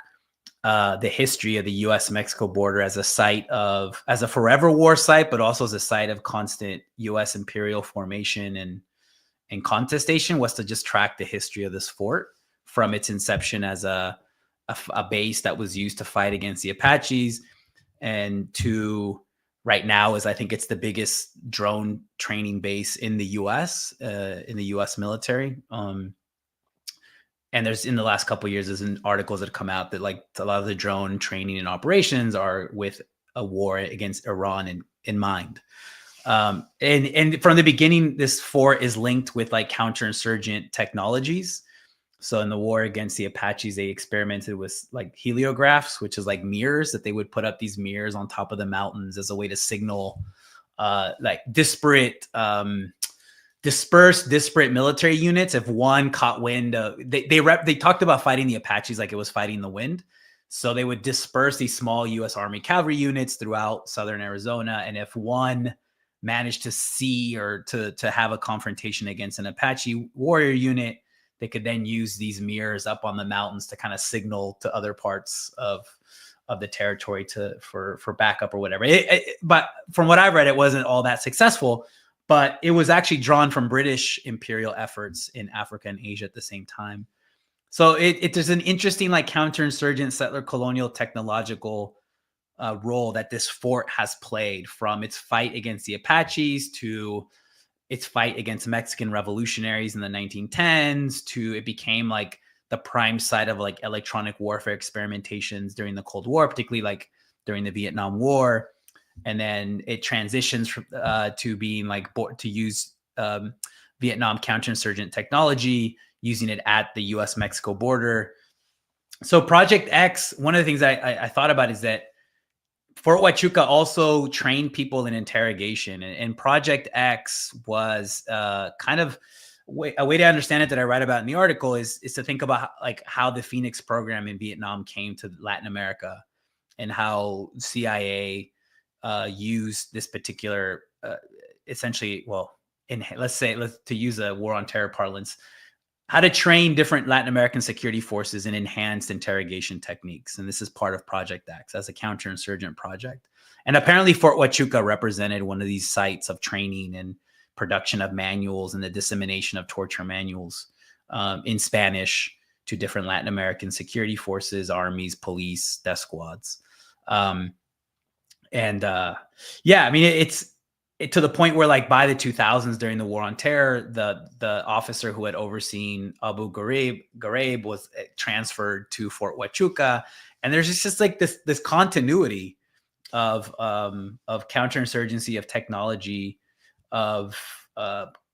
the history of the U.S.-Mexico border as a forever war site, but also as a site of constant U.S. imperial formation and contestation, was to just track the history of this fort from its inception as a base that was used to fight against the Apaches, and to right now is I think it's the biggest drone training base in the U.S. In the U.S. military. And there's in the last couple of years, there's articles that have come out that like a lot of the drone training and operations are with a war against Iran in mind. And from the beginning, this fort is linked with like counterinsurgent technologies. So in the war against the Apaches, they experimented with like heliographs, which is like mirrors that they would put up these mirrors on top of the mountains as a way to signal like disparate military units. If one caught wind, they talked about fighting the Apaches like it was fighting the wind. So they would disperse these small U.S. Army cavalry units throughout southern Arizona, and if one managed to see or to have a confrontation against an Apache warrior unit, they could then use these mirrors up on the mountains to kind of signal to other parts of the territory for backup or whatever. But from what I've read, it wasn't all that successful. But it was actually drawn from British imperial efforts in Africa and Asia at the same time. So there's an interesting like counterinsurgent settler colonial technological role that this fort has played, from its fight against the Apaches to its fight against Mexican revolutionaries in the 1910s, to it became like the prime site of like electronic warfare experimentations during the Cold War, particularly like during the Vietnam War. And then it transitions to being like to use Vietnam counterinsurgent technology, using it at the U.S.-Mexico border. So Project X, one of the things I thought about is that Fort Huachuca also trained people in interrogation, and Project X was kind of a way to understand it that I write about in the article is to think about how the Phoenix program in Vietnam came to Latin America, and how CIA used this particular essentially, well, let's to use a war on terror parlance, how to train different Latin American security forces in enhanced interrogation techniques. And this is part of Project X as a counterinsurgent project. And apparently Fort Huachuca represented one of these sites of training and production of manuals and the dissemination of torture manuals in Spanish to different Latin American security forces, armies, police, death squads. Yeah, I mean, it's to the point where, like, by the 2000s, during the war on terror, the officer who had overseen Abu Ghraib was transferred to Fort Huachuca, and there's just like this continuity of counterinsurgency, of technology, of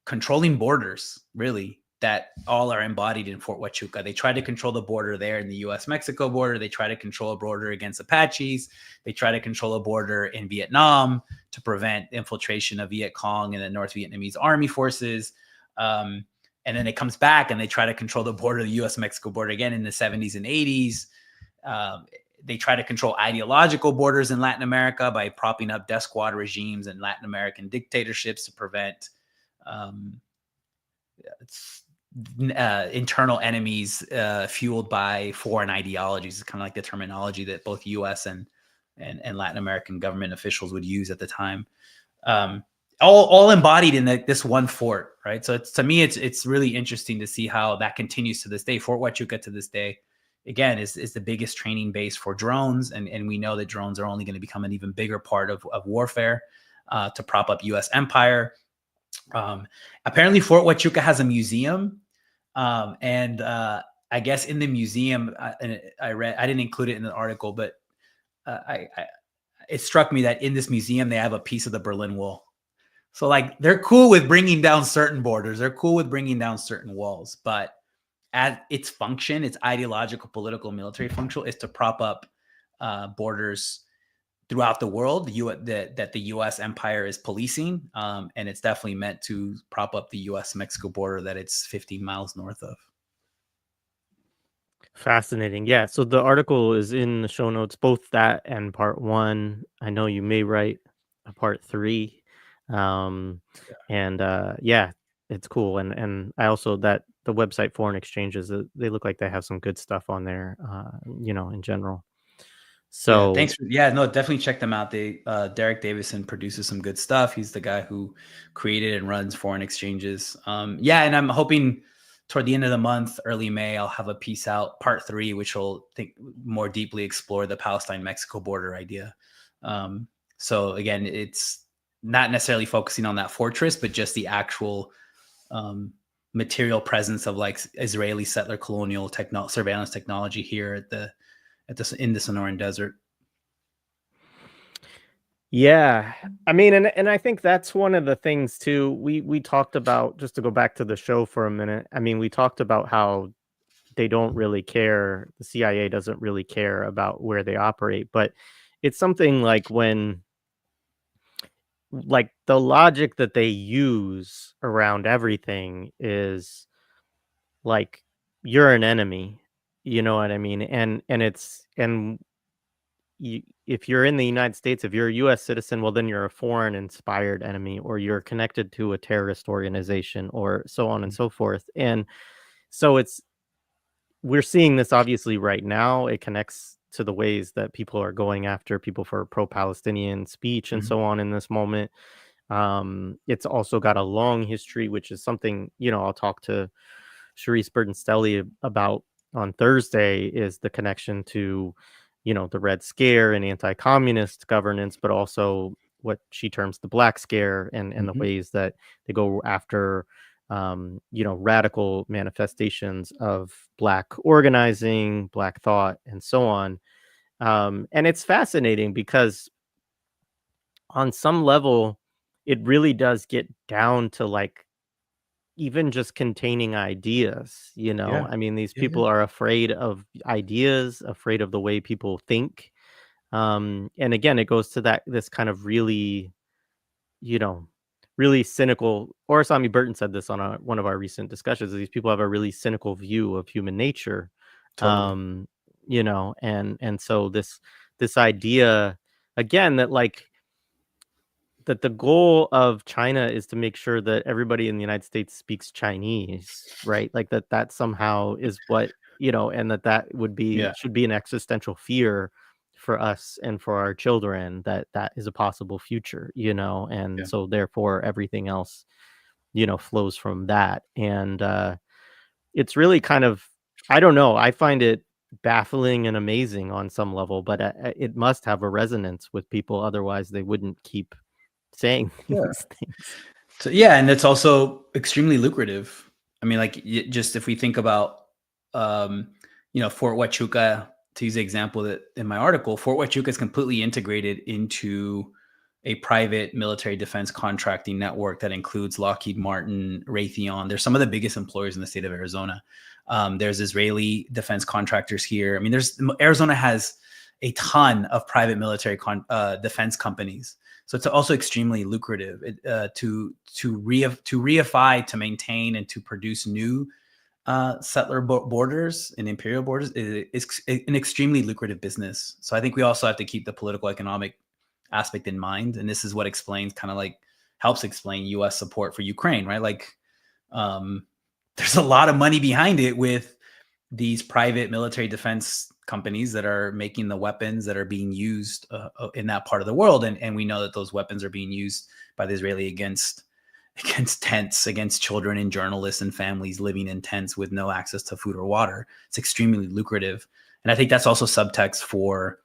controlling borders, really, that all are embodied in Fort Huachuca. They try to control the border there in the U.S.-Mexico border. They try to control a border against Apaches. They try to control a border in Vietnam to prevent infiltration of Viet Cong and the North Vietnamese army forces. And then it comes back and they try to control the border, the U.S.-Mexico border, again in the 70s and 80s. They try to control ideological borders in Latin America by propping up death squad regimes and Latin American dictatorships to prevent internal enemies fueled by foreign ideologies. It's kind of like the terminology that both U.S. and Latin American government officials would use at the time. All embodied in this one fort, right? So to me, it's really interesting to see how that continues to this day. Fort Huachuca to this day, again, is the biggest training base for drones, and we know that drones are only going to become an even bigger part of warfare to prop up U.S. empire. Apparently Fort Huachuca has a museum, and I guess in the museum, and I didn't include it in the article, but it struck me that in this museum they have a piece of the Berlin Wall. So like they're cool with bringing down certain borders, they're cool with bringing down certain walls, but at its function, its ideological, political, military function is to prop up borders throughout the world that the U.S. empire is policing, and it's definitely meant to prop up the U.S.-Mexico border that it's 15 miles north of. Fascinating. Yeah. So the article is in the show notes, both that and part 1. I know you may write a part 3. Yeah, it's cool. And I also, that the website Foreign Exchanges, they look like they have some good stuff on there, in general. Yeah, So thanks. No, definitely check them out. They Derek Davison produces some good stuff. He's the guy who created and runs Foreign Exchanges. Yeah, and I'm hoping toward the end of the month, early May, I'll have a piece out, part 3, which will more deeply explore the Palestine-Mexico border idea. So again, it's not necessarily focusing on that fortress, but just the actual material presence of like Israeli settler colonial surveillance technology here in the Sonoran Desert. yeah, I mean, and I think that's one of the things too. We talked about, just to go back to the show for a minute. I mean, we talked about how they don't really care. The CIA doesn't really care about where they operate, but it's something like when, like, the logic that they use around everything is like, you're an enemy, you know what I mean? And if you're in the United States, if you're a US citizen, well, then you're a foreign inspired enemy, or you're connected to a terrorist organization, or so on and so forth. And so we're seeing this obviously right now. It connects to the ways that people are going after people for pro-Palestinian speech and so on in this moment. It's also got a long history, which is something, I'll talk to Sharice Burton-Stelly about on Thursday is the connection to, the Red Scare and anti-communist governance, but also what she terms the Black Scare, and the Mhm. ways that they go after, radical manifestations of Black organizing, Black thought, and so on. And it's fascinating because on some level, it really does get down to like even just containing ideas, Yeah. I mean, these Yeah, yeah. people are afraid of ideas, afraid of the way people think. And again, it goes to this kind of really, you know, really cynical. Orasami Burton said this on one of our recent discussions. These people have a really cynical view of human nature, Totally. um, and so this idea again that the goal of China is to make sure that everybody in the United States speaks Chinese, right? Like that somehow is what, and that would be Yeah. should be an existential fear for us and for our children, that is a possible future, and Yeah. so therefore everything else, flows from that. And it's really kind of, I don't know, I find it baffling and amazing on some level, but it must have a resonance with people, otherwise they wouldn't keep saying Sure. these things. So yeah, and it's also extremely lucrative. I mean, like just if we think about, um, Fort Huachuca, to use the example that in my article, Fort Huachuca is completely integrated into a private military defense contracting network that includes Lockheed Martin, Raytheon. They're some of the biggest employers in the state of Arizona. There's Israeli defense contractors here. I mean, Arizona has a ton of private military defense companies. So it's also extremely lucrative to reify, to maintain, and to produce new settler borders and imperial borders is an extremely lucrative business. So I think we also have to keep the political economic aspect in mind, and this is what explains kind of like helps explain U.S. support for Ukraine, right? Like, um, there's a lot of money behind it with these private military defense companies that are making the weapons that are being used in that part of the world, and we know that those weapons are being used by the Israeli against tents, against children and journalists and families living in tents with no access to food or water. It's extremely lucrative, and I think that's also subtext for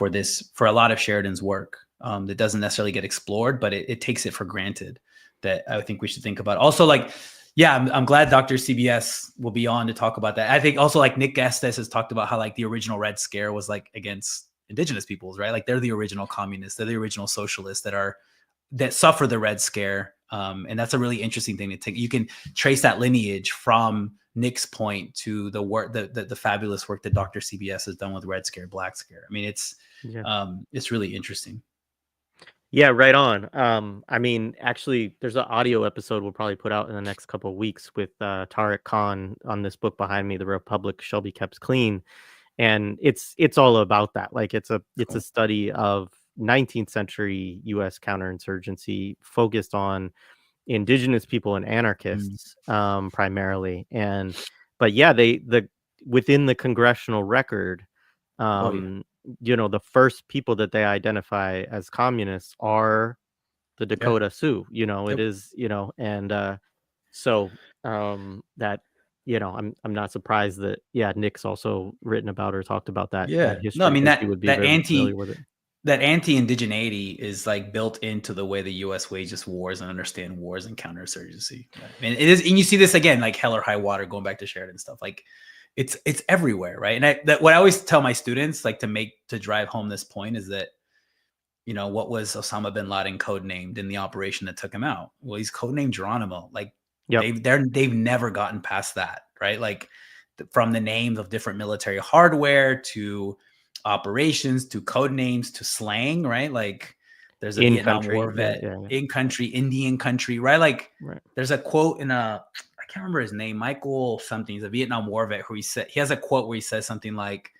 a lot of Sheridan's work that doesn't necessarily get explored, but it takes it for granted, that I think we should think about. Also, like, yeah, I'm glad Dr. CBS will be on to talk about that. I think also like Nick Estes has talked about how like the original Red Scare was like against indigenous peoples, right? Like they're the original communists, they're the original socialists that suffer the Red Scare. And that's a really interesting thing to take. You can trace that lineage from Nick's point to the work, the fabulous work that Dr. CBS has done with Red Scare, Black Scare. I mean, Yeah. it's really interesting. Yeah, right on. I mean, actually, there's an audio episode we'll probably put out in the next couple of weeks with Tariq Khan on this book behind me, "The Republic Shall Be Kept Clean," and it's all about that. Like, it's a Cool. study of 19th century U.S. counterinsurgency focused on indigenous people and Mm. anarchists, primarily. And but yeah, the within the congressional record, Oh yeah. um, the first people that they identify as communists are the Yeah. Dakota Sioux. It Yep. is, and so that I'm not surprised that, yeah, Nick's also written about or talked about that Yeah. No, I history mean because he would be very familiar with it. that anti-indigeneity is like built into the way the U.S. wages wars and understand wars and counterinsurgency. Right? And it is, and you see this again, like hell or high water, going back to Sheridan stuff. Like it's everywhere, right? And what I always tell my students, like to drive home this point, is that what was Osama bin Laden codenamed in the operation that took him out? Well, he's codenamed Geronimo. Like Yep. they've never gotten past that, right? Like from the names of different military hardware to operations to code names to slang, right? Like there's a In Vietnam country. War Yeah, vet yeah, yeah. in country, Indian country, right? Like Right. there's a quote in I can't remember his name, Michael something. He's a Vietnam War vet who he has a quote where he says something like,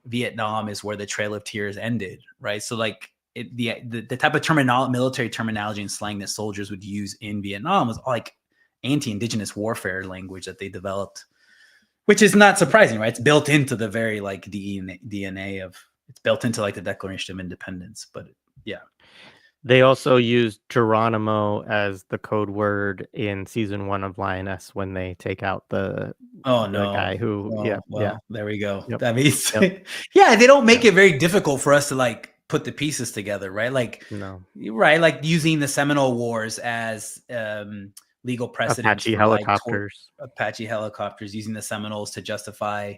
Vietnam is where the Trail of Tears ended, right? So like the type of military terminology and slang that soldiers would use in Vietnam was all like anti-indigenous warfare language that they developed, which is not surprising, right? It's built into the very like DNA of, it's built into like the Declaration of Independence. But yeah, They also used Geronimo as the code word in season 1 of Lioness when they take out Oh the no. guy who Oh yeah, well, there we go. yep, That means yep, yeah, they don't make yep, it very difficult for us to like put the pieces together, right? Like no. right, like using the Seminole Wars as legal precedents Apache for like helicopters. Apache helicopters, using the Seminoles to justify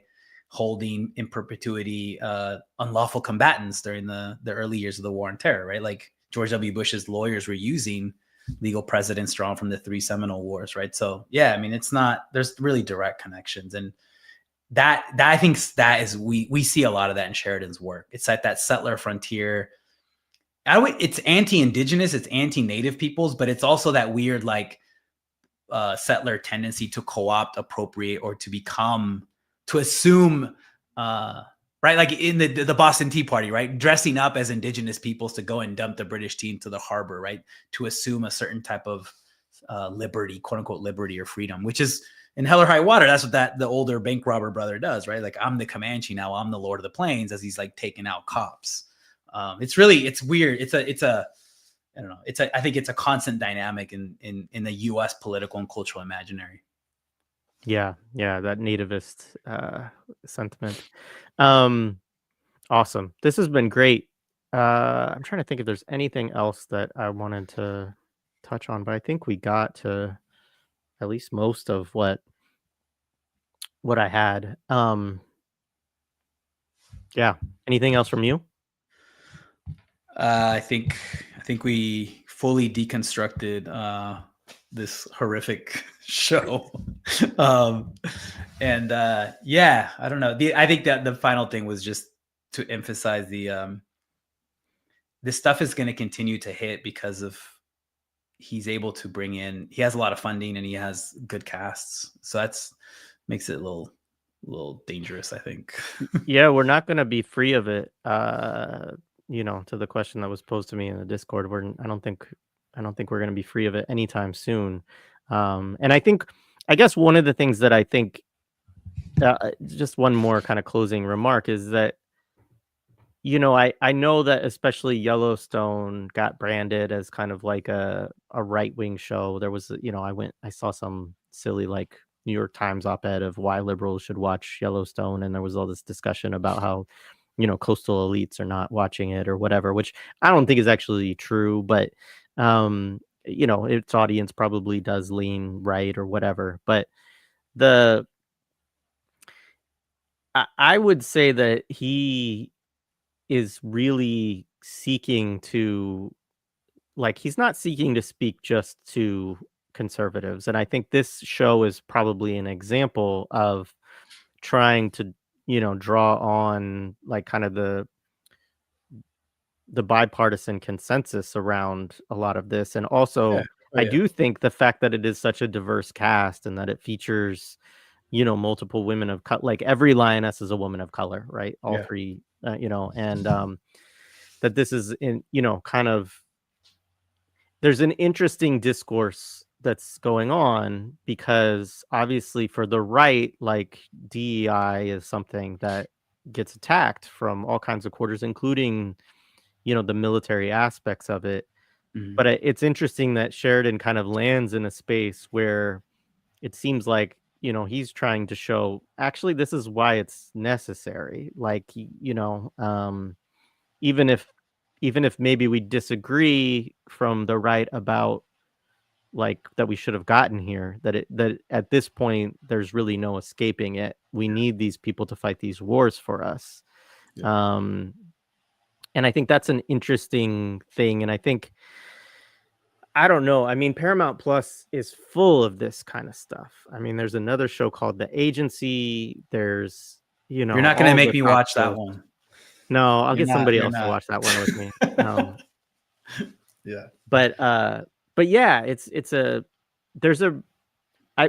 holding in perpetuity unlawful combatants during the early years of the war on terror, right? Like George W. Bush's lawyers were using legal precedents drawn from the three Seminole Wars, right? So yeah, I mean, it's not, there's really direct connections, and that I think that is, we see a lot of that in Sheridan's work. It's like that settler frontier. It's anti-indigenous, it's anti-native peoples, but it's also that weird like settler tendency to co-opt, appropriate, or to become, to assume, right? Like in the Boston Tea Party, right? Dressing up as indigenous peoples to go and dump the British tea into the harbor, right? To assume a certain type of liberty, quote unquote, liberty or freedom, which is in Hell or High Water. That's what the older bank robber brother does, right? Like, I'm the Comanche now, I'm the Lord of the Plains, as he's like taking out cops. It's weird. I don't know. I think it's a constant dynamic in the U.S. political and cultural imaginary. Yeah, yeah, that nativist sentiment. Um, awesome. This has been great. I'm trying to think if there's anything else that I wanted to touch on, but I think we got to at least most of what I had. Yeah. Anything else from you? I think we fully deconstructed this horrific show, um, and yeah, I don't know. I think that the final thing was just to emphasize this stuff is going to continue to hit because of he's able to bring in. He has a lot of funding and he has good casts, so that's makes it a little dangerous, I think. Yeah, we're not going to be free of it. To the question that was posed to me in the Discord, I don't think we're going to be free of it anytime soon. And I guess one of the things that I think, just one more kind of closing remark is that, I know that especially Yellowstone got branded as kind of like a right wing show. There was, I saw some silly like New York Times op-ed of why liberals should watch Yellowstone, and there was all this discussion about how, coastal elites are not watching it or whatever, which I don't think is actually true, but its audience probably does lean right or whatever. But the I would say that he is really seeking to, like, he's not seeking to speak just to conservatives, and I think this show is probably an example of trying to, draw on, like, kind of the bipartisan consensus around a lot of this, and Yeah. also, Oh I yeah. do think the fact that it is such a diverse cast and that it features, multiple women of like, every lioness is a woman of color, right? All Yeah. 3, and, that this is in, kind of, there's an interesting discourse that's going on because obviously for the right, like, DEI is something that gets attacked from all kinds of quarters, including, the military aspects of it. Mhm. But it's interesting that Sheridan kind of lands in a space where it seems like, he's trying to show, actually, this is why it's necessary. Like, even if maybe we disagree from the right about, like, that we should have gotten here, that at this point there's really no escaping it. We need these people to fight these wars for us. Yeah. um and I think that's an interesting thing, and I think, I don't know, I mean, Paramount Plus is full of this kind of stuff. I mean, there's another show called The Agency. There's, You're not gonna all make the me talk watch that shows. one. No, I'll You're get not. somebody You're else to not. watch that one with me. Yeah. But yeah, it's a there's a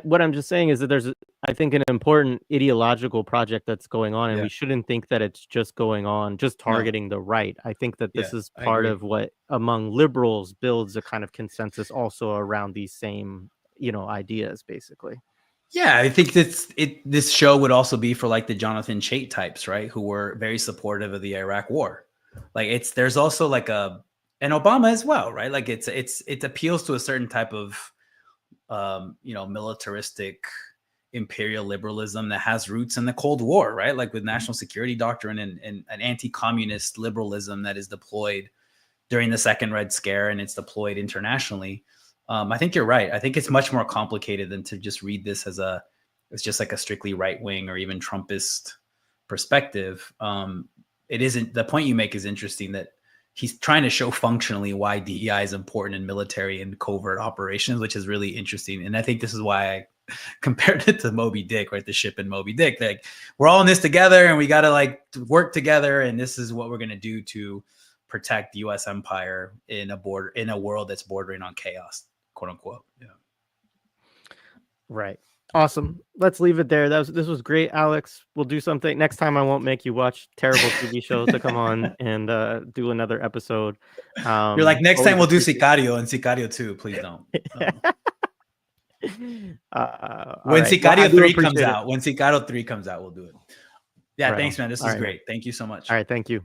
what I'm just saying is that there's, I think, an important ideological project that's going on, and Yeah. we shouldn't think that it's just going on, just No. targeting the right. I think that Yeah. this is I part agree. of what among liberals builds a kind of consensus also around these same, ideas, basically. Yeah, I think this show would also be for like the Jonathan Chait types, right? Who were very supportive of the Iraq war. Like there's also like and Obama as well, right? Like it appeals to a certain type of militaristic imperial liberalism that has roots in the Cold War, right? Like with national security doctrine and an anti-communist liberalism that is deployed during the Second Red Scare, and it's deployed internationally. I think you're right. I think it's much more complicated than to just read this as it's just like a strictly right wing or even Trumpist perspective. It isn't. The point you make is interesting, that he's trying to show functionally why DEI is important in military and covert operations, which is really interesting. And I think this is why I compared it to Moby Dick, right? The ship in Moby Dick. Like, we're all in this together, and we got to like work together, and this is what we're going to do to protect the U.S. empire in a world that's bordering on chaos, quote unquote. Yeah. Right. Awesome. Let's leave it there. This was great, Alex. We'll do something next time. I won't make you watch terrible TV shows to come on and do another episode. You're like, next time we'll do Sicario and Sicario 2. Please don't. When Sicario 3 comes out, when Sicario 3 comes out, we'll do it. Yeah, right. Thanks, man. This was great. Thank you so much. All right, thank you.